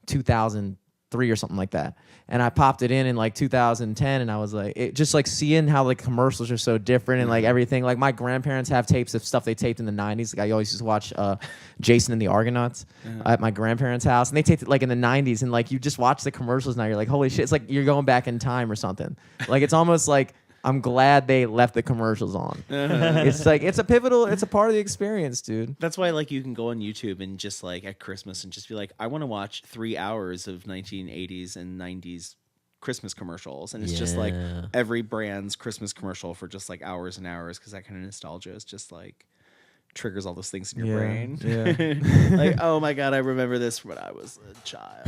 Speaker 2: 2003 or something like that. And I popped it in like 2010, and I was like, it just like seeing how like commercials are so different and like everything. Like my grandparents have tapes of stuff they taped in the 90s. Like I always used to watch Jason and the Argonauts at my grandparents' house, and they taped it like in the 90s. And like you just watch the commercials now, you're like, holy shit! It's like you're going back in time or something. Like it's almost like I'm glad they left the commercials on. It's like it's a part of the experience, dude.
Speaker 3: That's why, like, you can go on YouTube and just like at Christmas and just be like, I want to watch 3 hours of 1980s and 90s Christmas commercials, and it's just like
Speaker 1: Yeah.
Speaker 3: every brand's Christmas commercial for just like hours and hours, because that kind of nostalgia is just like triggers all those things in your brain.
Speaker 2: Yeah.
Speaker 3: Like, oh my god, I remember this when I was a child.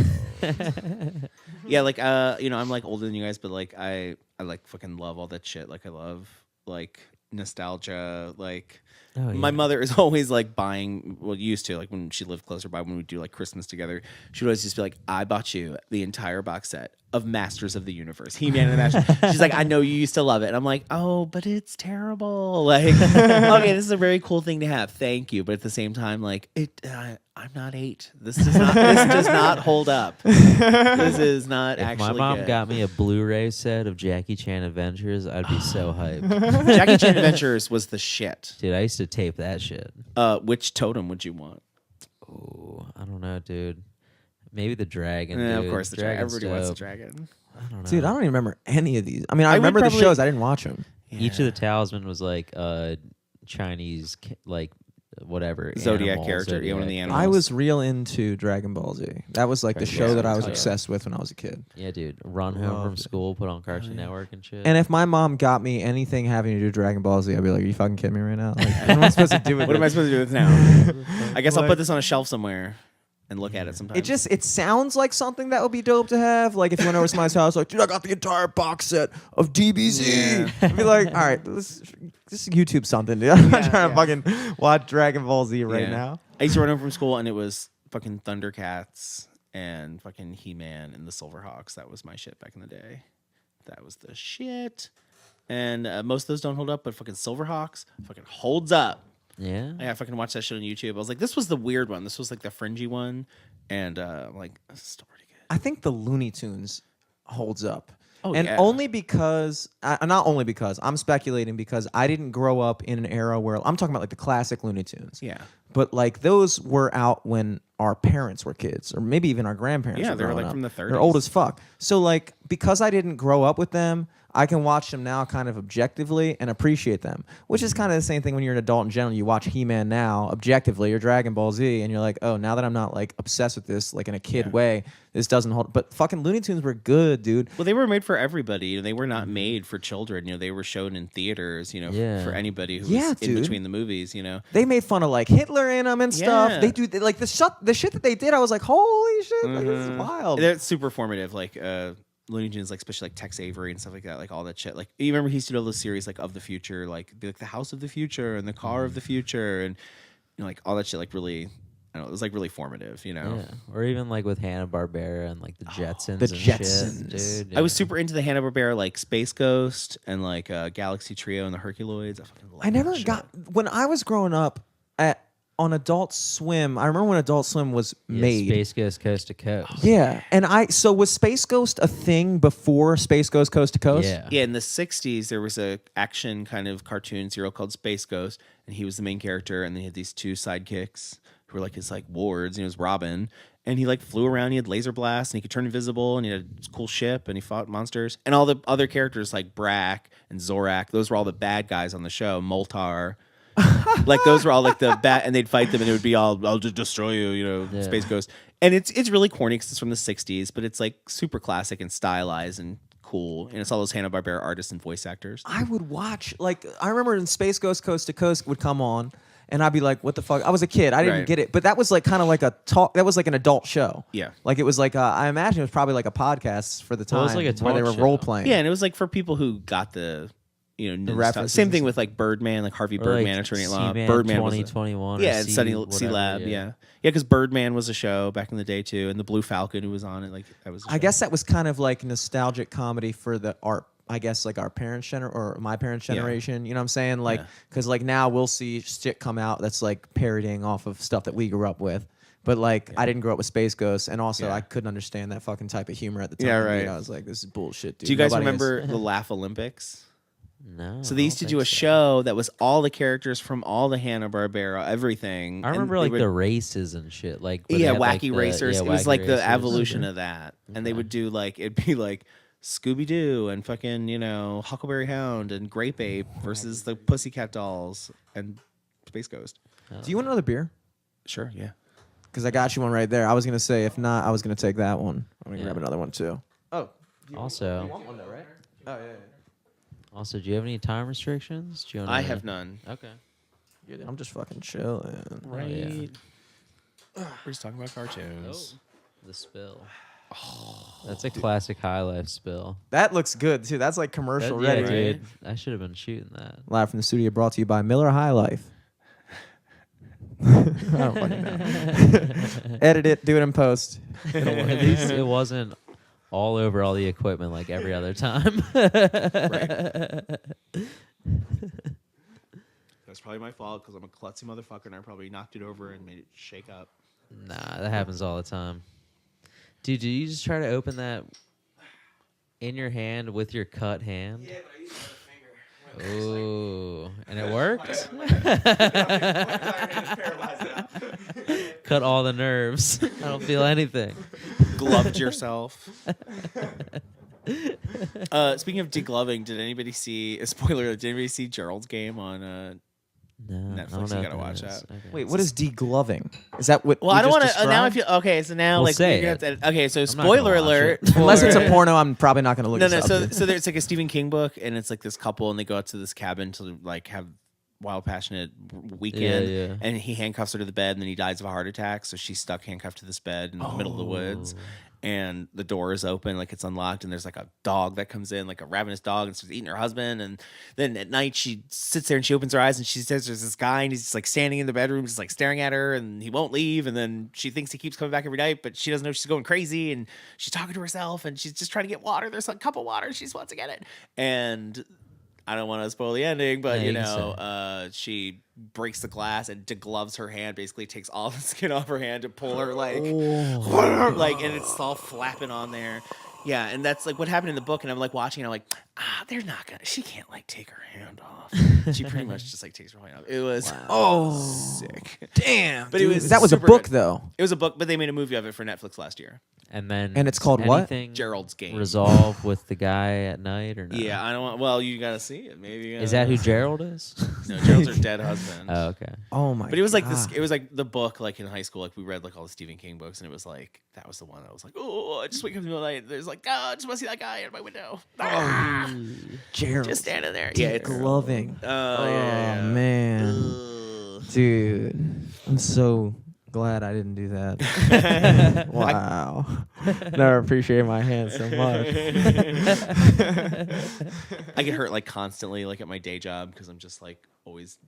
Speaker 3: Yeah, like I'm like older than you guys, but like I like fucking love all that shit. Like I love like nostalgia. Like
Speaker 1: Oh,
Speaker 3: my
Speaker 1: yeah.
Speaker 3: mother is always like buying, well, used to, like when she lived closer by, when we do like Christmas together, she would always just be like, I bought you the entire box set of Masters of the Universe, He-Man and the Masters. She's like, I know you used to love it. And I'm like, oh, but it's terrible. Like, okay, this is a very cool thing to have. Thank you. But at the same time, like, I'm not 8. This does not hold up. This is not
Speaker 1: If
Speaker 3: actually
Speaker 1: my mom
Speaker 3: good.
Speaker 1: got me a Blu-ray set of Jackie Chan Adventures, I'd be so hyped.
Speaker 3: Jackie Chan Adventures was the shit.
Speaker 1: Dude, I used to tape that shit.
Speaker 3: Which totem would you want?
Speaker 1: Oh, I don't know, dude. Maybe the dragon.
Speaker 3: Yeah,
Speaker 1: dude.
Speaker 3: of course, the dragon.
Speaker 1: Dragon's
Speaker 3: Everybody wants the
Speaker 1: dope.
Speaker 3: dragon.
Speaker 1: I don't know.
Speaker 2: Dude, I don't even remember any of these. I mean, I
Speaker 3: I would
Speaker 2: remember the
Speaker 3: probably-
Speaker 2: shows. I didn't watch them.
Speaker 1: Each of the talisman was like Chinese, like whatever
Speaker 3: Zodiac
Speaker 1: animal,
Speaker 3: character, yeah, one of the animals.
Speaker 2: I was real into Dragon Ball Z. That was like the
Speaker 1: Dragon
Speaker 2: show
Speaker 1: Ball
Speaker 2: that
Speaker 1: Z.
Speaker 2: I was
Speaker 1: Oh, yeah.
Speaker 2: obsessed with when I was a kid.
Speaker 1: Yeah, dude. Run home from
Speaker 2: Loved it.
Speaker 1: school, put on Cartoon Network and shit.
Speaker 2: And if my mom got me anything having to do with Dragon Ball Z, I'd be like, "Are you fucking kidding me right now? Like, what am I supposed to do with
Speaker 3: What am I
Speaker 2: this?"
Speaker 3: supposed to do with this now? I guess I'll
Speaker 2: Like-
Speaker 3: put this on a shelf somewhere and look at it sometime.
Speaker 2: It sounds like something that would be dope to have. Like if you went over to somebody's house, like, dude, I got the entire box set of DBZ.
Speaker 3: Yeah.
Speaker 2: I'd be like, all right, let's just YouTube something, dude. I'm not
Speaker 3: Yeah,
Speaker 2: trying
Speaker 3: yeah.
Speaker 2: to fucking watch Dragon Ball Z right
Speaker 3: Yeah.
Speaker 2: now.
Speaker 3: I used to run home from school and it was fucking Thundercats and fucking He-Man and the Silverhawks. That was my shit back in the day. That was the shit. And most of those don't hold up, but fucking Silverhawks fucking holds up.
Speaker 1: yeah.
Speaker 3: I fucking watched that shit on YouTube. I was like, this was the weird one. This was like the fringy one. And I'm like, this is still pretty good.
Speaker 2: I think the Looney Tunes holds up.
Speaker 3: Oh,
Speaker 2: and
Speaker 3: yeah.
Speaker 2: only because, not only because, I'm speculating because I didn't grow up in an era where, I'm talking about like the classic Looney Tunes.
Speaker 3: Yeah.
Speaker 2: But like those were out when our parents were kids, or maybe even our grandparents.
Speaker 3: Yeah,
Speaker 2: were
Speaker 3: they were,
Speaker 2: growing
Speaker 3: like,
Speaker 2: up.
Speaker 3: from the
Speaker 2: They're
Speaker 3: 30s.
Speaker 2: old as fuck. So like because I didn't grow up with them, I can watch them now kind of objectively and appreciate them, which is kind of the same thing when you're an adult in general. You watch He-Man now objectively or Dragon Ball Z, and you're like, oh, now that I'm not like obsessed with this like in a kid way, this doesn't hold. But fucking Looney Tunes were good, dude.
Speaker 3: Well, they were made for everybody. You know, they were not made for children. You know, they were shown in theaters, you know,
Speaker 1: Yeah.
Speaker 3: for anybody who
Speaker 2: Yeah,
Speaker 3: was in
Speaker 2: dude.
Speaker 3: between the movies, you know.
Speaker 2: They made fun of like Hitler in them and stuff.
Speaker 3: Yeah.
Speaker 2: They do like the shit that they did. I was like, holy shit, like, this is wild.
Speaker 3: They're super formative, like Looney Tunes, like especially like Tex Avery and stuff like that, like all that shit. Like you remember he used to do all those series like of the future, like the house of the future and the car of the future, and you know, like all that shit. Like really, I don't know, it was like really formative, you know.
Speaker 1: Yeah. Or even like with Hanna-Barbera and like the Jetsons
Speaker 2: the
Speaker 1: and
Speaker 2: Jetsons.
Speaker 1: shit, dude.
Speaker 3: I was super into the Hanna-Barbera, like Space Ghost and like Galaxy Trio and the Herculoids. fucking love
Speaker 2: I never
Speaker 3: that shit.
Speaker 2: got when I was growing up on Adult Swim. I remember when Adult Swim was
Speaker 1: Yeah,
Speaker 2: made.
Speaker 1: Space Ghost Coast to Coast.
Speaker 2: Yeah, and so was Space Ghost a thing before Space Ghost Coast to Coast?
Speaker 1: Yeah.
Speaker 3: Yeah, in the '60s, there was a action kind of cartoon serial called Space Ghost, and he was the main character, and then he had these two sidekicks who were like his like wards. And he was Robin, and he like flew around. He had laser blasts, and he could turn invisible, and he had a cool ship, and he fought monsters. And all the other characters like Brack and Zorak, those were all the bad guys on the show. Moltar. Like those were all like the bad, and they'd fight them, and it would be all, "I'll just destroy you," you know,
Speaker 1: Yeah.
Speaker 3: Space Ghost. And it's really corny because it's from the '60s, but it's like super classic and stylized and cool, and it's all those Hanna-Barbera artists and voice actors.
Speaker 2: I would watch like I remember when Space Ghost Coast to Coast would come on, and I'd be like, "What the fuck?" I was a kid, I didn't
Speaker 3: Right.
Speaker 2: get it, but that was like kind of like a talk. That was like an adult show.
Speaker 3: Yeah.
Speaker 2: like it was like I imagine it was probably like a podcast for the time
Speaker 1: Well, it was like a
Speaker 2: where they
Speaker 1: talk
Speaker 2: were
Speaker 1: show.
Speaker 2: role playing.
Speaker 3: Yeah, and it was like for people who got the, you know,
Speaker 2: references
Speaker 3: same
Speaker 2: and
Speaker 3: thing
Speaker 2: stuff.
Speaker 3: with like Birdman, like Harvey
Speaker 1: Or,
Speaker 3: Birdman,
Speaker 1: like,
Speaker 3: Attorney at Law.
Speaker 1: Seaman
Speaker 3: Birdman was
Speaker 1: 2021.
Speaker 3: yeah,
Speaker 1: or
Speaker 3: and Sunny
Speaker 1: whatever,
Speaker 3: C Lab, yeah, because Birdman was a show back in the day too, and the Blue Falcon who was on it, like that was. A
Speaker 2: I
Speaker 3: show.
Speaker 2: guess that was kind of like nostalgic comedy for I guess like our parents' or my parents' generation. You know what I'm saying? Like,
Speaker 3: Yeah.
Speaker 2: because like now we'll see shit come out that's like parodying off of stuff that we grew up with. But like, I didn't grow up with Space Ghost, and also
Speaker 3: Yeah.
Speaker 2: I couldn't understand that fucking type of humor at the time.
Speaker 3: Yeah,
Speaker 2: dude.
Speaker 3: right.
Speaker 2: I was like, this is bullshit, dude.
Speaker 3: Do you guys
Speaker 2: Nobody
Speaker 3: remember the Laugh Olympics?
Speaker 1: No.
Speaker 3: So
Speaker 1: I
Speaker 3: they
Speaker 1: don't
Speaker 3: used to
Speaker 1: think
Speaker 3: do a
Speaker 1: so.
Speaker 3: show that was all the characters from all the Hanna-Barbera, everything.
Speaker 1: I
Speaker 3: and
Speaker 1: remember
Speaker 3: they
Speaker 1: like
Speaker 3: would-
Speaker 1: the races and shit. Like where they
Speaker 3: yeah,
Speaker 1: had, like,
Speaker 3: wacky
Speaker 1: the-
Speaker 3: racers.
Speaker 1: yeah,
Speaker 3: It was
Speaker 1: wacky
Speaker 3: like
Speaker 1: racers.
Speaker 3: the evolution of that, and they
Speaker 1: Okay.
Speaker 3: would do like it'd be like Scooby Doo and fucking Huckleberry Hound and Grape Ape versus the Pussycat Dolls and Space Ghost.
Speaker 2: Do you want another beer?
Speaker 3: Sure, yeah.
Speaker 2: Because I got you one right there. I was gonna say if not, I was gonna take that one. I'm gonna
Speaker 1: Yeah.
Speaker 2: grab another one too. Oh,
Speaker 1: Also,
Speaker 2: one though, right? Oh yeah.
Speaker 1: also, do you have any time restrictions? Do you wanna...
Speaker 3: I have none.
Speaker 1: Okay.
Speaker 2: I'm just fucking chilling.
Speaker 3: Right.
Speaker 1: yeah.
Speaker 3: We're just talking about cartoons.
Speaker 1: The spill. That's a classic High Life spill.
Speaker 2: That looks good too. That's like commercial
Speaker 1: Yeah,
Speaker 2: ready.
Speaker 3: right?
Speaker 1: dude. I should have been shooting that.
Speaker 2: Live from the studio, brought to you by Miller High Life. I don't fucking know. Edit it, do it in post.
Speaker 1: At least it wasn't all over all the equipment like every other time.
Speaker 3: That's probably my fault because I'm a klutzy motherfucker and I probably knocked it over and made it shake up.
Speaker 1: Nah, that happens all the time. Dude, did you just try to open that in your hand with your cut hand?
Speaker 2: Yeah, but I used my finger.
Speaker 1: Ooh, and it worked? Cut all the nerves. I don't feel anything.
Speaker 3: Gloved yourself. Speaking of degloving, did anybody see a spoiler? Did anybody see Gerald's Game on
Speaker 1: No,
Speaker 3: Netflix?
Speaker 1: I don't know
Speaker 3: You
Speaker 1: what
Speaker 3: gotta watch
Speaker 1: is.
Speaker 3: that.
Speaker 1: Okay.
Speaker 2: Wait, what is degloving? Is that what?
Speaker 3: Well,
Speaker 2: you
Speaker 3: I don't
Speaker 2: just
Speaker 3: want to. Now I
Speaker 2: described?
Speaker 3: feel okay. So now,
Speaker 1: Well,
Speaker 3: like,
Speaker 1: say
Speaker 3: you're gonna
Speaker 1: it.
Speaker 3: have to- okay. So,
Speaker 1: not gonna
Speaker 3: spoiler
Speaker 1: watch
Speaker 3: alert.
Speaker 1: it.
Speaker 2: Unless it's a
Speaker 3: for-
Speaker 2: porno, I'm probably not going to look
Speaker 3: No,
Speaker 2: this
Speaker 3: no.
Speaker 2: up.
Speaker 3: So there's like a Stephen King book, and it's like this couple, and they go out to this cabin to like have wild, passionate weekend,
Speaker 1: yeah.
Speaker 3: and he handcuffs her to the bed, and then he dies of a heart attack. So she's stuck handcuffed to this bed in the middle of the woods. And the door is open, like it's unlocked, and there's like a dog that comes in, like a ravenous dog, and starts eating her husband. And then at night, she sits there and she opens her eyes and she says, "There's this guy, and he's just like standing in the bedroom, just like staring at her, and he won't leave." And then she thinks he keeps coming back every night, but she doesn't know she's going crazy, and she's talking to herself, and she's just trying to get water. There's a cup of water, she just wants to get it, and I don't want to spoil the ending, but
Speaker 1: Yeah,
Speaker 3: you
Speaker 1: you can
Speaker 3: know, she breaks the glass and degloves her hand, basically takes all the skin off her hand to pull her like, like, and it's all flapping on there. Yeah, and that's like what happened in the book. And I'm like watching, and I'm like, they're not gonna. She can't like take her hand off. She pretty much just like takes her hand off. It was sick.
Speaker 2: damn.
Speaker 3: But it was
Speaker 2: that was a
Speaker 3: super
Speaker 2: book
Speaker 3: good.
Speaker 2: though.
Speaker 3: It was a book, but they made a movie of it for Netflix last year.
Speaker 1: And then
Speaker 2: And it's called what?
Speaker 1: anything
Speaker 3: Gerald's Game.
Speaker 1: Resolve with the guy at night or no?
Speaker 3: Yeah, I don't want. Well, you gotta see it. Maybe
Speaker 1: Is that who Gerald is?
Speaker 3: No, Gerald's her dead husband.
Speaker 1: Oh, okay.
Speaker 2: Oh my.
Speaker 3: But it was like this.
Speaker 2: God.
Speaker 3: It was like the book, like in high school. Like we read like all the Stephen King books, and it was like that was the one that was like, oh, I just wake up in the middle of the night. There's like, I just want to see that guy at my window.
Speaker 2: Gerald.
Speaker 3: Just standing there. Yeah, it's
Speaker 2: Gloving.
Speaker 3: Oh yeah.
Speaker 2: Man, dude, I'm so glad I didn't do that. Wow. Never appreciated my hand so much.
Speaker 3: I get hurt like constantly, like at my day job, because I'm just like always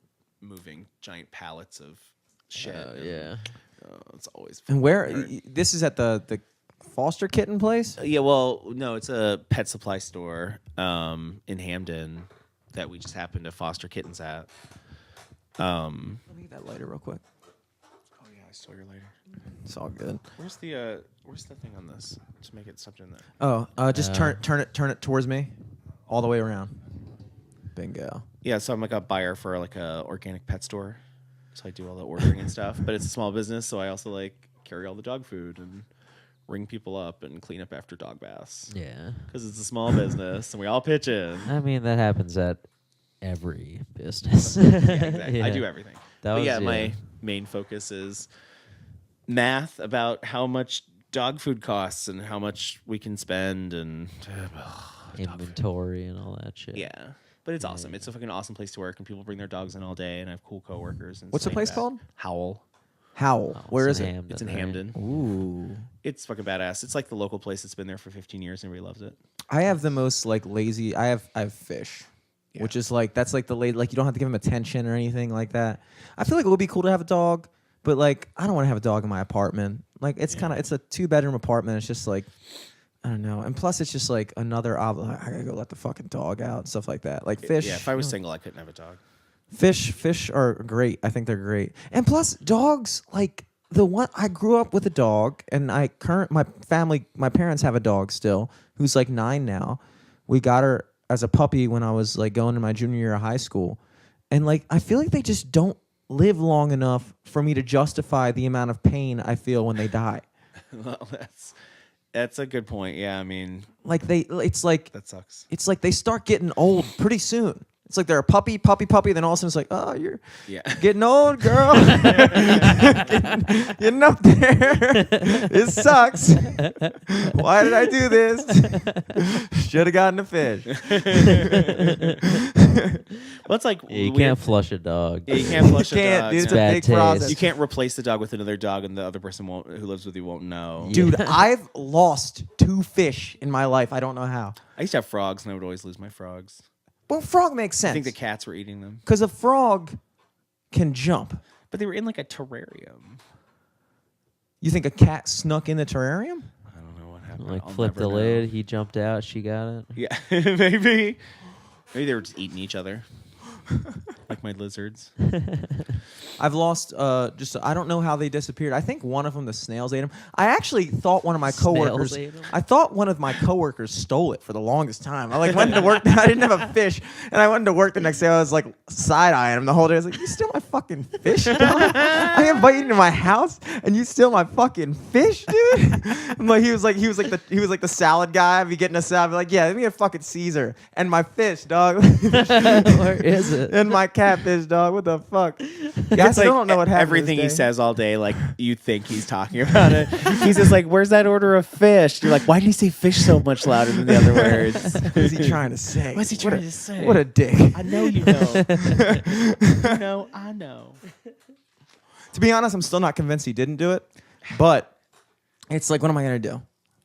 Speaker 3: moving giant pallets of shit. and,
Speaker 1: Yeah.
Speaker 3: it's always.
Speaker 2: And where?
Speaker 3: hurt.
Speaker 2: This is at the foster kitten place.
Speaker 3: Yeah, well, no, it's a pet supply store in Hamden that we just happened to foster kittens at.
Speaker 2: Let me get that lighter real quick.
Speaker 3: Oh yeah, I stole your lighter.
Speaker 2: It's all good.
Speaker 3: Where's the thing on this? Just make it something there.
Speaker 2: Oh, just turn it towards me, all the way around. Bingo.
Speaker 3: Yeah, so I'm like a buyer for like a organic pet store. So I do all the ordering and stuff, but it's a small business, so I also like carry all the dog food and ring people up and clean up after dog baths.
Speaker 1: Yeah.
Speaker 3: Because it's a small business and we all pitch in.
Speaker 1: I mean, that happens at every business.
Speaker 3: Yeah, exactly. I
Speaker 1: Yeah.
Speaker 3: do everything.
Speaker 1: That
Speaker 3: But
Speaker 1: was,
Speaker 3: yeah, my main focus is math about how much dog food costs and how much we can spend and
Speaker 1: inventory and all that shit.
Speaker 3: yeah. But it's awesome. It's a fucking awesome place to work, and people bring their dogs in all day, and I have cool coworkers. And
Speaker 2: What's the
Speaker 3: stuff like
Speaker 2: place
Speaker 3: that.
Speaker 2: called?
Speaker 3: Howl.
Speaker 2: Howl.
Speaker 1: Oh,
Speaker 2: Where
Speaker 1: it's
Speaker 2: is
Speaker 1: in
Speaker 2: it?
Speaker 1: Hamden,
Speaker 3: It's in
Speaker 1: right?
Speaker 3: Hamden.
Speaker 2: Ooh.
Speaker 3: It's fucking badass. It's like the local place that's been there for 15 years, and everybody loves it.
Speaker 2: I have the most like lazy. I have fish,
Speaker 3: Yeah.
Speaker 2: which is like that's like the like you don't have to give him attention or anything like that. I feel like it would be cool to have a dog, but like I don't want to have a dog in my apartment. Like it's kind of it's a 2-bedroom apartment. It's just like I don't know, and plus it's just like another I gotta go let the fucking dog out and stuff like that. Like fish.
Speaker 3: Yeah, if I was single, I couldn't have a dog.
Speaker 2: Fish are great. I think they're great. And plus dogs, like the one I grew up with a dog and my parents have a dog still who's like 9 now. We got her as a puppy when I was like going to my junior year of high school. And like I feel like they just don't live long enough for me to justify the amount of pain I feel when they die.
Speaker 3: Well, that's a good point. Yeah, I mean,
Speaker 2: Like it's like
Speaker 3: that sucks.
Speaker 2: they start getting old pretty soon. It's like they're a puppy. Then all of a sudden it's like, oh, you're getting old, girl. getting up there. It sucks. Why did I do this? Should have gotten a fish.
Speaker 3: Well, it's like
Speaker 1: Yeah, you can't flush a dog.
Speaker 3: Yeah, you can't flush a
Speaker 2: Can't,
Speaker 3: dog.
Speaker 2: dude, it's
Speaker 3: no.
Speaker 2: a
Speaker 1: Bad
Speaker 2: big
Speaker 1: taste.
Speaker 2: process.
Speaker 3: You can't replace the dog with another dog, and the other person who lives with you won't know.
Speaker 2: Dude, I've lost 2 fish in my life. I don't know how.
Speaker 3: I used to have frogs, and I would always lose my frogs.
Speaker 2: Well, frog makes
Speaker 3: I
Speaker 2: sense.
Speaker 3: think the cats were eating them,
Speaker 2: Because a frog can jump.
Speaker 3: but they were in like a terrarium.
Speaker 2: You think a cat snuck in the terrarium?
Speaker 3: I don't know what happened.
Speaker 1: Like
Speaker 3: I'll
Speaker 1: flip
Speaker 3: never
Speaker 1: the
Speaker 3: know.
Speaker 1: lid. He jumped out. She got it.
Speaker 3: Yeah, maybe. Maybe they were just eating each other, like my lizards.
Speaker 2: I've lost I don't know how they disappeared. I think one of them, the snails ate them. I actually thought one of my coworkers
Speaker 1: Snails ate 'em?
Speaker 2: I thought one of my coworkers stole it for the longest time. I went to work. I didn't have a fish, and I went to work the next day. I was like side eyeing him the whole day. I was like, "You steal my fucking fish, dog? I invite you to my house, and you steal my fucking fish, dude." I'm like, he was like the salad guy. I'd be getting a salad. I'd be like, "Yeah, give me a fucking Caesar and my fish, dog."
Speaker 1: Where is it?
Speaker 2: And my catfish, dog. What the fuck? Yeah, I
Speaker 3: It's
Speaker 2: still
Speaker 3: like
Speaker 2: don't know what happened.
Speaker 3: everything he
Speaker 2: this day.
Speaker 3: says all day, like you think he's talking about it. He's just like, "Where's that order of fish?" You're like, "Why did he say fish so much louder than the other words?"
Speaker 2: What is he trying to say?
Speaker 3: What's he trying to say?
Speaker 2: What a dick.
Speaker 3: I know you know. You know, I know.
Speaker 2: To be honest, I'm still not convinced he didn't do it, but it's like, what am I gonna do?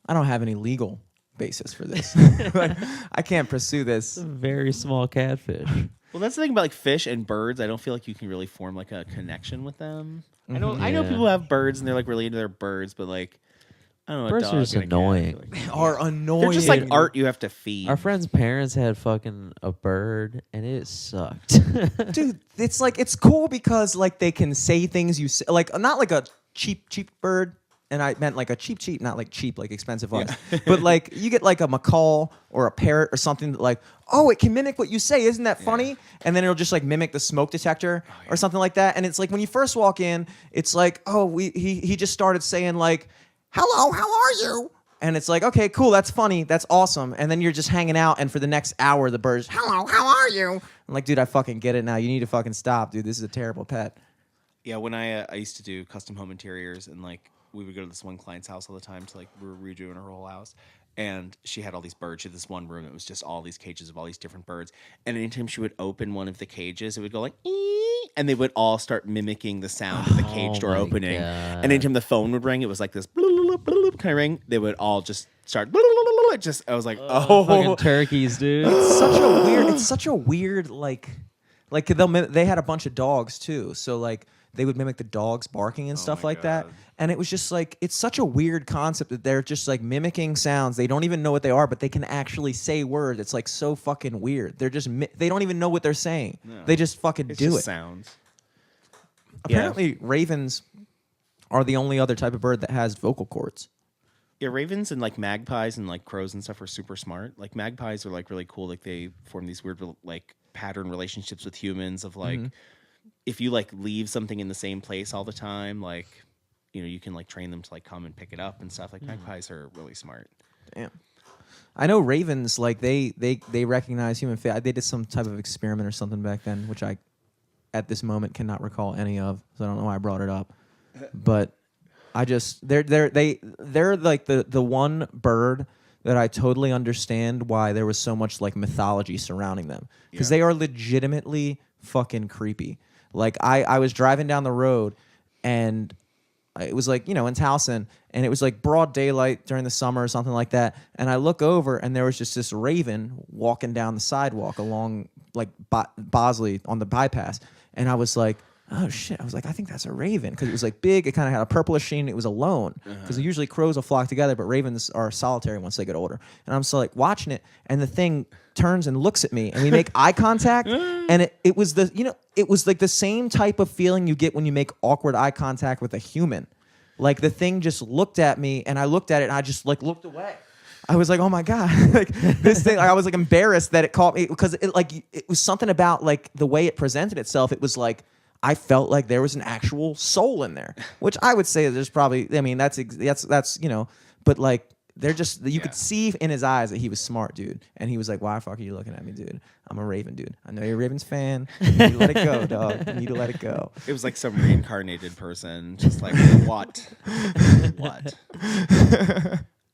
Speaker 2: I don't have any legal basis for this. Like, I can't pursue this.
Speaker 1: It's a very small catfish.
Speaker 3: Well, that's the thing about like fish and birds. I don't feel like you can really form like a connection with them. I know
Speaker 1: Yeah.
Speaker 3: people have birds and they're like really into their birds, but like I don't know.
Speaker 1: Birds
Speaker 3: a
Speaker 1: are
Speaker 3: dog
Speaker 1: just
Speaker 3: and a cat, I
Speaker 1: annoying.
Speaker 3: feel like-
Speaker 2: Are annoying.
Speaker 3: They're just like art you have to feed.
Speaker 1: Our friend's parents had fucking a bird, and it sucked.
Speaker 2: Dude, it's like, it's cool because like they can say things you say, like not like a cheap bird. And I meant like a cheap, not like cheap, like expensive ones. But like you get like a macaw or a parrot or something that like, oh, it can mimic what you say. Isn't that funny? And then it'll just like mimic the smoke detector or something like that. And it's like when you first walk in, it's like, oh, he just started saying like, hello, how are you? And it's like, okay, cool, that's funny, that's awesome. And then you're just hanging out, and for the next hour, the bird's, hello, how are you? I'm like, dude, I fucking get it now. You need to fucking stop, dude. This is a terrible pet.
Speaker 3: Yeah, when I used to do custom home interiors, and like we would go to this one client's house all the time to like we were redoing her whole house, and she had all these birds. She had this one room that was just all these cages of all these different birds. And anytime she would open one of the cages, it would go like, ee, and they would all start mimicking the sound of the cage door
Speaker 1: my
Speaker 3: opening.
Speaker 1: God.
Speaker 3: And anytime the phone would ring, it was like this kind of ring. They would all just start. Just I was like, oh,
Speaker 1: Fucking turkeys, dude.
Speaker 2: It's such a weird like they had a bunch of dogs too, so like they would mimic the dogs barking and stuff
Speaker 3: my
Speaker 2: like that.
Speaker 3: God.
Speaker 2: And it was just like, it's such a weird concept that they're just like mimicking sounds. They don't even know what they are, but they can actually say words. It's like so fucking weird. They're just they don't even know what they're saying.
Speaker 3: No.
Speaker 2: They just fucking
Speaker 3: it's
Speaker 2: do
Speaker 3: just
Speaker 2: it.
Speaker 3: sounds.
Speaker 2: Apparently, ravens are the only other type of bird that has vocal cords.
Speaker 3: Yeah, ravens and like magpies and like crows and stuff are super smart. Like magpies are like really cool. Like they form these weird like pattern relationships with humans of like if you like leave something in the same place all the time, like you can like train them to like come and pick it up and stuff. Like magpies are really smart.
Speaker 2: Damn. I know ravens, like they recognize human face. They did some type of experiment or something back then, which I at this moment cannot recall any of, so I don't know why I brought it up. But I just they're like the one bird that I totally understand why there was so much like mythology surrounding them, because they are legitimately fucking creepy. Like I was driving down the road and it was like, in Towson, and it was like broad daylight during the summer or something like that. And I look over and there was just this raven walking down the sidewalk along like Bosley on the bypass. And I was like, oh shit. I was like, I think that's a raven, because it was like big. It kind of had a purplish sheen. It was alone, because usually crows will flock together, but ravens are solitary once they get older. And I'm still like watching it, and the thing turns and looks at me, and we make eye contact. And it was it was like the same type of feeling you get when you make awkward eye contact with a human. Like the thing just looked at me, and I looked at it, and I just like looked away. I was like, oh my God, like this thing. Like, I was like embarrassed that it caught me, because it was something about like the way it presented itself. It was like, I felt like there was an actual soul in there, which I would say there's probably, I mean, that's but like they're just you
Speaker 3: Yeah.
Speaker 2: could see in his eyes that he was smart, dude. And he was like, "Why the fuck are you looking at me, dude? I'm a Raven, dude. I know you're a Ravens fan. You need to let it go, dog. You need to let it go."
Speaker 3: It was like some reincarnated person, just like what? What?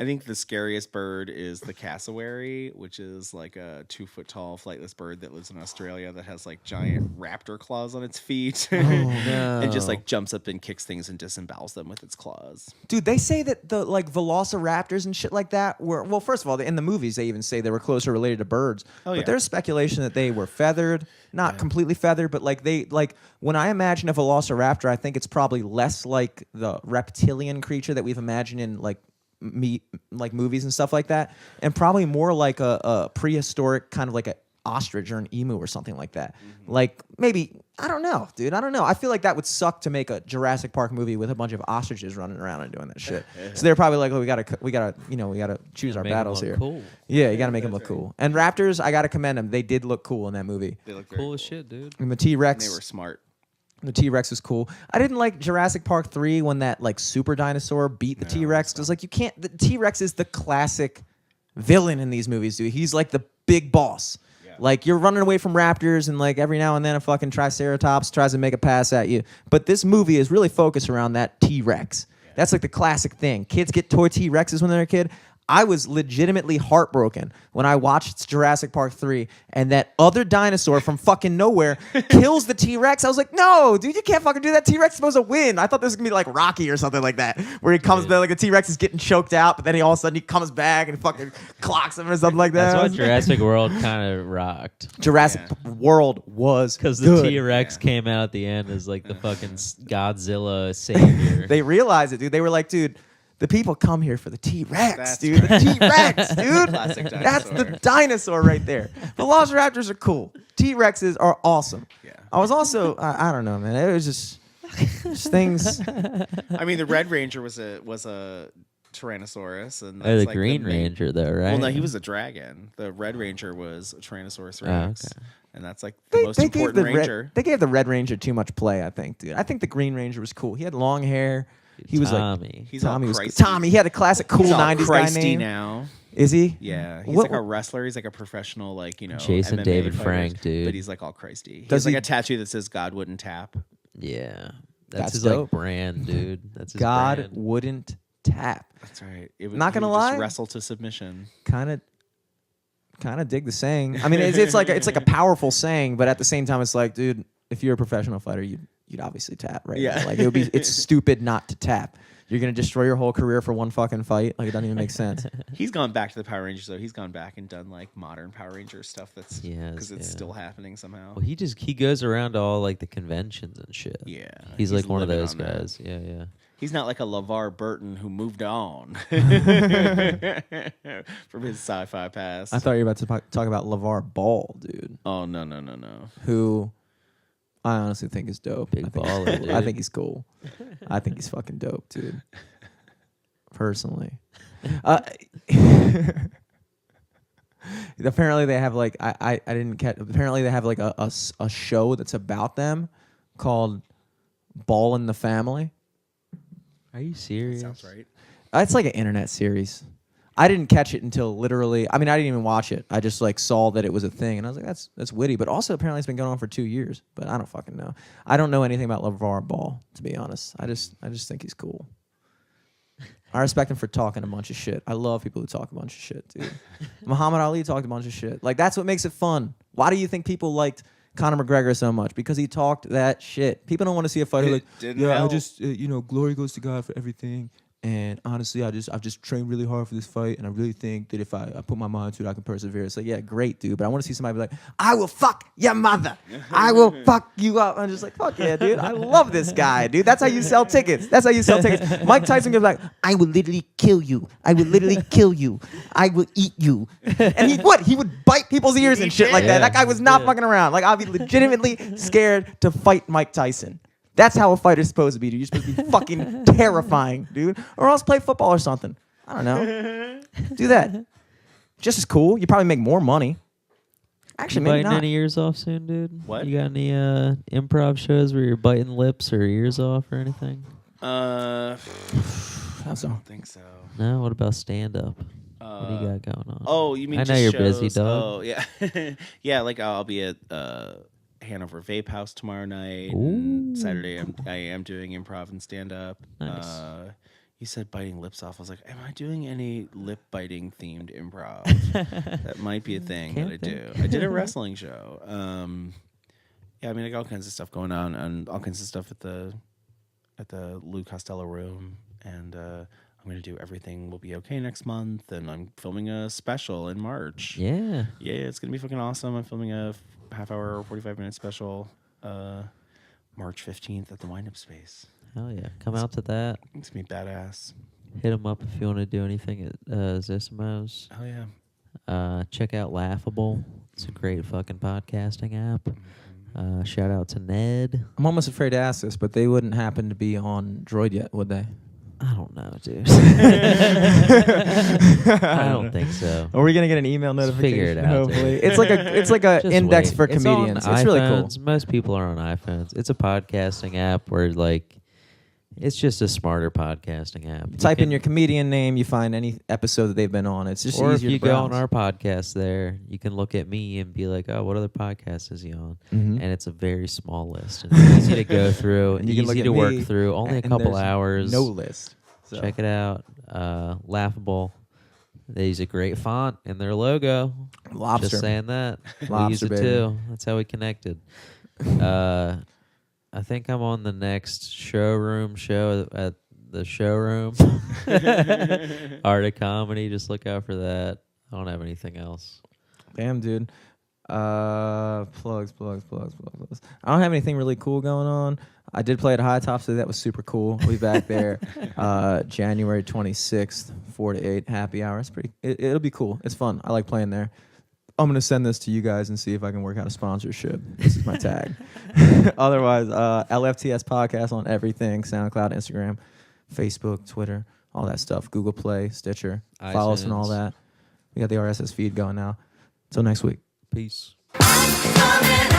Speaker 3: I think the scariest bird is the cassowary, which is like a 2-foot tall flightless bird that lives in Australia that has like giant raptor claws on its feet, and just like jumps up and kicks things and disembowels them with its claws.
Speaker 2: Dude, they say that the like velociraptors and shit like that were well. First of all, in the movies they even say they were closer related to birds.
Speaker 3: Oh,
Speaker 2: but
Speaker 3: yeah.
Speaker 2: there's speculation that they were feathered, not completely feathered, but like they like when I imagine a velociraptor, I think it's probably less like the reptilian creature that we've imagined in like movies and stuff like that, and probably more like a prehistoric kind of like a ostrich or an emu or something like that. Like maybe I don't know, dude. I don't know. I feel like that would suck to make a Jurassic Park movie with a bunch of ostriches running around and doing that shit. So they're probably like, oh, we gotta choose our
Speaker 1: Make 'em
Speaker 2: battles
Speaker 1: look
Speaker 2: here.
Speaker 1: Cool.
Speaker 2: Yeah, you gotta make them look cool. And raptors, I gotta commend them. They did look cool in that movie.
Speaker 3: They look very
Speaker 1: Cool as shit, dude.
Speaker 2: And the
Speaker 3: And
Speaker 2: T-Rex.
Speaker 3: they were smart.
Speaker 2: The T-Rex was cool. I didn't like Jurassic Park 3 when that like super dinosaur beat the T-Rex because like you can't. The T-Rex is the classic villain in these movies, dude. He's like the big boss.
Speaker 3: Yeah.
Speaker 2: Like you're running away from raptors and like every now and then a fucking Triceratops tries to make a pass at you. But this movie is really focused around that T-Rex. That's like the classic thing. Kids get toy T-Rexes when they're a kid. I was legitimately heartbroken when I watched Jurassic Park 3 and that other dinosaur from fucking nowhere kills the T-Rex. I was like, no, dude, you can't fucking do that. T-Rex is supposed to win. I thought this was going to be like Rocky or something like that, where he comes back, like the T-Rex is getting choked out, but then he all of a sudden he comes back and fucking clocks him or something like that.
Speaker 1: That's why Jurassic World kind of rocked.
Speaker 2: Jurassic World was
Speaker 1: Because the
Speaker 2: good.
Speaker 1: T-Rex came out at the end as like the fucking Godzilla savior.
Speaker 2: They realized it, dude. They were like, dude, the people come here for the T-Rex,
Speaker 3: That's
Speaker 2: dude. The T-Rex, dude.
Speaker 3: Classic dinosaur.
Speaker 2: That's the dinosaur right there. Velociraptors are cool. T-Rexes are awesome.
Speaker 3: Yeah.
Speaker 2: I was also, I don't know, man. It was just things.
Speaker 3: I mean, the Red Ranger was a Tyrannosaurus, and
Speaker 1: Oh, the
Speaker 3: that's like
Speaker 1: Green
Speaker 3: main-
Speaker 1: Ranger, though, right?
Speaker 3: Well, no, he was a dragon. The Red Ranger was a Tyrannosaurus
Speaker 1: Oh,
Speaker 3: Rex,
Speaker 1: okay.
Speaker 3: and that's like the most important Ranger.
Speaker 2: They gave the Red Ranger too much play, I think, dude. I think the Green Ranger was cool. He had long hair. He was like
Speaker 1: Tommy.
Speaker 3: He's all
Speaker 2: Tommy was
Speaker 3: Christy.
Speaker 2: Tommy. He had a classic cool
Speaker 3: He's all
Speaker 2: 90s guy
Speaker 3: Christy
Speaker 2: name.
Speaker 3: now.
Speaker 2: Is he?
Speaker 3: Yeah, he's
Speaker 2: What-
Speaker 3: like a wrestler. He's like a professional, like
Speaker 1: Jason
Speaker 3: MMA
Speaker 1: David
Speaker 3: fighter,
Speaker 1: Frank, dude.
Speaker 3: But he's like all Christy. He
Speaker 2: Does
Speaker 3: has like
Speaker 2: he-
Speaker 3: a tattoo that says "God wouldn't tap."
Speaker 1: Yeah.
Speaker 2: That's
Speaker 1: That's his
Speaker 2: dope.
Speaker 1: like brand, dude. That's his
Speaker 2: God
Speaker 1: brand.
Speaker 2: wouldn't tap.
Speaker 3: That's right. It was,
Speaker 2: Not gonna
Speaker 3: he would just
Speaker 2: lie.
Speaker 3: wrestle to submission.
Speaker 2: Kind of dig the saying. I mean, it's like a powerful saying, but at the same time, it's like, dude, if you're a professional fighter, you'd obviously tap, right?
Speaker 3: Yeah.
Speaker 2: Like it's stupid not to tap. You're gonna destroy your whole career for one fucking fight. Like it doesn't even make sense.
Speaker 3: He's gone back to the Power Rangers though. He's gone back and done like modern Power Ranger stuff. That's
Speaker 1: Yes,
Speaker 3: because it's
Speaker 1: yeah.
Speaker 3: still happening somehow.
Speaker 1: Well, he goes around to all like the conventions and shit.
Speaker 3: Yeah,
Speaker 1: He's like one of
Speaker 3: living
Speaker 1: those
Speaker 3: on that.
Speaker 1: guys. Yeah, yeah.
Speaker 3: He's not like a LeVar Burton who moved on from his sci-fi past.
Speaker 2: I thought you were about to talk about LeVar Ball, dude,
Speaker 3: Oh no.
Speaker 2: who I honestly think is dope.
Speaker 1: Big
Speaker 2: I think
Speaker 1: baller,
Speaker 2: he's cool. I
Speaker 1: dude.
Speaker 2: think he's cool. I think he's fucking dope, dude. Personally. Apparently they have like I didn't catch. Apparently they have like a show that's about them called Ball in the Family.
Speaker 1: Are you serious?
Speaker 3: Sounds right.
Speaker 2: It's like an internet series. I didn't catch it until literally. I mean, I didn't even watch it. I just like saw that it was a thing, and I was like, "That's witty." But also, apparently, it's been going on for 2 years. But I don't fucking know. I don't know anything about LeVar Ball, to be honest. I just think he's cool. I respect him for talking a bunch of shit. I love people who talk a bunch of shit, dude. Muhammad Ali talked a bunch of shit. Like that's what makes it fun. Why do you think people liked Conor McGregor so much? Because he talked that shit. People don't want to see a fighter like,
Speaker 3: didn't
Speaker 2: yeah, I
Speaker 3: help.
Speaker 2: just glory goes to God for everything. And honestly, I've just trained really hard for this fight, and I really think that if I put my mind to it, I can persevere. It's like, yeah, great, dude. But I want to see somebody be like, I will fuck your mother. I will fuck you up. I'm just like, fuck yeah, dude. I love this guy, dude. That's how you sell tickets. That's how you sell tickets. Mike Tyson goes like, I will literally kill you. I will literally kill you. I will eat you. And he would bite people's ears and shit like that.
Speaker 1: Yeah.
Speaker 2: That guy was not fucking around. Like, I'd be legitimately scared to fight Mike Tyson. That's how a fighter's supposed to be, dude. You're supposed to be fucking terrifying, dude. Or else play football or something. I don't know. Do that. Just as cool. You probably make more money. Actually,
Speaker 1: You
Speaker 2: maybe
Speaker 1: biting
Speaker 2: not.
Speaker 1: any ears off soon, dude?
Speaker 3: What?
Speaker 1: You got any improv shows where you're biting lips or ears off or anything?
Speaker 2: I so.
Speaker 3: I don't think so.
Speaker 1: No. What about stand up? What do you got going on?
Speaker 3: Oh, you mean
Speaker 1: I know
Speaker 3: just
Speaker 1: you're
Speaker 3: shows?
Speaker 1: busy, dog.
Speaker 3: Oh, yeah. Yeah, like I'll be at Hanover Vape House tomorrow night. And
Speaker 1: Ooh.
Speaker 3: Saturday I am doing improv and stand up.
Speaker 1: Nice.
Speaker 3: You said biting lips off. I was like, am I doing any lip biting themed improv? That might be a thing that I do. I did a wrestling show. Yeah, I mean, I got all kinds of stuff going on, and all kinds of stuff at the Lou Costello room, and I'm gonna do Everything Will Be Okay next month, and I'm filming a special in March.
Speaker 1: Yeah.
Speaker 3: Yeah, it's gonna be fucking awesome. I'm filming a half hour, 45-minute special, March 15th at the Wind Up Space.
Speaker 1: Hell yeah. Come out to that.
Speaker 3: It's gonna be badass.
Speaker 1: Hit them up if you want to do anything at Zissimo's.
Speaker 3: Oh yeah.
Speaker 1: Check out Laughable. It's a great fucking podcasting app. Shout out to Ned.
Speaker 2: I'm almost afraid to ask this, but they wouldn't happen to be on Droid yet, would they?
Speaker 1: I don't know, dude. I don't think so.
Speaker 2: Are we gonna get an email
Speaker 1: Just
Speaker 2: notification?
Speaker 1: figure it out, dude.
Speaker 2: Hopefully, it's like a
Speaker 1: Just
Speaker 2: index
Speaker 1: wait.
Speaker 2: for
Speaker 1: It's
Speaker 2: comedians.
Speaker 1: on
Speaker 2: It's really cool.
Speaker 1: iPhones. Most people are on iPhones. It's a podcasting app where like it's just a smarter podcasting app.
Speaker 2: Type in your comedian name, you find any episode that they've been on. It's just
Speaker 1: or if
Speaker 2: easier
Speaker 1: you
Speaker 2: to
Speaker 1: go
Speaker 2: browse.
Speaker 1: on our podcast there, you can look at me and be like, "Oh, what other podcast is he on?"
Speaker 2: Mhm.
Speaker 1: And it's a very small list. And it's easy to go through,
Speaker 2: And you can look
Speaker 1: easy
Speaker 2: at
Speaker 1: to work
Speaker 2: me,
Speaker 1: through. Only a
Speaker 2: and
Speaker 1: couple
Speaker 2: there's
Speaker 1: hours.
Speaker 2: No list. So.
Speaker 1: Check it out. Laughable. They use a great font in their logo.
Speaker 2: Lobster.
Speaker 1: Just saying that. We
Speaker 2: Lobster,
Speaker 1: use it
Speaker 2: baby.
Speaker 1: too. That's how we connected. I think I'm on the next showroom show at the showroom. Art of Comedy. Just look out for that. I don't have anything else.
Speaker 2: Damn, dude. Plugs. I don't have anything really cool going on. I did play at High Top, so that was super cool. I'll be back there January 26th, 4 to 8, happy hour. It's it'll be cool. It's fun. I like playing there. I'm going to send this to you guys and see if I can work out a sponsorship. This is my tag. Otherwise, LFTS podcast on everything, SoundCloud, Instagram, Facebook, Twitter, all that stuff. Google Play, Stitcher. Follow us and all
Speaker 1: iTunes.
Speaker 2: that. We got the RSS feed going now. Until next week.
Speaker 1: Peace.
Speaker 4: I'm coming